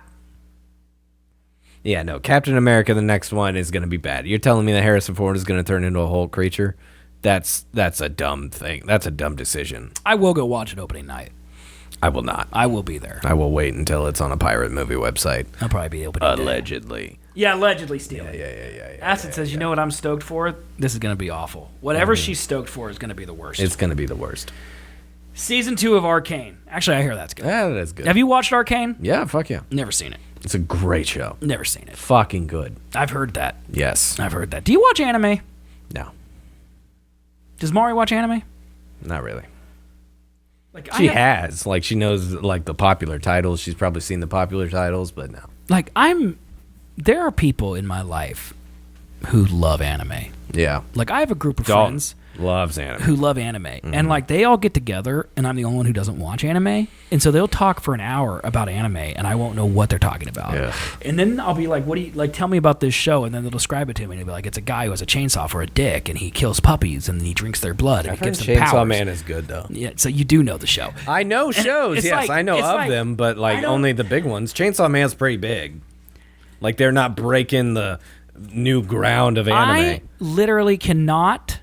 Yeah, no. Captain America, the next one, is going to be bad. You're telling me that Harrison Ford is going to turn into a Hulk creature? That's a dumb thing. That's a dumb decision. I will go watch it opening night. I will not. I will be there. I will wait until it's on a pirate movie website. I'll probably be opening day. Allegedly. Yeah, allegedly stealing. Yeah. Acid says, you know what I'm stoked for? This is going to be awful. Whatever she's stoked for is going to be the worst. It's going to be the worst. Season 2 of Arcane. Actually, I hear that's good. Yeah, that's good. Have you watched Arcane? Yeah, fuck yeah. Never seen it. It's a great show. Never seen it. Fucking good. I've heard that. Yes. I've heard that. Do you watch anime? No, Does Mari watch anime? not really. Like She has. Like, she knows, like, the popular titles. She's probably seen the popular titles, but no. Like, there are people in my life who love anime. Yeah. Like, I have a group of Dalton friends loves anime. who love anime. And, like, they all get together, and I'm the only one who doesn't watch anime. And so they'll talk for an hour about anime, and I won't know what they're talking about. Yeah. And then I'll be like, tell me about this show. And then they'll describe it to me. And they'll be like, it's a guy who has a chainsaw for a dick, and he kills puppies, and then he drinks their blood, and I've he heard gives them Chainsaw powers. Man is good, though. Yeah, so you do know the show. I know shows, it's yes. like- I know it's of like- them, but, I like, don't- only the big ones. Chainsaw Man's pretty big. Like, they're not breaking the new ground of anime. I literally cannot...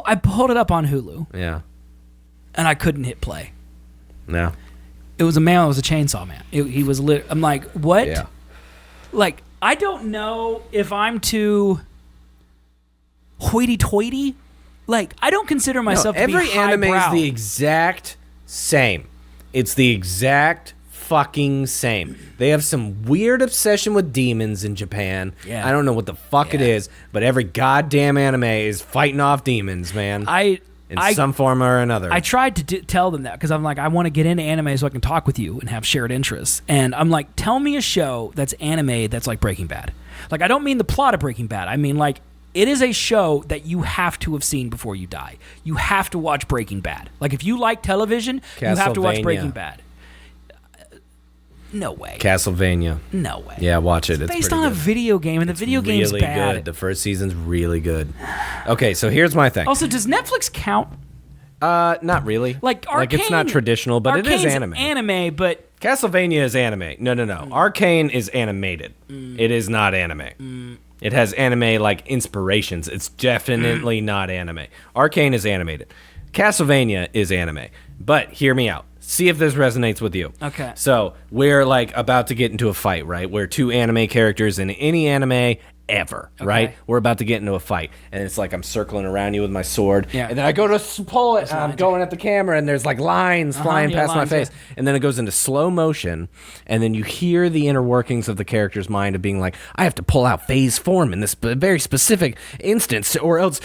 I pulled it up on Hulu, Yeah. and I couldn't hit play. No. It was a man. It was a chainsaw man. He was lit. I'm like, what? Yeah. Like, I don't know if I'm too hoity-toity. Like, I don't consider myself to every be anime is highbrow. the exact same. It's the exact fucking same. They have some weird obsession with demons in Japan. Yeah. I don't know what the fuck it Yeah. is, but every goddamn anime is fighting off demons, man. In some form or another. I tried to tell them that because I'm like, I want to get into anime so I can talk with you and have shared interests. And I'm like, tell me a show that's anime that's like Breaking Bad. Like, I don't mean the plot of Breaking Bad. I mean, like, it is a show that you have to have seen before you die. You have to watch Breaking Bad. Like, if you like television, you have to watch Castlevania. Breaking Bad. No way. Castlevania. No way. Yeah, watch it. It's Based pretty on a good. video game, and the video game's really bad. good. The first season's really good. Okay, so here's my thing. Also, does Netflix count? Not really. Like, Arcane, it's not traditional, but it is Arcane's anime. anime, but Castlevania is anime. No. Arcane is animated. It is not anime. It has anime like inspirations. It's definitely not anime. Arcane is animated. Castlevania is anime, but hear me out. See if this resonates with you. Okay. So we're like about to get into a fight, right? We're two anime characters in any anime ever, right? We're about to get into a fight, and it's like I'm circling around you with my sword, Yeah. and then I go to pull it, and I'm going at the camera, and there's like lines flying past my face, and then it goes into slow motion, and then you hear the inner workings of the character's mind of being like, I have to pull out phase form in this very specific instance, or else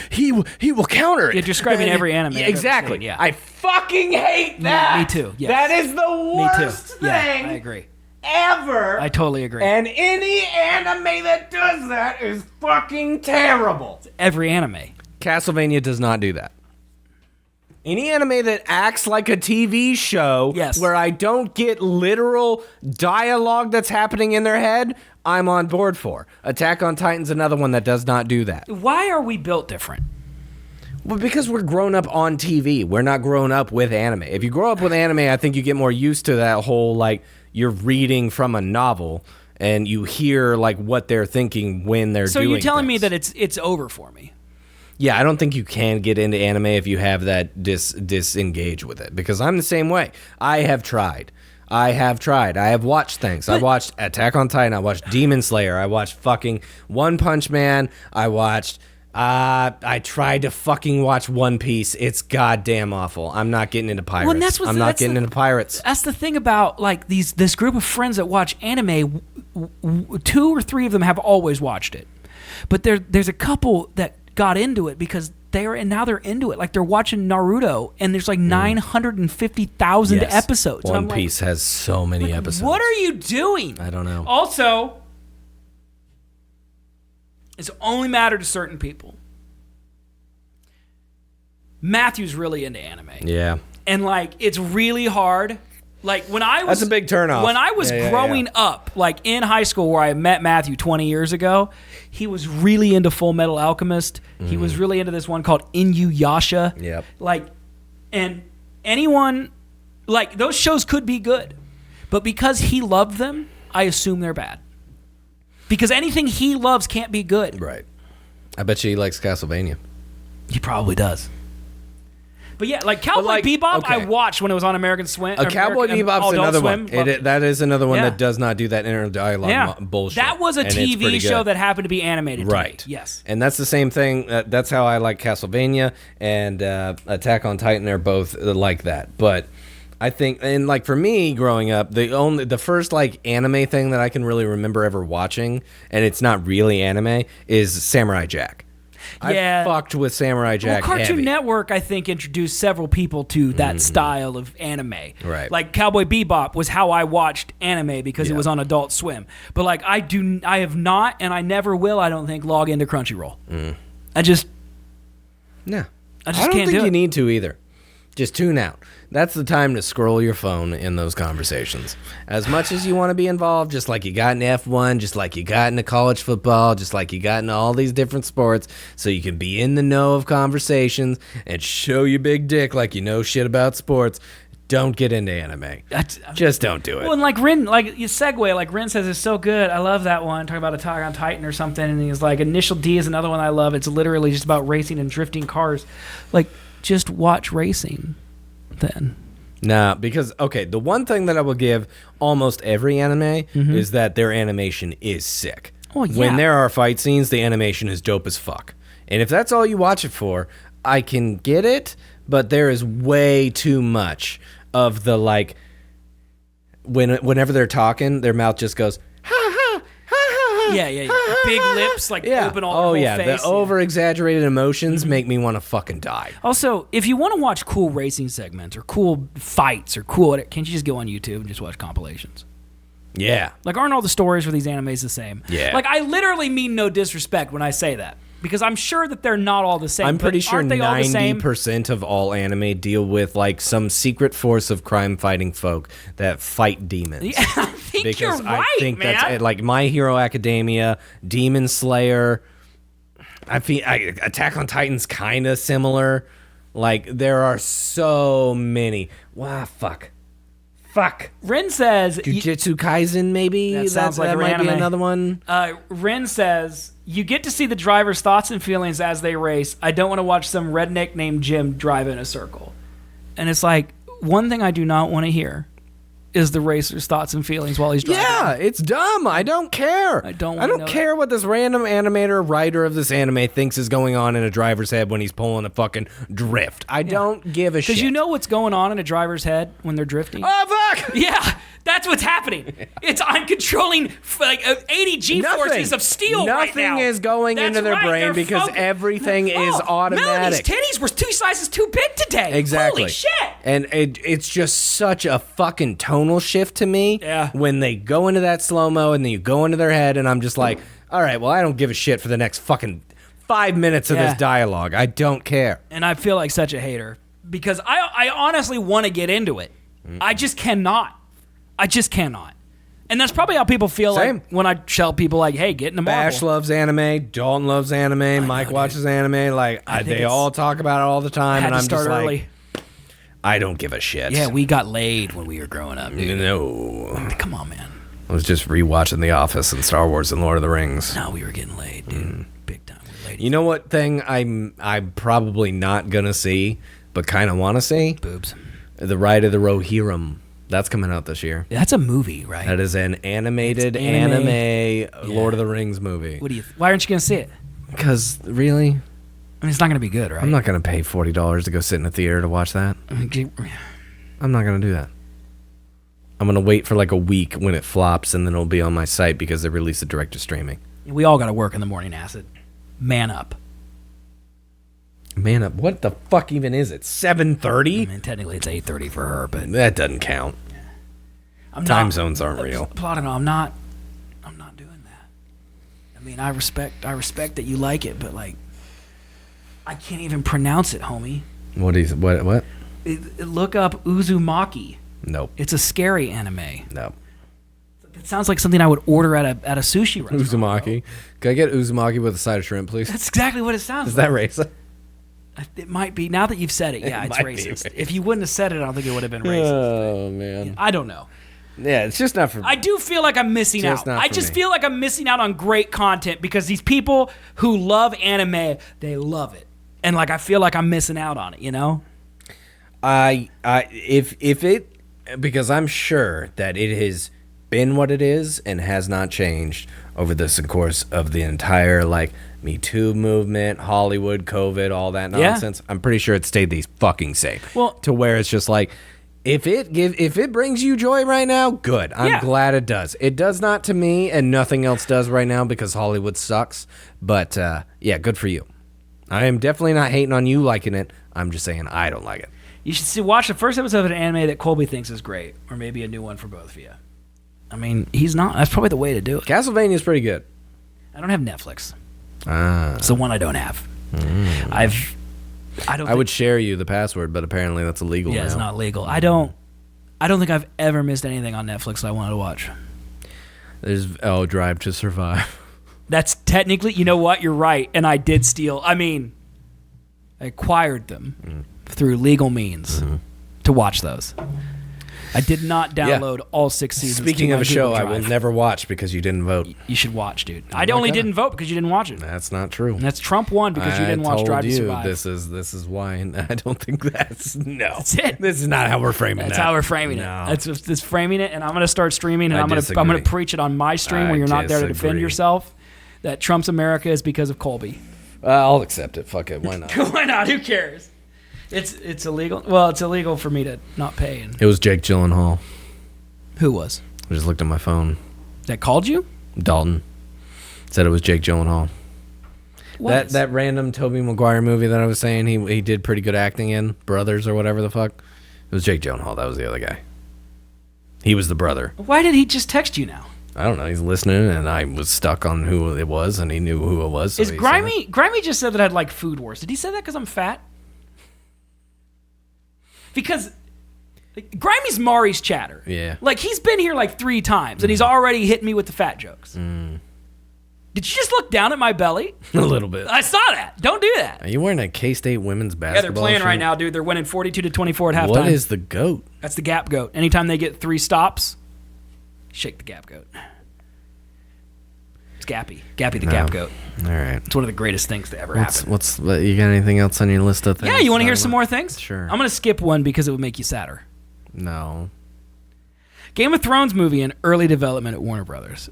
he will counter it. You're describing every anime I've ever Exactly. seen, yeah. I fucking hate that. Me too. Yes. That is the worst thing. Yeah, I agree. Ever. I totally agree. And any anime that does that is fucking terrible. Every anime. Castlevania does not do that. Any anime that acts like a TV show where I don't get literal dialogue that's happening in their head, I'm on board for. Attack on Titan's another one that does not do that. Why are we built different? Well, because we're grown up on TV. We're not grown up with anime. If you grow up with anime, I think you get more used to that whole, like, you're reading from a novel and you hear like what they're thinking when they're doing So you're telling me things. that it's over for me. Yeah, I don't think you can get into anime if you have that disengage with it, because I'm the same way. I have tried. I have watched things. I watched Attack on Titan. I watched Demon Slayer. I watched fucking One Punch Man. I tried to fucking watch One Piece. It's goddamn awful. I'm not getting into pirates. Well, that's I'm not getting into pirates. That's the thing about like this group of friends that watch anime. 2 or 3 of them have always watched it, but there's a couple that got into it because now they're into it. Like they're watching Naruto, and there's like 950,000 episodes. One Piece has so many episodes. What are you doing? I don't know. Also, it's only matter to certain people. Matthew's really into anime. Yeah. And like it's really hard. Like when I was That's a big turnoff. When I was growing up, like in high school where I met Matthew 20 years ago, he was really into Full Metal Alchemist. He was really into this one called Inuyasha. Yep. Like, and anyone, like those shows could be good, but because he loved them, I assume they're bad. Because anything he loves can't be good. Right. I bet you he likes Castlevania. He probably does. But yeah, like Cowboy Bebop, I watched when it was on American Swim. Cowboy Bebop's another one. Swim. That is another one that does not do that inner dialogue bullshit. That was a TV show that happened to be animated. Right. To me. Yes. And that's the same thing. That's how I like Castlevania and Attack on Titan. They're both like that. But I think, and like for me growing up, the first like anime thing that I can really remember ever watching, and it's not really anime, is Samurai Jack. Yeah. I fucked with Samurai Jack. Well, Cartoon heavy. Network, I think, introduced several people to that style of anime. Right. Like Cowboy Bebop was how I watched anime because it was on Adult Swim. But like I have not, and I never will, I don't think, log into Crunchyroll. I just No. I don't can't think do you it. need to either. Just tune out. That's the time to scroll your phone in those conversations. As much as you want to be involved, just like you got in F1, just like you got into college football, just like you got into all these different sports, so you can be in the know of conversations and show your big dick like you know shit about sports. Don't get into anime. Just don't do it. Well, and like Rin, like you segue, like Rin says it's so good. I love that one. Talking about Attack on Titan or something, and he's like, Initial D is another one I love. It's literally just about racing and drifting cars. Like, just watch racing then. Nah, because, okay, the one thing that I will give almost every anime is that their animation is sick. Oh, yeah. When there are fight scenes, the animation is dope as fuck. And if that's all you watch it for, I can get it, but there is way too much of the, like, whenever they're talking, their mouth just goes, ha ha, ha ha ha. Yeah. Big lips, like open all oh, their yeah. whole face. The over-exaggerated emotions make me want to fucking die. Also, if you want to watch cool racing segments or cool fights or cool, can't you just go on YouTube and just watch compilations? Yeah. Like, aren't all the stories for these animes the same? Yeah. Like, I literally mean no disrespect when I say that. Because I'm sure that they're not all the same. I'm pretty sure aren't they all the same? 90% of all anime deal with like some secret force of crime-fighting folk that fight demons. Yeah, I think because you're right, I think man. that's it. Like My Hero Academia, Demon Slayer. Attack on Titan's kind of similar. Like there are so many. Wow, fuck. Fuck. Ren says Jujutsu Kaisen, maybe? That sounds like that an might be anime. another one. Ren says, you get to see the driver's thoughts and feelings as they race. I don't want to watch some redneck named Jim drive in a circle. And it's like, one thing I do not want to hear is the racer's thoughts and feelings while he's driving. Yeah, it's dumb. I don't care. I don't care what this random animator writer of this anime thinks is going on in a driver's head when he's pulling a fucking drift. I don't give a shit. Because you know what's going on in a driver's head when they're drifting? Oh, fuck! Yeah, that's what's happening. I'm controlling like 80 G-forces of steel right now. Nothing is going into their brain They're because focused. everything is automatic. Melody's titties were 2 sizes too big today. Exactly. Holy shit. And it's just such a fucking tonal shift to me when they go into that slow-mo and then you go into their head and I'm just like, all right, well, I don't give a shit for the next fucking 5 minutes of this dialogue. I don't care. And I feel like such a hater because I honestly want to get into it. I just cannot. And that's probably how people feel like when I tell people like, hey, get into Marvel. Bash loves anime. Dalton loves anime. Mike watches anime. Like they all talk about it all the time. And I'm just like, I don't give a shit. Yeah, we got laid when we were growing up, dude. No. Come on, man. I was just rewatching The Office and Star Wars and Lord of the Rings. No, we were getting laid, dude. Big time. You know what thing I'm probably not gonna see, but kind of want to see? Boobs. The Ride of the Rohirrim. That's coming out this year. That's a movie, right? That is an animated anime Lord of the Rings movie. Why aren't you gonna see it? Because really, I mean, it's not gonna be good, right? I'm not gonna pay $40 to go sit in a theater to watch that. I'm not gonna do that. I'm gonna wait for like a week when it flops, and then it'll be on my site because they release it direct to streaming. We all gotta work in the morning, Acid. Man up. Man up. What the fuck even is it? 7:30? I mean, technically it's 8:30 for her, but that doesn't count. Time zones aren't real. I'm not doing that. I mean, I respect that you like it, but like, I can't even pronounce it, homie. What? Look up Uzumaki. Nope. It's a scary anime. Nope. It sounds like something I would order at a sushi restaurant. Uzumaki. Can I get Uzumaki with a side of shrimp, please? That's exactly what it sounds Is like. that racist? It might be. Now that you've said it, yeah, it's racist. If you wouldn't have said it, I don't think it would have been racist. Oh, man. I don't know. Yeah, it's just not for me. I do feel like I'm missing out. I just feel like I'm missing out on great content because these people who love anime, they love it. And like I feel like I'm missing out on it, you know? Because I'm sure that it has been what it is and has not changed over the course of the entire like Me Too movement, Hollywood, COVID, all that nonsense. I'm pretty sure it stayed the fucking same. Well, to where it's just like, if it brings you joy right now, good. I'm glad it does. It does not to me, and nothing else does right now because Hollywood sucks. But yeah, good for you. I am definitely not hating on you liking it. I'm just saying I don't like it. You should watch the first episode of an anime that Colby thinks is great, or maybe a new one for both of you. I mean, he's not. That's probably the way to do it. Castlevania's pretty good. I don't have Netflix. It's the one I don't have. I would share you the password, but apparently that's illegal now. Yeah, it's not legal. I don't think I've ever missed anything on Netflix that I wanted to watch. There's Drive to Survive. That's technically, you know what? You're right. And I did steal. I mean, I acquired them through legal means to watch those. I did not download all 6 seasons. Speaking of a show I will never watch because you didn't vote. You should watch, dude. I only didn't vote because you didn't watch it. That's not true. And that's Trump won because you didn't watch Drive to Survive. This is why I don't think that's That's it. This is not how we're framing That's that. how we're framing it. That's framing it, and I'm gonna start streaming, and I'm gonna preach it on my stream where you're not there to defend yourself. That Trump's America is because of Colby. I'll accept it. Fuck it. Why not? Why not? Who cares? It's illegal. Well, it's illegal for me to not pay. It was Jake Gyllenhaal. Who was? I just looked at my phone. That called you? Dalton said it was Jake Gyllenhaal. That random Tobey Maguire movie that I was saying he did pretty good acting in, Brothers or whatever the fuck. It was Jake Gyllenhaal. That was the other guy. He was the brother. Why did he just text you now? I don't know. He's listening, and I was stuck on who it was, and he knew who it was. So Is Grimy? Grimy just said that I'd like Food Wars. Did he say that because I'm fat? Because Grimy's Mari's chatter. Yeah. Like, he's been here like 3 times, and he's already hit me with the fat jokes. Did you just look down at my belly? A little bit. I saw that. Don't do that. Are you wearing a K-State women's Yeah, basketball they're playing shirt? right now, dude. They're winning 42-24 at halftime. What is the GOAT? That's the gap goat. Anytime they get 3 stops, shake the gap goat. It's Gappy. Gappy the gap goat. All right. It's one of the greatest things to ever happen. You got anything else on your list of things? Yeah, you want to hear some more things? Sure. I'm going to skip one because it would make you sadder. No. Game of Thrones movie in early development at Warner Brothers.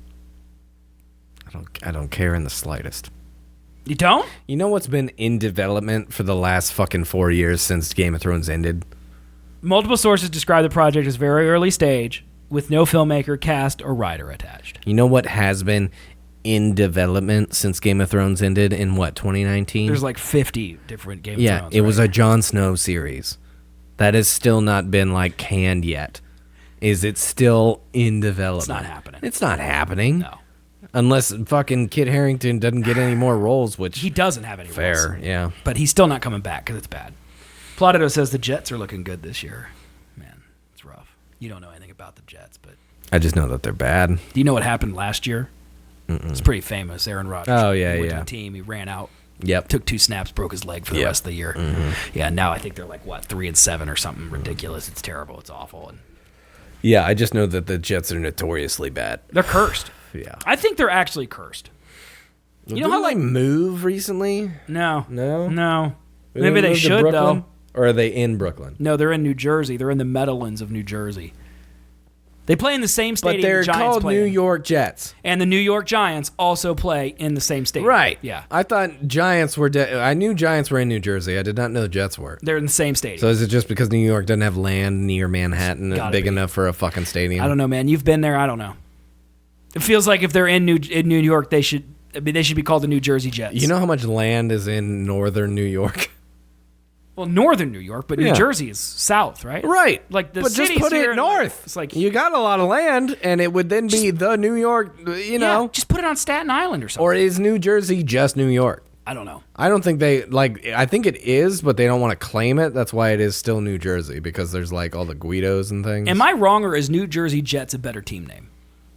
I don't care in the slightest. You don't? You know what's been in development for the last fucking 4 years since Game of Thrones ended? Multiple sources describe the project as very early stage with no filmmaker, cast, or writer attached. You know what has been in development since Game of Thrones ended in what, 2019? There's like 50 different Game of Thrones. Yeah, it was a Jon Snow series. That has still not been like canned yet. Is it still in development? It's not happening. It's not happening. No. Unless fucking Kit Harington doesn't get any more roles, which He doesn't have any fair, roles. yeah. But he's still not coming back because it's bad. Plaudito says the Jets are looking good this year. Man, it's rough. You don't know anything about the Jets, but I just know that they're bad. do you know what happened last year? It's pretty famous. Aaron Rodgers. Oh, yeah, he went to yeah. the team. He ran out. Yep. Took 2 snaps, broke his leg for the Yep. rest of the year. Yeah, now I think they're like, 3-7 or something ridiculous. It's terrible. It's awful. And Yeah, I just know that the Jets are notoriously bad. they're cursed. Yeah. I think they're actually cursed. You know Didn't how, they like, move recently? No. No? No. Did Maybe they move to should, Brooklyn? though. Or are they in Brooklyn? No, they're in New Jersey. They're in the Meadowlands of New Jersey. They play in the same But stadium they're the Giants called play New in. York Jets. And the New York Giants also play in the same stadium. Right. Yeah. I thought Giants were... I knew Giants were in New Jersey. I did not know the Jets were. They're in the same stadium. So is it just because New York doesn't have land near Manhattan Gotta big be. enough for a fucking stadium? I don't know, man. You've been there. I don't know. It feels like if they're in New York, they should be called the New Jersey Jets. You know how much land is in northern New York? Well, northern New York, but New Yeah. Jersey is south, right? Right. Like the but just cities put here it in, like, north. it's like you got a lot of land, and it would then be the New York, you know. yeah, just put it on Staten Island or something. Or is New Jersey just New York? I don't know. I don't think they, like, I think it is, but they don't want to claim it. That's why it is still New Jersey, because there's, like, all the Guidos and things. Am I wrong, or is New Jersey Jets a better team name?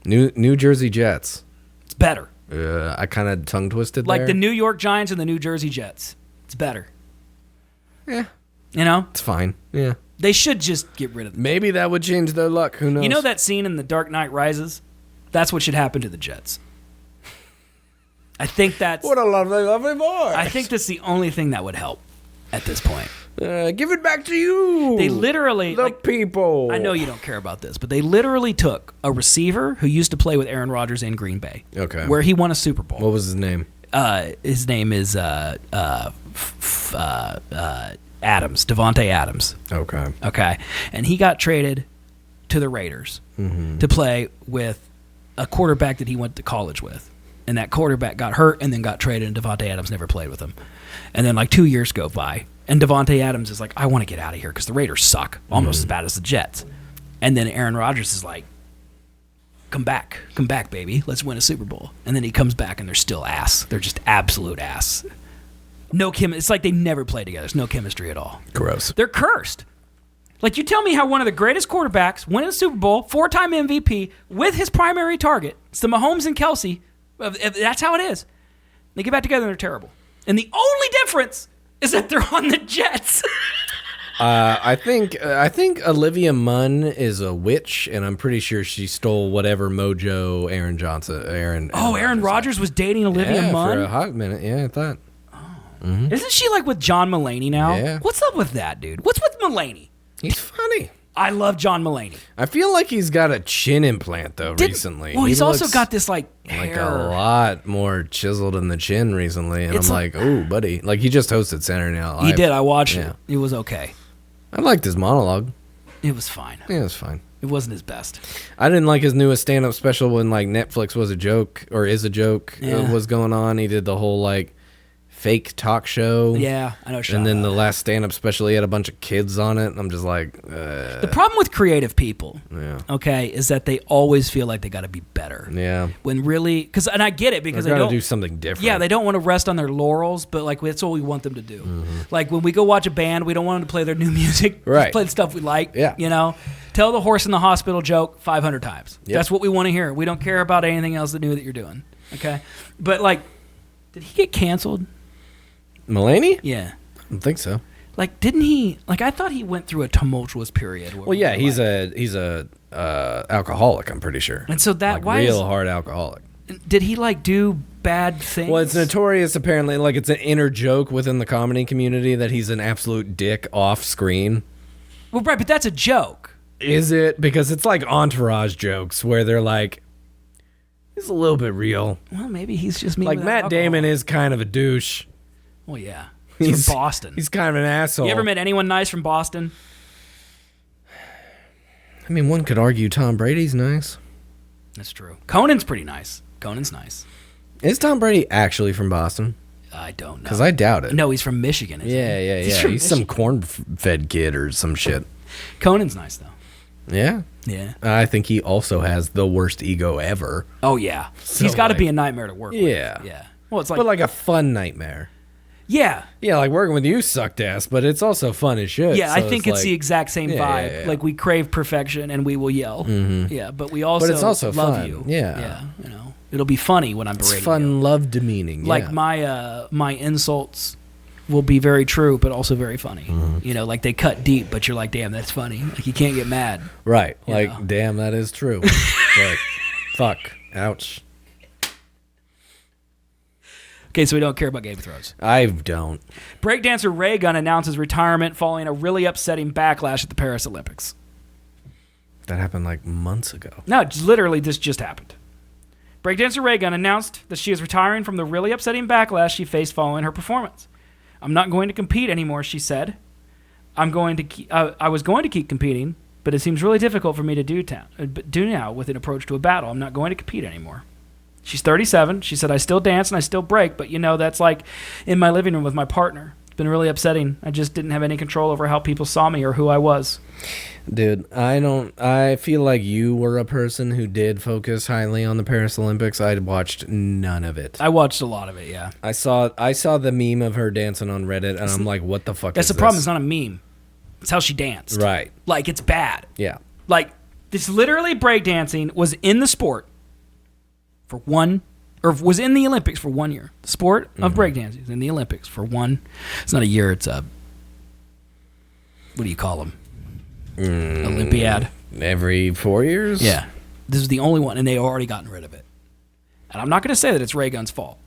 New Jersey Jets. It's better. I kind of tongue-twisted Like there. the New York Giants and the New Jersey Jets. It's better. Yeah, You know? it's fine. Yeah. They should just get rid of them. Maybe that would change their luck. Who knows? You know that scene in The Dark Knight Rises? That's what should happen to the Jets. I think that's What a lovely, lovely boy. I think that's the only thing that would help at this point. Give it back to you. They literally the like, people. I know you don't care about this, but they literally took a receiver who used to play with Aaron Rodgers in Green Bay. Okay. Where he won a Super Bowl. What was his name? His name is Adams, Devontae Adams. Okay. Okay. And he got traded to the Raiders to play with a quarterback that he went to college with. And that quarterback got hurt and then got traded, and Devontae Adams never played with him. And then like 2 years go by, and Devontae Adams is like, I want to get out of here because the Raiders suck, almost as bad as the Jets. And then Aaron Rodgers is like, come back, baby. Let's win a Super Bowl. And then he comes back, and they're still ass. They're just absolute ass. No It's like they never played together. There's no chemistry at all. Gross. They're cursed. Like, you tell me how one of the greatest quarterbacks win a Super Bowl, 4-time MVP, with his primary target, it's the Mahomes and Kelsey. That's how it is. They get back together and they're terrible. And the only difference is that they're on the Jets. I think Olivia Munn is a witch, and I'm pretty sure she stole whatever mojo Aaron Rodgers was dating Olivia yeah, Munn? for a hot minute. Yeah, I thought. Isn't she like with John Mulaney now? Yeah. What's up with that, dude? What's with Mulaney? He's funny. I love John Mulaney. I feel like he's got a chin implant though recently. Well, he's He also looks got this like hair. like a lot more chiseled in the chin recently, and It's I'm like- like, oh, buddy, like he just hosted Saturday Night Live. He did. I watched Yeah. it. It was okay. I liked his monologue. It was fine. Yeah, it was fine. It wasn't his best. I didn't like his newest stand-up special when like Netflix was a joke or is a joke Yeah. was going on. He did the whole like fake talk show. Yeah, I know. And then the last stand-up special, he had a bunch of kids on it. And I'm just like, The problem with creative people, yeah, okay, is that they always feel like they got to be better. yeah. When really, and I get it because They're they gotta don't do something different. Yeah, they don't want to rest on their laurels, but like that's what we want them to do. Like when we go watch a band, we don't want them to play their new music. Just Right. play the stuff we like. Yeah. You know, Tell the horse in the hospital joke 500 times. Yep. That's what we want to hear. We don't care about anything else new that you're doing. Okay? But, like, did he get canceled? Mulaney? Yeah. I don't think so. Like, didn't he? Like, I thought he went through a tumultuous period. Where Well, yeah, we he's were a alcoholic, I'm pretty sure. And so that, like why real hard alcoholic. did he, like, do bad things? Well, it's notorious, apparently, like it's an inner joke within the comedy community that he's an absolute dick off screen. Well, right, but that's a joke. Is it? Because it's like Entourage jokes where they're like, he's a little bit real. Well, maybe he's just mean Like with Matt alcohol. Damon is kind of a douche. Well, yeah. He's from Boston. He's kind of an asshole. You ever met anyone nice from Boston? I mean, one could argue Tom Brady's nice. That's true. Conan's pretty nice. Conan's nice. Is Tom Brady actually from Boston? I don't know. Because I doubt it. No, he's from Michigan. Isn't Yeah. he? from He's some Michigan. corn-fed kid or some shit. Conan's nice, though. Yeah. Yeah. I think he also has the worst ego ever. Oh, yeah. So, He's got to like- be a nightmare to work with. Yeah. Yeah. Well, it's like, But like a fun nightmare. yeah. Yeah, like working with you sucked ass, but it's also fun as shit. Yeah, so I think it's like, the exact same Yeah, vibe. yeah, yeah. Like, we crave perfection and we will yell. Mm-hmm. Yeah, but we also, it's also love fun. you. Yeah. Yeah, you know. It'll be funny when I'm berating It's fun, you. love demeaning. Like, yeah. my insults will be very true, but also very funny. Mm-hmm. You know, like, they cut deep, but you're like, damn, that's funny. Like, you can't get mad. Right. You Like, know. damn, that is true. Like, fuck. Ouch. Okay, so we don't care about Game of Thrones. I don't. Breakdancer Ray Gun announces retirement following a really upsetting backlash at the Paris Olympics. That happened like months ago. No, literally, this just happened. Breakdancer Ray Gun announced that she is retiring from the really upsetting backlash she faced following her performance. I'm not going to compete anymore, she said. I was going to keep competing, but it seems really difficult for me to do now with an approach to a battle. I'm not going to compete anymore. She's 37. She said, I still dance and I still break, but that's like in my living room with my partner. It's been really upsetting. I just didn't have any control over how people saw me or who I was. Dude, I feel like you were a person who did focus highly on the Paris Olympics. I watched none of it. I watched a lot of it, yeah. I saw the meme of her dancing on Reddit, and I'm like, what the fuck That's is the problem. this? It's not a meme. It's how she danced. Right. Like, it's bad. Yeah. Like, this literally breakdancing was in the sport for was in the Olympics for 1 year. The sport of breakdancing is in the Olympics for it's not a year, it's a, what do you call them? Olympiad. Every 4 years? Yeah. This is the only one, and they already gotten rid of it. And I'm not going to say that it's Ray-Gun's fault.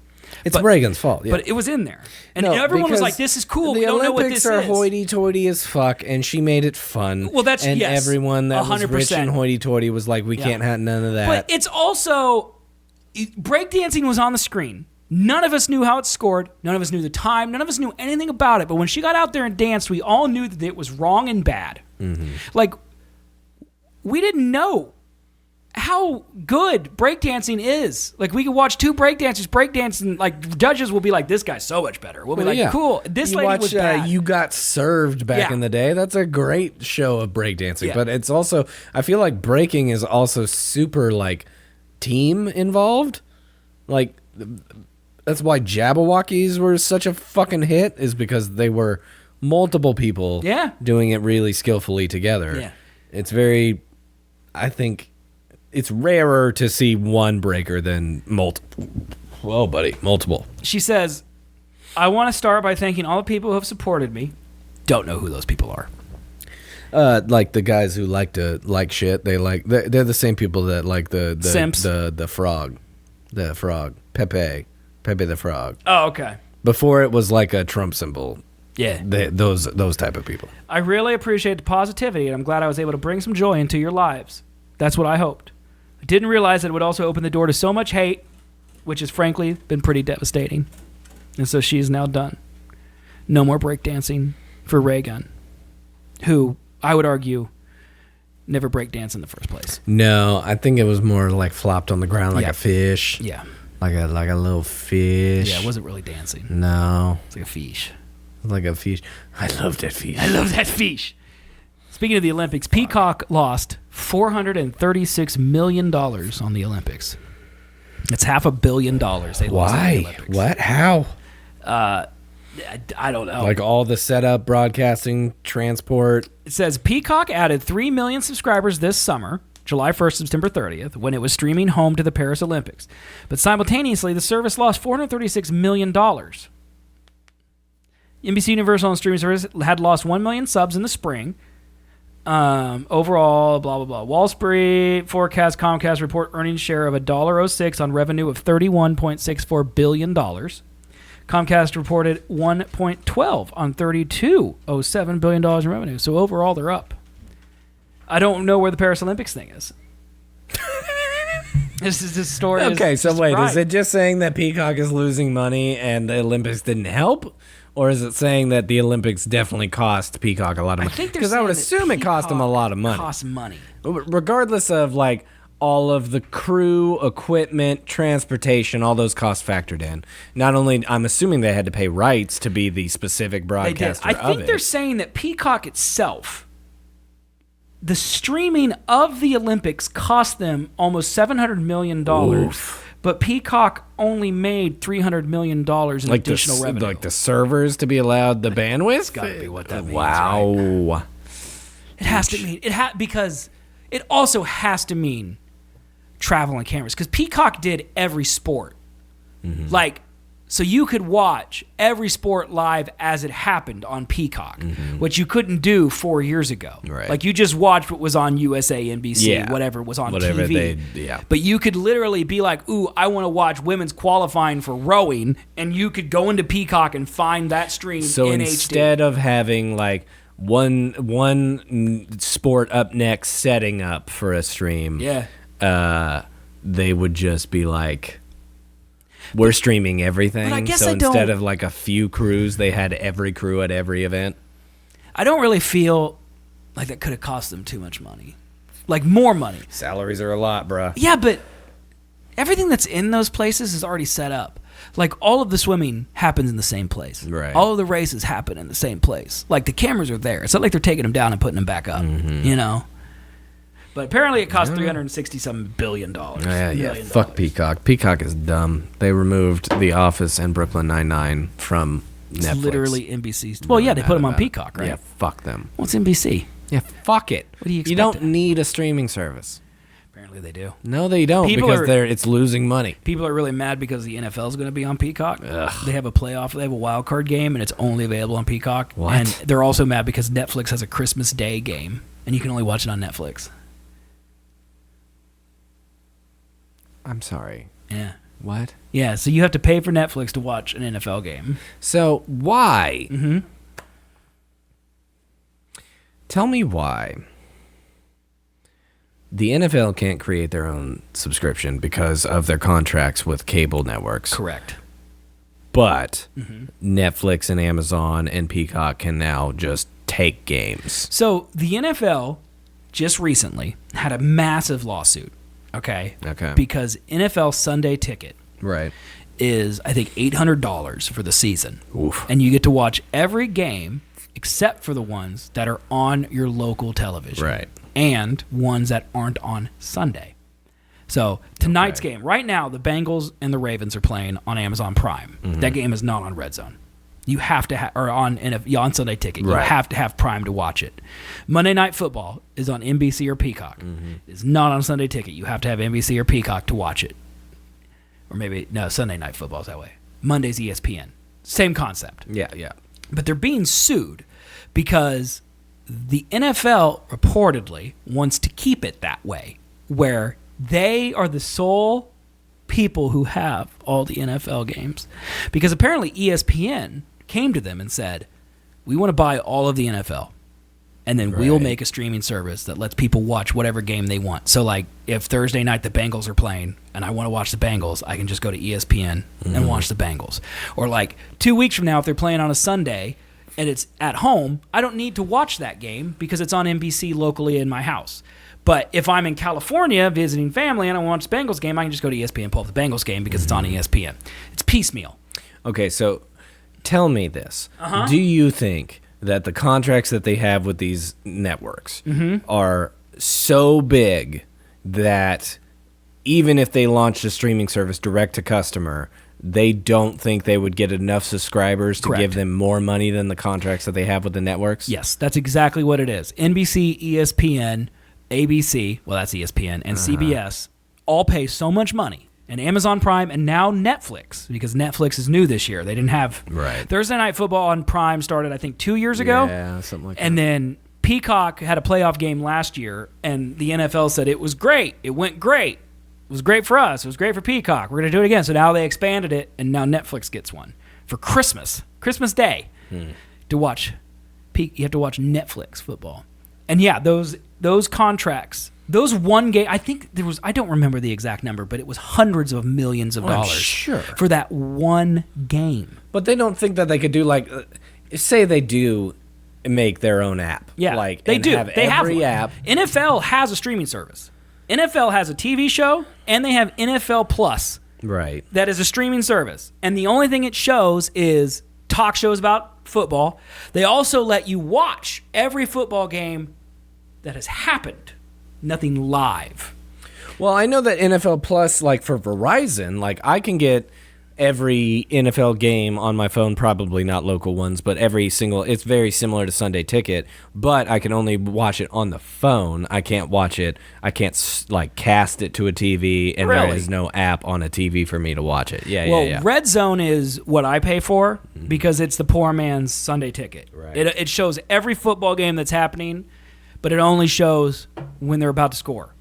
It's Reagan's fault, yeah. But it was in there. And No, everyone was because like, this is cool. The We don't know what Olympics this are is. hoity-toity as fuck, and she made it fun. Well, that's- and yes, everyone that was 100%. rich and hoity-toity was like, we can't have none of that. But it's also, breakdancing was on the screen. None of us knew how it scored. None of us knew the time. None of us knew anything about it. But when she got out there and danced, we all knew that it was wrong and bad. Mm-hmm. Like, we didn't know how good breakdancing is. Like, we could watch two breakdancers breakdancing. Like, judges will be like, this guy's so much better. We'll be like, yeah. cool. This you lady watch, was bad. You Got Served back Yeah. in the day. That's a great show of breakdancing. Yeah. But it's also, I feel like breaking is also super, like, team involved. Like, that's why Jabberwockies were such a fucking hit, is because they were multiple people doing it really skillfully together. Yeah. It's very, I think, it's rarer to see one breaker than multiple. Whoa, buddy, multiple. She says, I want to start by thanking all the people who have supported me. Don't know who those people are. Like the guys who like to like shit. They're the same people that like the Simps. the frog, Pepe the frog. Oh, okay. Before it was like a Trump symbol. Yeah. Those type of people. I really appreciate the positivity, and I'm glad I was able to bring some joy into your lives. That's what I hoped. I didn't realize that it would also open the door to so much hate, which has frankly been pretty devastating. And so she is now done. No more breakdancing for Ray-Gun, who I would argue never breakdanced in the first place. No, I think it was more like flopped on the ground like a fish. Yeah. Like a little fish. Yeah, it wasn't really dancing. No. It's like a fish. Like a fish. I love that fish. I love that fish. Speaking of the Olympics, Peacock lost $436 million on the Olympics. It's $500 million they lost on the Why? Olympics. What? How? I don't know. Like all the setup, broadcasting, transport. It says Peacock added 3 million subscribers this summer, July 1st, September 30th, when it was streaming home to the Paris Olympics. But simultaneously, the service lost $436 million. NBC Universal and streaming service had lost 1 million subs in the spring. Overall, blah, blah, blah. Wall Street forecast Comcast report earnings share of $1.06 on revenue of $31.64 billion. Comcast reported $1.12 on $32.07 billion in revenue. So overall, they're up. I don't know where the Paris Olympics thing is. This story. Okay, so wait, right. is it just saying that Peacock is losing money and the Olympics didn't help? Or is it saying that the Olympics definitely cost Peacock a lot of money? I think because I would assume it cost them a lot of money. Cost money. Regardless of like all of the crew, equipment, transportation, all those costs factored in. Not only, I'm assuming they had to pay rights to be the specific broadcaster of it. I think they're saying that Peacock itself, the streaming of the Olympics cost them almost $700 million. Oof. But Peacock only made $300 million in like additional revenue. Like the servers to be allowed the bandwidth? It's got to be what that means. Wow. Right? It has to mean because it also has to mean travel and cameras, because Peacock did every sport. Mm-hmm. Like, so you could watch every sport live as it happened on Peacock, which you couldn't do 4 years ago. Right. Like, you just watched what was on USA, NBC, whatever was on TV. But you could literally be like, ooh, I want to watch women's qualifying for rowing, and you could go into Peacock and find that stream so in instead HD. of having like one sport up next setting up for a stream, they would just be like, we're streaming everything. But I guess so I instead don't- of like a few crews, they had every crew at every event. I don't really feel like that could have cost them too much money. Like, more money. Salaries are a lot, bruh. Yeah, but everything that's in those places is already set up. Like, all of the swimming happens in the same place. Right. All of the races happen in the same place. Like, the cameras are there. It's not like they're taking them down and putting them back up, you know? But apparently it cost $367 billion. Yeah. Fuck Peacock. Peacock is dumb. They removed The Office and Brooklyn Nine-Nine from It's Netflix. literally NBC's. Well, yeah, they put them on Peacock, right? Yeah, fuck them. What's NBC? Yeah, fuck it. What do you expect? You don't need a streaming service. Apparently they do. No, they don't, because it's losing money. People are really mad because the NFL is going to be on Peacock. Ugh. They have a wild card game, and it's only available on Peacock. What? And they're also mad because Netflix has a Christmas Day game, and you can only watch it on Netflix. I'm sorry. Yeah. What? Yeah, so you have to pay for Netflix to watch an NFL game. So why? Mm-hmm. Tell me why the NFL can't create their own subscription because of their contracts with cable networks. Correct. But Netflix and Amazon and Peacock can now just take games. So the NFL just recently had a massive lawsuit, okay? Okay. Because NFL Sunday Ticket Right. is, I think, $800 for the season. Oof. And you get to watch every game except for the ones that are on your local television. Right. And ones that aren't on Sunday. So tonight's game, right now, the Bengals and the Ravens are playing on Amazon Prime. That game is not on Red Zone. You have to have, or on Sunday Ticket. You have to have Prime to watch it. Monday Night Football is on NBC or Peacock. It's not on Sunday Ticket. You have to have NBC or Peacock to watch it. Or maybe, no, Sunday Night Football's that way. Monday's ESPN. Same concept. Yeah. But they're being sued because the NFL reportedly wants to keep it that way, where they are the sole people who have all the NFL games. Because apparently ESPN came to them and said, we want to buy all of the NFL, and then we'll make a streaming service that lets people watch whatever game they want. So, like, if Thursday night the Bengals are playing and I want to watch the Bengals, I can just go to ESPN and watch the Bengals. Or, like, 2 weeks from now, if they're playing on a Sunday and it's at home, I don't need to watch that game because it's on NBC locally in my house. But if I'm in California visiting family and I want to watch the Bengals game, I can just go to ESPN and pull up the Bengals game because it's on ESPN. It's piecemeal. Okay, so tell me this. Do you think that the contracts that they have with these networks are so big that even if they launched a streaming service direct to customer, they don't think they would get enough subscribers to Correct. give them more money than the contracts that they have with the networks? Yes, that's exactly what it is. NBC, ESPN, ABC, well, that's ESPN, and CBS all pay so much money. And Amazon Prime and now Netflix, because Netflix is new this year. They didn't have Right. Thursday Night Football on Prime started, I think, 2 years ago. Yeah, something like And that. then Peacock had a playoff game last year, and the NFL said it was great. It went great. It was great for us. It was great for Peacock. We're going to do it again. So now they expanded it, and now Netflix gets one for Christmas Day, to watch. You have to watch Netflix football. And yeah, those contracts, those one game, I think there was, I don't remember the exact number, but it was hundreds of millions of I'm dollars sure. for that one game. But they don't think that they could do say they do make their own app. Yeah, like they and do. Have They have every one. app. NFL has a streaming service. NFL has a TV show, and they have NFL Plus. Right. That is a streaming service. And the only thing it shows is talk shows about football. They also let you watch every football game that has happened. Nothing live. Well, I know that NFL Plus, like for Verizon, like I can get every NFL game on my phone, probably not local ones, but every single, it's very similar to Sunday Ticket, but I can only watch it on the phone. I can't watch it, I can't like cast it to a TV, and there Really? is no app on a TV for me to watch it. Yeah, Well, yeah. Red Zone is what I pay for because it's the poor man's Sunday Ticket. Right. It shows every football game that's happening, but it only shows when they're about to score.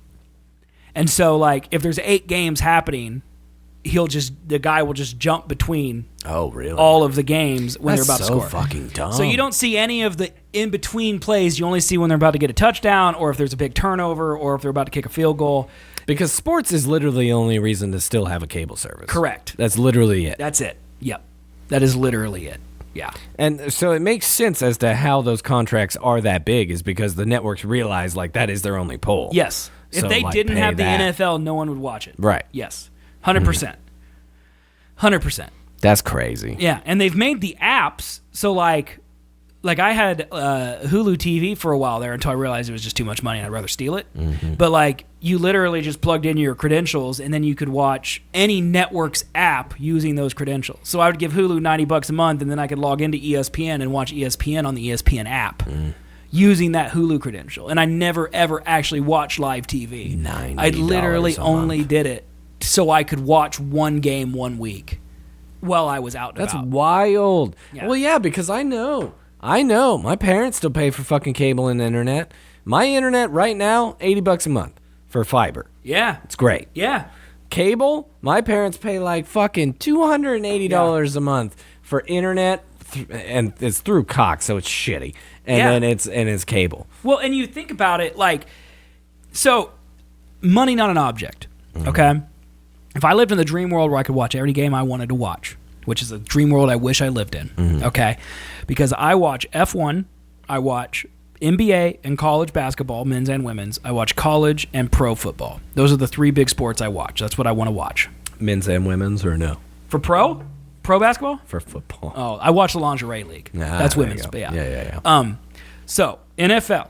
And so, like, if there's 8 games happening, the guy will just jump between Oh, really? all of the games when That's they're about so to score. fucking dumb. So you don't see any of the in-between plays. You only see when they're about to get a touchdown, or if there's a big turnover, or if they're about to kick a field goal. Because sports is literally the only reason to still have a cable service. Correct. That's literally it. That's it. Yep. That is literally it. Yeah. And so it makes sense as to how those contracts are that big is because the networks realize like that is their only pull. Yes. If So, they like, didn't pay have the that. NFL, no one would watch it. Right. Yes. 100%. 100%. That's crazy. Yeah, and they've made the apps so like I had Hulu TV for a while there until I realized it was just too much money and I'd rather steal it. But like you literally just plugged in your credentials and then you could watch any network's app using those credentials. So I would give Hulu $90 a month and then I could log into ESPN and watch ESPN on the ESPN app. Using that Hulu credential. And I never ever actually watched live TV. I literally $90 a only month. did it so I could watch one game 1 week while I was out and That's about. wild. Yeah. Well, yeah, because I know. My parents still pay for fucking cable and internet. My internet right now, $80 a month for fiber. Yeah. It's great. Yeah. Cable, my parents pay like fucking $280 a month for internet, and it's through Cox, so it's shitty. And Yeah. then it's cable. Well, and you think about it like, so money not an object, okay? If I lived in the dream world where I could watch every game I wanted to watch, which is a dream world I wish I lived in, okay? Because I watch F1, I watch NBA and college basketball, men's and women's. I watch college and pro football. Those are the 3 big sports I watch. That's what I want to watch. Men's and women's or no? For pro basketball? For football. Oh, I watch the lingerie league. Ah, That's there you women's, go. but yeah. Yeah. So NFL,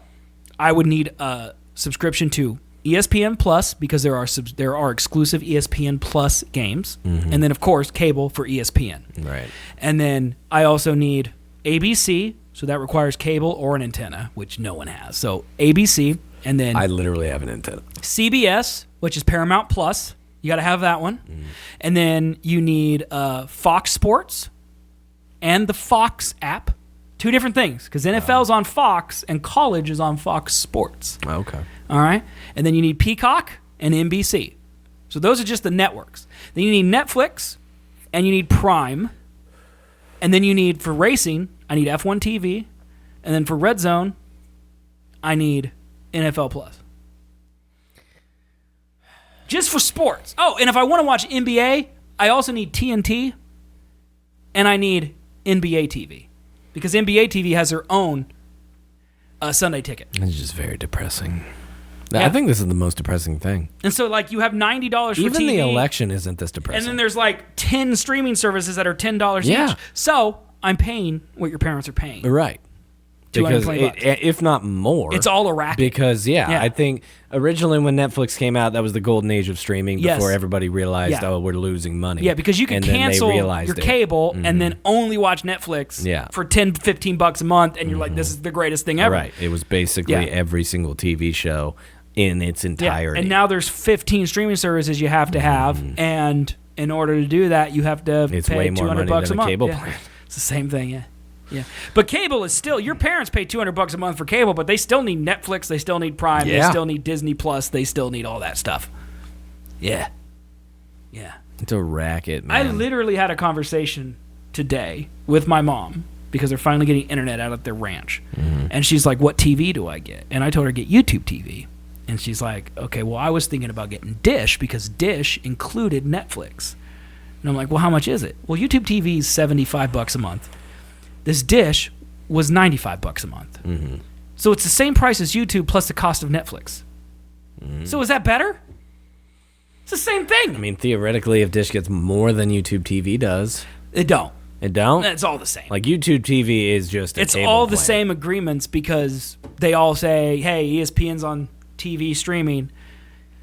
I would need a subscription to ESPN Plus because there are exclusive ESPN Plus games, and then of course cable for ESPN. Right. And then I also need ABC, so that requires cable or an antenna, which no one has. So ABC, and then I literally have an antenna. CBS, which is Paramount Plus. You got to have that one. And then you need Fox Sports and the Fox app. 2 different things because NFL's on Fox and college is on Fox Sports. Okay. All right? And then you need Peacock and NBC. So those are just the networks. Then you need Netflix and you need Prime. And then you need, for racing, I need F1 TV. And then for Red Zone, I need NFL Plus. Just for sports. Oh, and if I want to watch NBA, I also need TNT and I need NBA TV. Because NBA TV has their own Sunday Ticket. It's just very depressing. Yeah. I think this is the most depressing thing. And so, like, you have $90 for Even TV. the election isn't this depressing. And then there's, like, 10 streaming services that are $10 Yeah. each. So, I'm paying what your parents are paying. Right. because $220. if not more, It's all a racket. Because Yeah. I think originally when Netflix came out, that was the golden age of streaming Yes. before everybody realized, Yeah. oh, we're losing money. Yeah, because you can And then they cancel realized your it. cable and then only watch Netflix Yeah. for $10, $15 a month, and you're like, this is the greatest thing ever. Right. It was basically Yeah. every single TV show in its Yeah. entirety. And now there's 15 streaming services you have to have, and in order to do that, you have to It's pay way more $200 money a than a month. cable Yeah. plan. It's the same thing, yeah. Yeah. But cable is still, your parents pay $200 a month for cable, but they still need Netflix, they still need Prime, they Yeah. still need Disney Plus, they still need all that stuff. Yeah. Yeah. It's a racket, I man. literally had a conversation today with my mom because they're finally getting internet out at their ranch. And she's like, what TV do I get? And I told her, get YouTube TV. And she's like, okay, well, I was thinking about getting Dish because Dish included Netflix. And I'm like, well, how much is it? Well, YouTube TV is $75 a month. This Dish was $95 a month. So it's the same price as YouTube plus the cost of Netflix. So is that better? It's the same thing. I mean, theoretically, if Dish gets more than YouTube TV does, It don't. it don't? It's all the same. Like, YouTube TV is just a It's cable all the plan. same agreements because they all say, hey, ESPN's on TV streaming.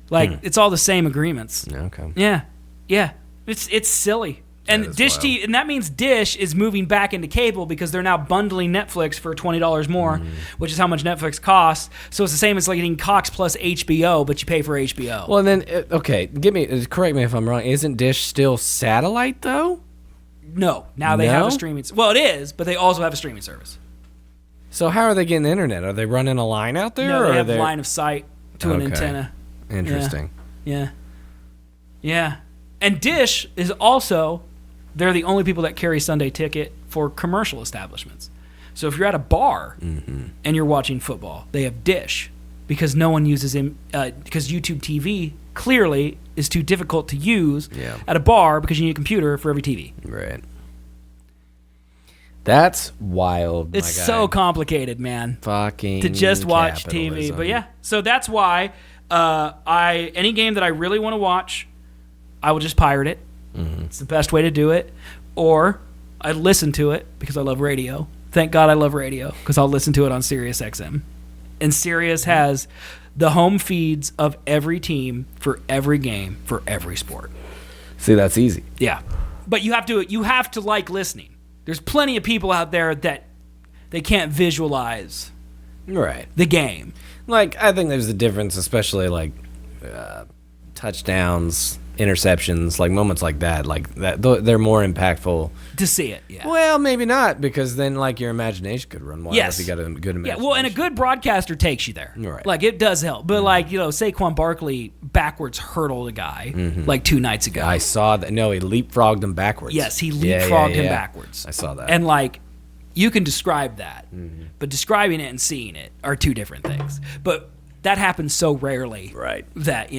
Like, it's all the same agreements. Okay. Yeah. Yeah. It's silly. And That is Dish wild. TV, and that means Dish is moving back into cable because they're now bundling Netflix for $20 more, which is how much Netflix costs. So it's the same as like getting Cox plus HBO, but you pay for HBO. Well, then, okay, correct me if I'm wrong. Isn't Dish still satellite, though? no, now they have No? a streaming. Well, it is, but they also have a streaming service. So how are they getting internet? Are they running a line out there? No, or they are have line of sight to an Okay. antenna. Interesting. Yeah. Yeah. And Dish is also, they're the only people that carry Sunday Ticket for commercial establishments. So if you're at a bar and you're watching football, they have Dish because no one uses him, because YouTube TV clearly is too difficult to use Yeah. at a bar because you need a computer for every TV. Right. That's wild. It's my guy. so complicated, man. fucking To just watch TV. capitalism. But yeah, so that's why any game that I really want to watch, I will just pirate it. It's the best way to do it. Or I listen to it because I love radio. Thank God I love radio because I'll listen to it on Sirius XM. And Sirius has the home feeds of every team for every game for every sport. See, that's easy. Yeah. But you have to like listening. There's plenty of people out there that they can't visualize Right. the game. Like, I think there's a difference, especially like touchdowns, interceptions, like moments like that. Like that, they're more impactful. To see it, yeah. Well, maybe not, because then like your imagination could run wild Yes. if you got a good Yeah, imagination. well, and a good broadcaster takes you there. Right. Like, it does help. But, like, Saquon Barkley backwards hurdled a guy, like, 2 nights ago. I saw that. No, he leapfrogged him backwards. Yes, he Yeah, leapfrogged him yeah. backwards. I saw that. And, like, you can describe that. But describing it and seeing it are two different things. But that happens so rarely Right. that,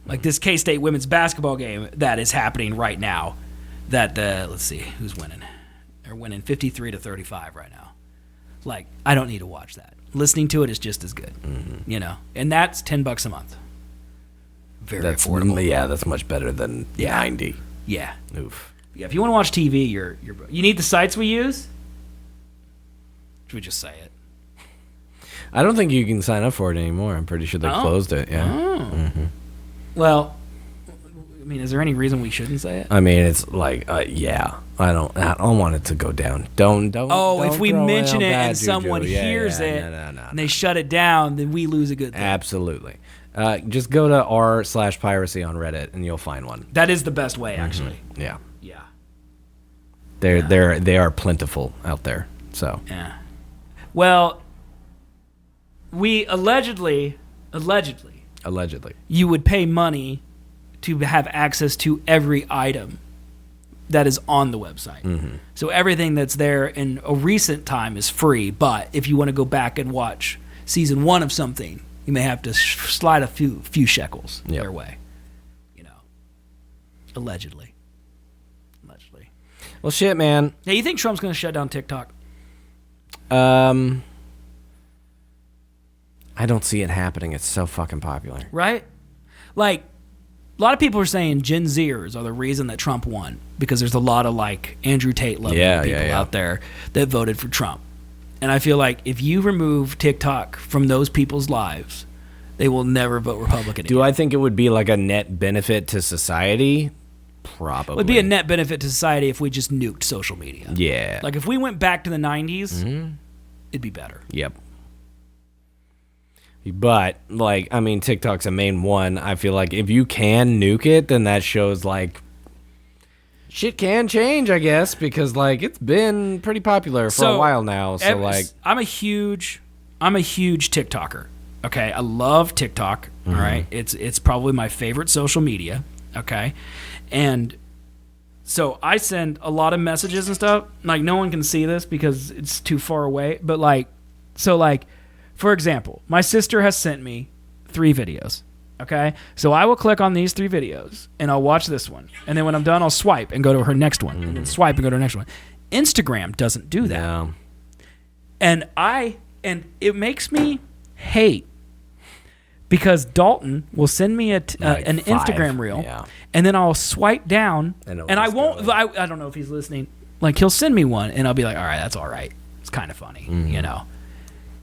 like this K-State women's basketball game that is happening right now, that let's see, who's winning? They're winning 53-35 right now. Like, I don't need to watch that. Listening to it is just as good, And that's $10 a month. Very That's affordable. yeah, that's much better than 90. Yeah. Oof. Yeah, if you want to watch TV, you need the sites we use? Should we just say it? I don't think you can sign up for it anymore. I'm pretty sure they closed it. Yeah. Well, I mean, is there any reason we shouldn't say it? I mean, it's like, yeah. I don't want it to go down. Don't. Oh, if we throw mention out it bad and someone juju. Yeah, hears yeah, it no. and they shut it down, then we lose a good thing. Absolutely. Just go to r/piracy on Reddit and you'll find one. That is the best way, actually. Yeah. Yeah. They are plentiful out there. So Yeah. Well, we allegedly, you would pay money to have access to every item that is on the website. So everything that's there in a recent time is free, but if you want to go back and watch season 1 of something, you may have to slide a few shekels Yep. their way. Allegedly. well, shit, man. Hey, you think Trump's going to shut down TikTok? I don't see it happening. It's so fucking popular. Right? Like, a lot of people are saying Gen Zers are the reason that Trump won because there's a lot of, like, Andrew Tate level Yeah, people yeah. out there that voted for Trump. And I feel like if you remove TikTok from those people's lives, they will never vote Republican Do again. I think it would be like a net benefit to society? Probably. It would be a net benefit to society if we just nuked social media. Yeah. Like if we went back to the 90s, it'd be better. Yep. But, like, I mean, TikTok's a main one. I feel like if you can nuke it, then that shows, like, shit can change, I guess, because, like, it's been pretty popular for a while now. So, like, I'm a huge TikToker. Okay, I love TikTok. All right, it's probably my favorite social media. Okay, and so I send a lot of messages and stuff. Like, no one can see this because it's too far away. But like, for example, my sister has sent me 3 videos. Okay, so I will click on these 3 videos and I'll watch this one, and then when I'm done, I'll swipe and go to her next one, and then swipe and go to her next one. Instagram doesn't do that, no. and it makes me hate because Dalton will send me an 5, Instagram reel, yeah. and then I'll swipe down, And and I won't. I don't know if he's listening. Like, he'll send me one, and I'll be like, all right, that's all right. It's kind of funny, you know.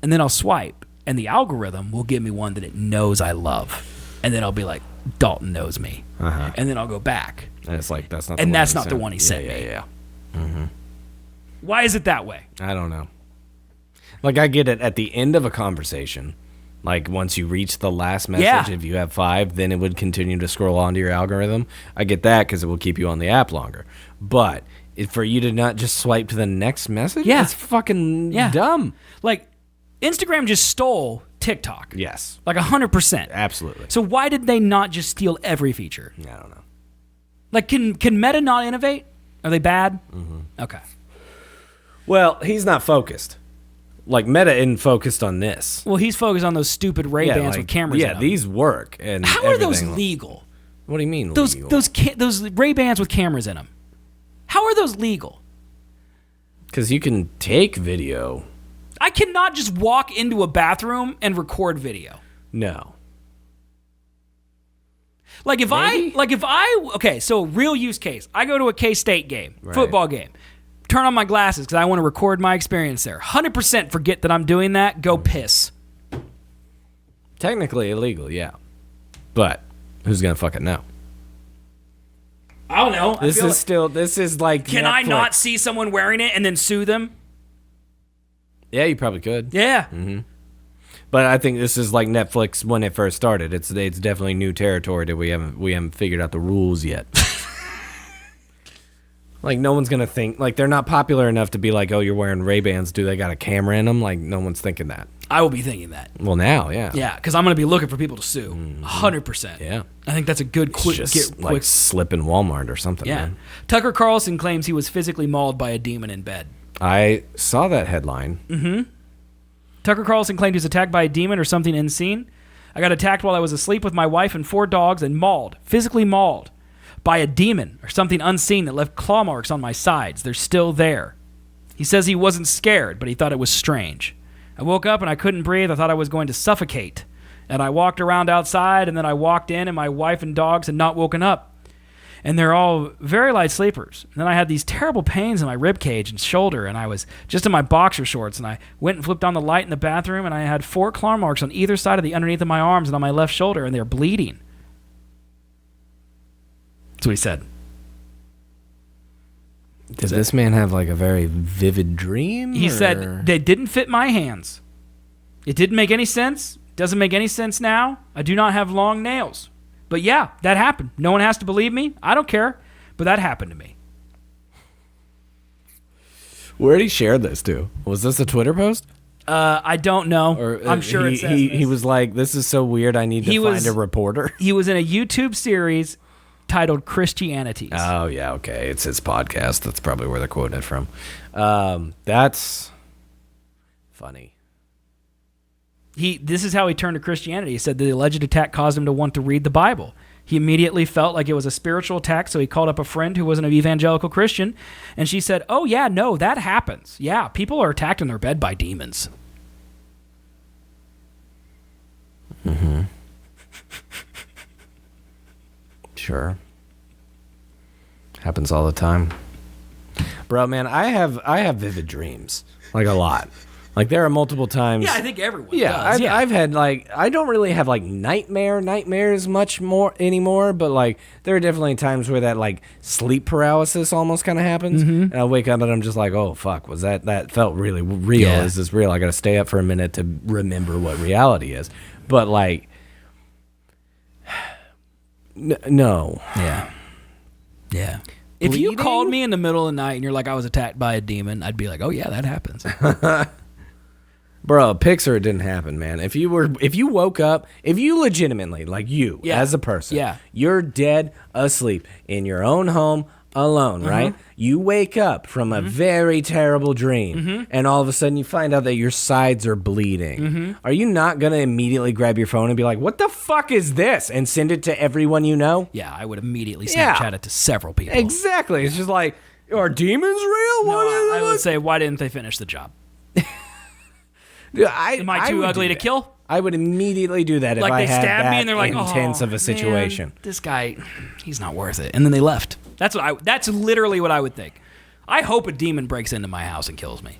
And then I'll swipe, and the algorithm will give me one that it knows I love. And then I'll be like, Dalton knows me. And then I'll go back. And it's like, that's not And the that's one not the one he sent me. Yeah. Why is it that way? I don't know. Like, I get it at the end of a conversation. Like, once you reach the last message, Yeah. if you have 5, then it would continue to scroll onto your algorithm. I get that because it will keep you on the app longer. But for you to not just swipe to the next message, Yeah. that's fucking Yeah. dumb. Like, Instagram just stole TikTok. Yes, Like 100%. absolutely. So why did they not just steal every feature? I don't know. Like, can Meta not innovate? Are they bad? Okay. Well, he's not focused. Like, Meta isn't focused on this. Well, he's focused on those stupid Ray-Bans like, with cameras in yeah, them. these work. And How are those everything. legal? What do you mean Those legal? those Ray-Bans with cameras in them. How are those legal? Because you can take video. I cannot just walk into a bathroom and record video. No. Like if Maybe? okay, so real use case. I go to a K-State game, football game. Turn on my glasses because I want to record my experience there. 100% forget that I'm doing that. Go piss. Technically illegal, yeah. But who's going to fucking know? I don't know. This is like Can I Netflix. not see someone wearing it and then sue them? Yeah, you probably could. Yeah. But I think this is like Netflix when it first started. It's definitely new territory that we haven't figured out the rules yet. Like, no one's gonna think, like, they're not popular enough to be like, oh, you're wearing Ray-Bans, do they got a camera in them? Like, no one's thinking that. I will be thinking that. Well, now, yeah. Yeah, because I'm going to be looking for people to sue. 100%. Yeah. I think that's a good It's quick. just like slip in Walmart or something, Yeah. man. Tucker Carlson claims he was physically mauled by a demon in bed. I saw that headline. Tucker Carlson claimed he was attacked by a demon or something unseen. I got attacked while I was asleep with my wife and 4 dogs and mauled, physically mauled, by a demon or something unseen that left claw marks on my sides. They're still there. He says he wasn't scared, but he thought it was strange. I woke up and I couldn't breathe. I thought I was going to suffocate. And I walked around outside, and then I walked in, and my wife and dogs had not woken up. And they're all very light sleepers. And then I had these terrible pains in my rib cage and shoulder, and I was just in my boxer shorts, and I went and flipped on the light in the bathroom, and I had 4 claw marks on either side of the underneath of my arms and on my left shoulder, and they're bleeding. That's what he said. Does this man have like a very vivid dream? He said they didn't fit my hands. It didn't make any sense. Doesn't make any sense now. I do not have long nails. But yeah, that happened. No one has to believe me. I don't care. But that happened to me. Where did he share this to? Was this a Twitter post? I don't know. Or I'm sure it says he this. was like, this is so weird, I need to find a reporter. He was in a YouTube series titled Christianities. Oh, yeah, okay. It's his podcast. That's probably where they're quoting it from. That's funny. This is how he turned to Christianity. He said the alleged attack caused him to want to read the Bible. He immediately felt like it was a spiritual attack, so he called up a friend who was an evangelical Christian, and she said, oh, yeah, no, that happens. Yeah, people are attacked in their bed by demons. Mm-hmm. Sure. Happens all the time. Bro, man, I have vivid dreams. Like, a lot. Like there are multiple times. Yeah, I think everyone Yeah, does. I've had like I don't really have like nightmares much more anymore, but like there are definitely times where that like sleep paralysis almost kind of happens, and I wake up and I'm just like, oh fuck, was that felt really real? Yeah. Is this real? I got to stay up for a minute to remember what reality is. But like, no. Yeah. Yeah. If you Bleeding? called me in the middle of the night and you're like, I was attacked by a demon, I'd be like, oh yeah, that happens. Bro, Pixar, it didn't happen, man. If you woke up, if you legitimately, like you, Yeah. as a person, Yeah. you're dead asleep in your own home alone, right? You wake up from a very terrible dream, and all of a sudden you find out that your sides are bleeding. Are you not going to immediately grab your phone and be like, what the fuck is this? And send it to everyone you know? Yeah, I would immediately Yeah. Snapchat it to several people. Exactly. It's just like, are demons real? No, What is I it? would say, why didn't they finish the job? Dude, Am I too would ugly do to that. kill? I would immediately do that Like if I they had stabbed that me and they're like, intense oh, of a situation. man, this guy, he's not worth it. And then they left. That's literally what I would think. I hope a demon breaks into my house and kills me.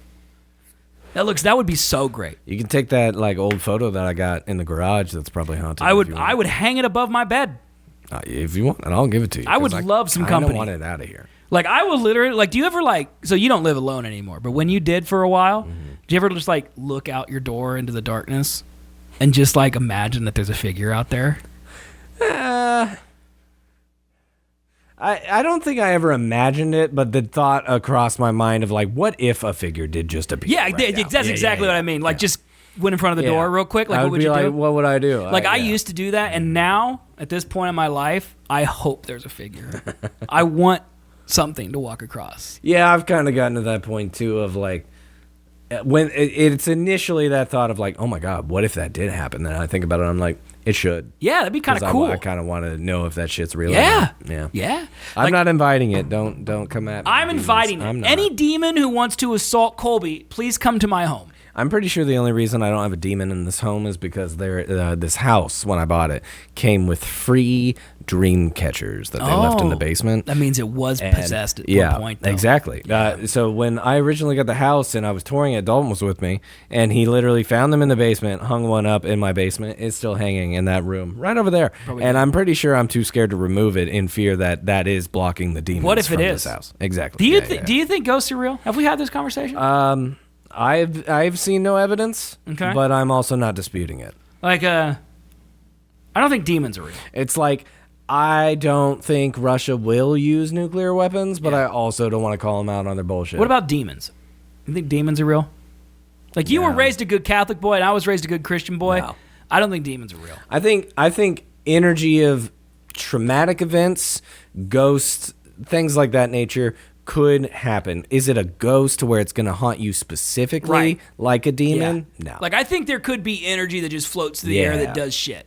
That would be so great. You can take that like old photo that I got in the garage that's probably haunted. I if you want. would hang it above my bed. If you want, and I'll give it to you. I would 'cause love some I company. don't want it out of here. Like I would literally like. Do you ever like? So you don't live alone anymore, but when you did for a while, do you ever just like look out your door into the darkness and just like imagine that there's a figure out there? I don't think I ever imagined it, but the thought across my mind of like, what if a figure did just appear? Yeah, right now? that's exactly what I mean. Like just went in front of the Yeah. door real quick. Like I what would be you like, do? what would I do? Like I yeah. used to do that, and now at this point in my life, I hope there's a figure. I want something to walk across. Yeah, I've kind of gotten to that point too of like, when it's initially that thought of like, oh my god, what if that did happen? Then I think about it, I'm like, it should. Yeah, that'd be kind of 'Cause cool. I kind of want to know if that shit's real. Yeah. Or not. Yeah. I'm Like, not inviting it. Don't come at me. I'm demons. inviting I'm it. not. Any demon who wants to assault Colby, please come to my home. I'm pretty sure the only reason I don't have a demon in this home is because this house, when I bought it, came with free dream catchers that they left in the basement. That means it was And- possessed at yeah, one point, though. exactly. So when I originally got the house and I was touring it, Dalton was with me, and he literally found them in the basement, hung one up in my basement. It's still hanging in that room right over there. And I'm pretty sure I'm too scared to remove it in fear that that is blocking the demons What if it from is? this house. Exactly. Do you Yeah, yeah. do you think ghosts are real? Have we had this conversation? I've seen no evidence, Okay. but I'm also not disputing it. Like, I don't think demons are real. It's like I don't think Russia will use nuclear weapons, but I also don't want to call them out on their bullshit. What about demons? You think demons are real? Like, you were raised a good Catholic boy, and I was raised a good Christian boy. No. I don't think demons are real. I think energy of traumatic events, ghosts, things like that nature could happen. Is it a ghost to where it's going to haunt you specifically, Right. like a demon? Yeah. No. Like, I think there could be energy that just floats through the air Yeah. that does shit.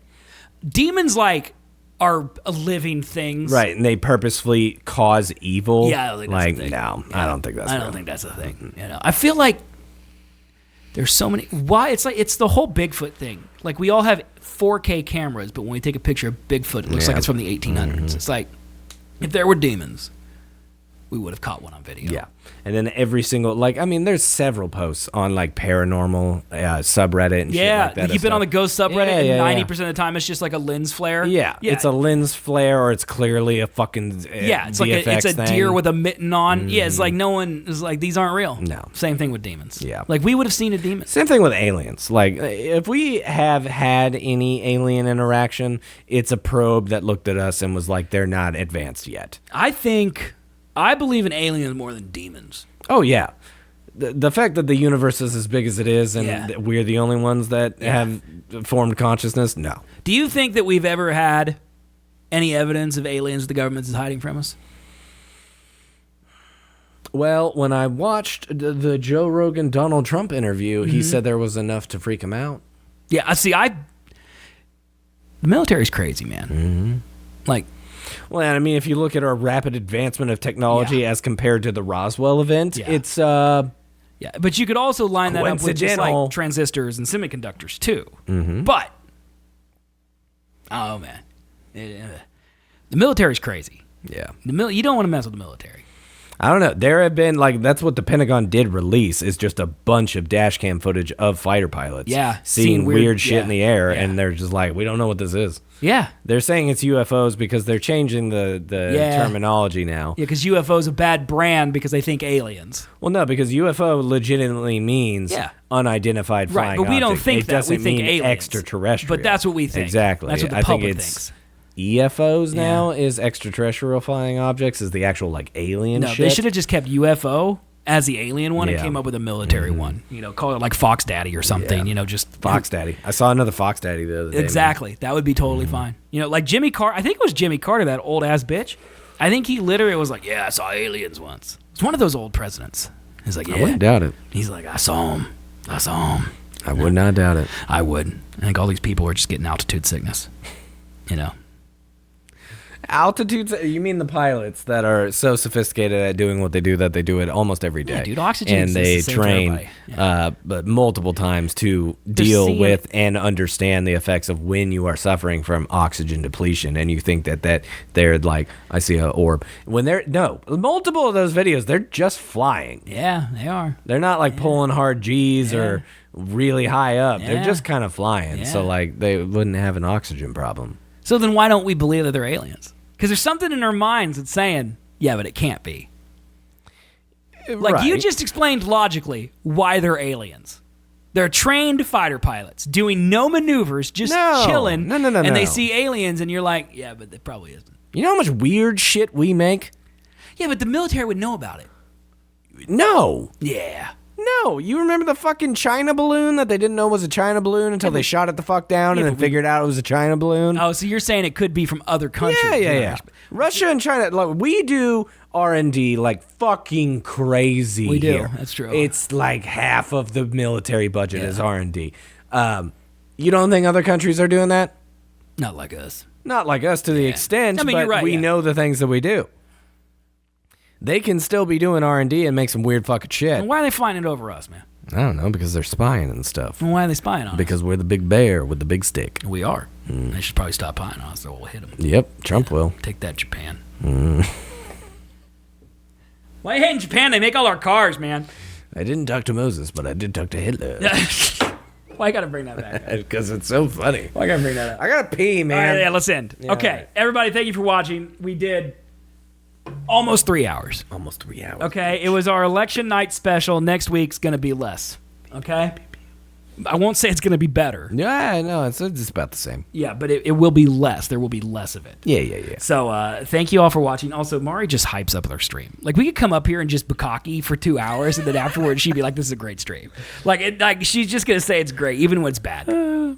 Demons, like, are living things. Right, and they purposefully cause evil. Yeah, I don't think that's like a thing. no, Yeah. I don't think that's. I real. don't think that's a thing. You know, I feel like there's so many. Why? It's the whole Bigfoot thing. Like, we all have 4K cameras, but when we take a picture of Bigfoot, it looks like it's from the 1800s. It's like, if there were demons, we would have caught one on video. Yeah. And then every single, like, I mean, there's several posts on, like, paranormal subreddit and shit Yeah, like that. you've been on the ghost subreddit, Yeah, and yeah, 90% of the time it's just like a lens flare. Yeah. It's a lens flare or it's clearly a fucking yeah, it's like VFX it's a thing. deer with a mitten on. Yeah, it's like no one is like, these aren't real. No. Same thing with demons. Yeah. Like, we would have seen a demon. Same thing with aliens. Like, if we have had any alien interaction, it's a probe that looked at us and was like, they're not advanced yet. I believe in aliens more than demons. Oh, yeah. The fact that the universe is as big as it is and Yeah. that we're the only ones that have formed consciousness, no. Do you think that we've ever had any evidence of aliens the government is hiding from us? Well, when I watched the Joe Rogan Donald Trump interview, he said there was enough to freak him out. Yeah, the military's crazy, man. Mm-hmm. Like, Well, and I mean, if you look at our rapid advancement of technology as compared to the Roswell event, Yeah. it's yeah, but you could also line that up with just Coincidental. like transistors and semiconductors too. Mm-hmm. But, oh man, the military's crazy. yeah. You don't want to mess with the military. I don't know. There have been, like, that's what the Pentagon did release, is just a bunch of dash cam footage of fighter pilots. Yeah. Seeing weird shit yeah, in the air, yeah. and they're just like, we don't know what this is. Yeah. They're saying it's UFOs because they're changing the terminology now. Yeah, because UFO is a bad brand because they think aliens. Well, no, because UFO legitimately means unidentified flying Right, but we don't object. think it that. doesn't We think mean aliens. extraterrestrial. But that's what we think. Exactly. That's what the I think public it's thinks. EFOs now is extraterrestrial flying objects, is the actual, like, alien No, shit. they should have just kept UFO as the alien one and Yeah. came up with a military one. You know, call it like Fox Daddy or something. Yeah. You know, just Fox Daddy. I saw another Fox Daddy the other day. Exactly. That would be totally fine. You know, like Jimmy Carter. I think it was Jimmy Carter, that old ass bitch. I think he literally was like, "Yeah, I saw aliens once." It's one of those old presidents. He's like, "Yeah." I wouldn't doubt it. He's like, "I saw him. I saw him." I would not doubt it. I would. I think all these people are just getting altitude sickness. You know. Altitudes? You mean the pilots that are so sophisticated at doing what they do that they do it almost every day? Yeah, dude, oxygen and they exists the same for train, everybody. Yeah. but multiple times to deal seeing- with and understand the effects of when you are suffering from oxygen depletion, and you think that they're like, I see an orb. When they're multiple of those videos, they're just flying. Yeah, they are. They're not like pulling hard G's or really high up. Yeah. They're just kind of flying. Yeah. So like they wouldn't have an oxygen problem. So then why don't we believe that they're aliens? Because there's something in our minds that's saying, yeah, but it can't be. Like you just explained logically why they're aliens. They're trained fighter pilots doing no maneuvers, just chilling. No. And they see aliens and you're like, yeah, but it probably isn't. You know how much weird shit we make? Yeah, but the military would know about it. No. Yeah. No, you remember the fucking China balloon that they didn't know was a China balloon until they shot it the fuck down and then figured out it was a China balloon? Oh, so you're saying it could be from other countries? Yeah. Russia and China, like, we do R&D like fucking crazy. We do. Here. That's true. It's like half of the military budget is R&D. You don't think other countries are doing that? Not like us. Not like us to the extent, I mean, but you're right, we know the things that we do. They can still be doing R&D and make some weird fucking shit. And why are they flying it over us, man? I don't know, because they're spying and stuff. And why are they spying on Because we're the big bear with the big stick. us? We are. They should probably stop spying on us, or we'll hit them. Yep, Trump will. Take that, Japan. Why are you hating Japan? They make all our cars, man. I didn't talk to Moses, but I did talk to Hitler. Why I gotta bring that back? Because it's so funny. Why I gotta bring that up? I gotta pee, All man. right, yeah, let's end. Yeah, okay, all right. everybody, thank you for watching. We did almost 3 hours. Almost 3 hours. Okay, it was our election night special. Next week's gonna be less. Okay, I won't say it's gonna be better. Yeah, no, it's about the same. Yeah, but it will be less. There will be less of it. Yeah. So thank you all for watching. Also, Mari just hypes up their stream. Like we could come up here and just bukkake for 2 hours, and then afterwards she'd be like, "This is a great stream." Like she's just gonna say it's great, even when it's bad. Man.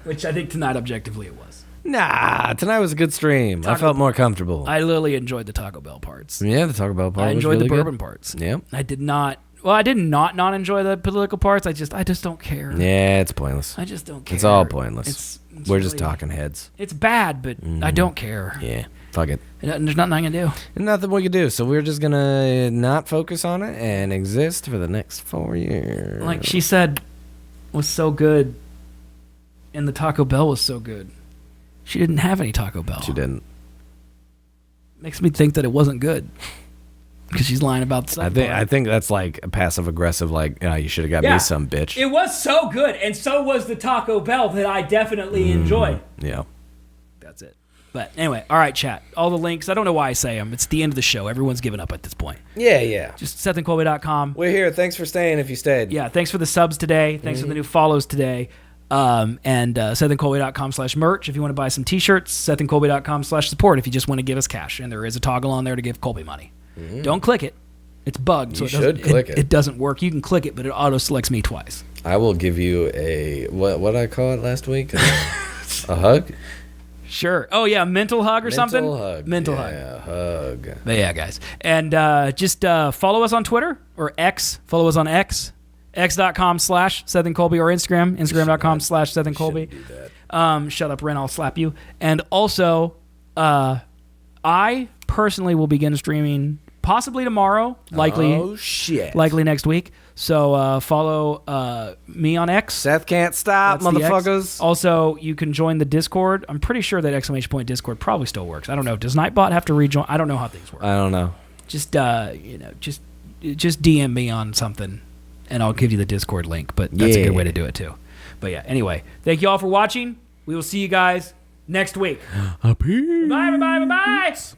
Which I think tonight, objectively, it was. Nah, tonight was a good stream. I felt more comfortable. I literally enjoyed the Taco Bell parts. Yeah, the Taco Bell part I was enjoyed really the bourbon good. parts. Yep. I did not. Well, I did not enjoy the political parts. I just don't care. Yeah, it's pointless. I just don't care. It's all pointless. It's We're just really- talking heads. It's bad, but I don't care. Yeah, fuck it. There's nothing I can do. Nothing we can do, so we're just gonna not focus on it and exist for the next 4 years. Like she said, was so good, and the Taco Bell was so good. She didn't have any Taco Bell. She didn't. Makes me think that it wasn't good. Because she's lying about the I think that's like a passive aggressive. Like, you should have got me some, bitch. It was so good, and so was the Taco Bell that I definitely enjoyed. Yeah. That's it. But anyway, all right, chat. All the links. I don't know why I say them. It's the end of the show. Everyone's given up at this point. Yeah. Just SethandColby.com. We're here. Thanks for staying. If you stayed. Yeah. Thanks for the subs today. Thanks for the new follows today. And SethandColby.com/merch if you want to buy some t-shirts. SethandColby.com/support if you just want to give us cash. And there is a toggle on there to give Colby money. Don't click it. It's bugged. So You should click it. It doesn't work. You can click it, but it auto selects me twice. I will give you a what did I call it last week? A hug? Sure. Oh yeah, mental hug or something. Hug. Mental hug. Yeah, hug. But yeah, guys, and just follow us on Twitter or X. Follow us on X. X.com/SethandColby or Instagram. Instagram.com/SethandColby. Shut up, Ren. I'll slap you. And also, I personally will begin streaming possibly tomorrow, likely. Oh shit. Likely next week. So follow me on X. Seth can't stop, That's the X. motherfuckers. Also, you can join the Discord. I'm pretty sure that ! Discord probably still works. I don't know. Does Nightbot have to rejoin? I don't know how things work. I don't know. just just DM me on something, and I'll give you the Discord link. But that's a good way to do it too. But yeah, anyway, thank you all for watching. We will see you guys next week. Bye, bye, bye, bye.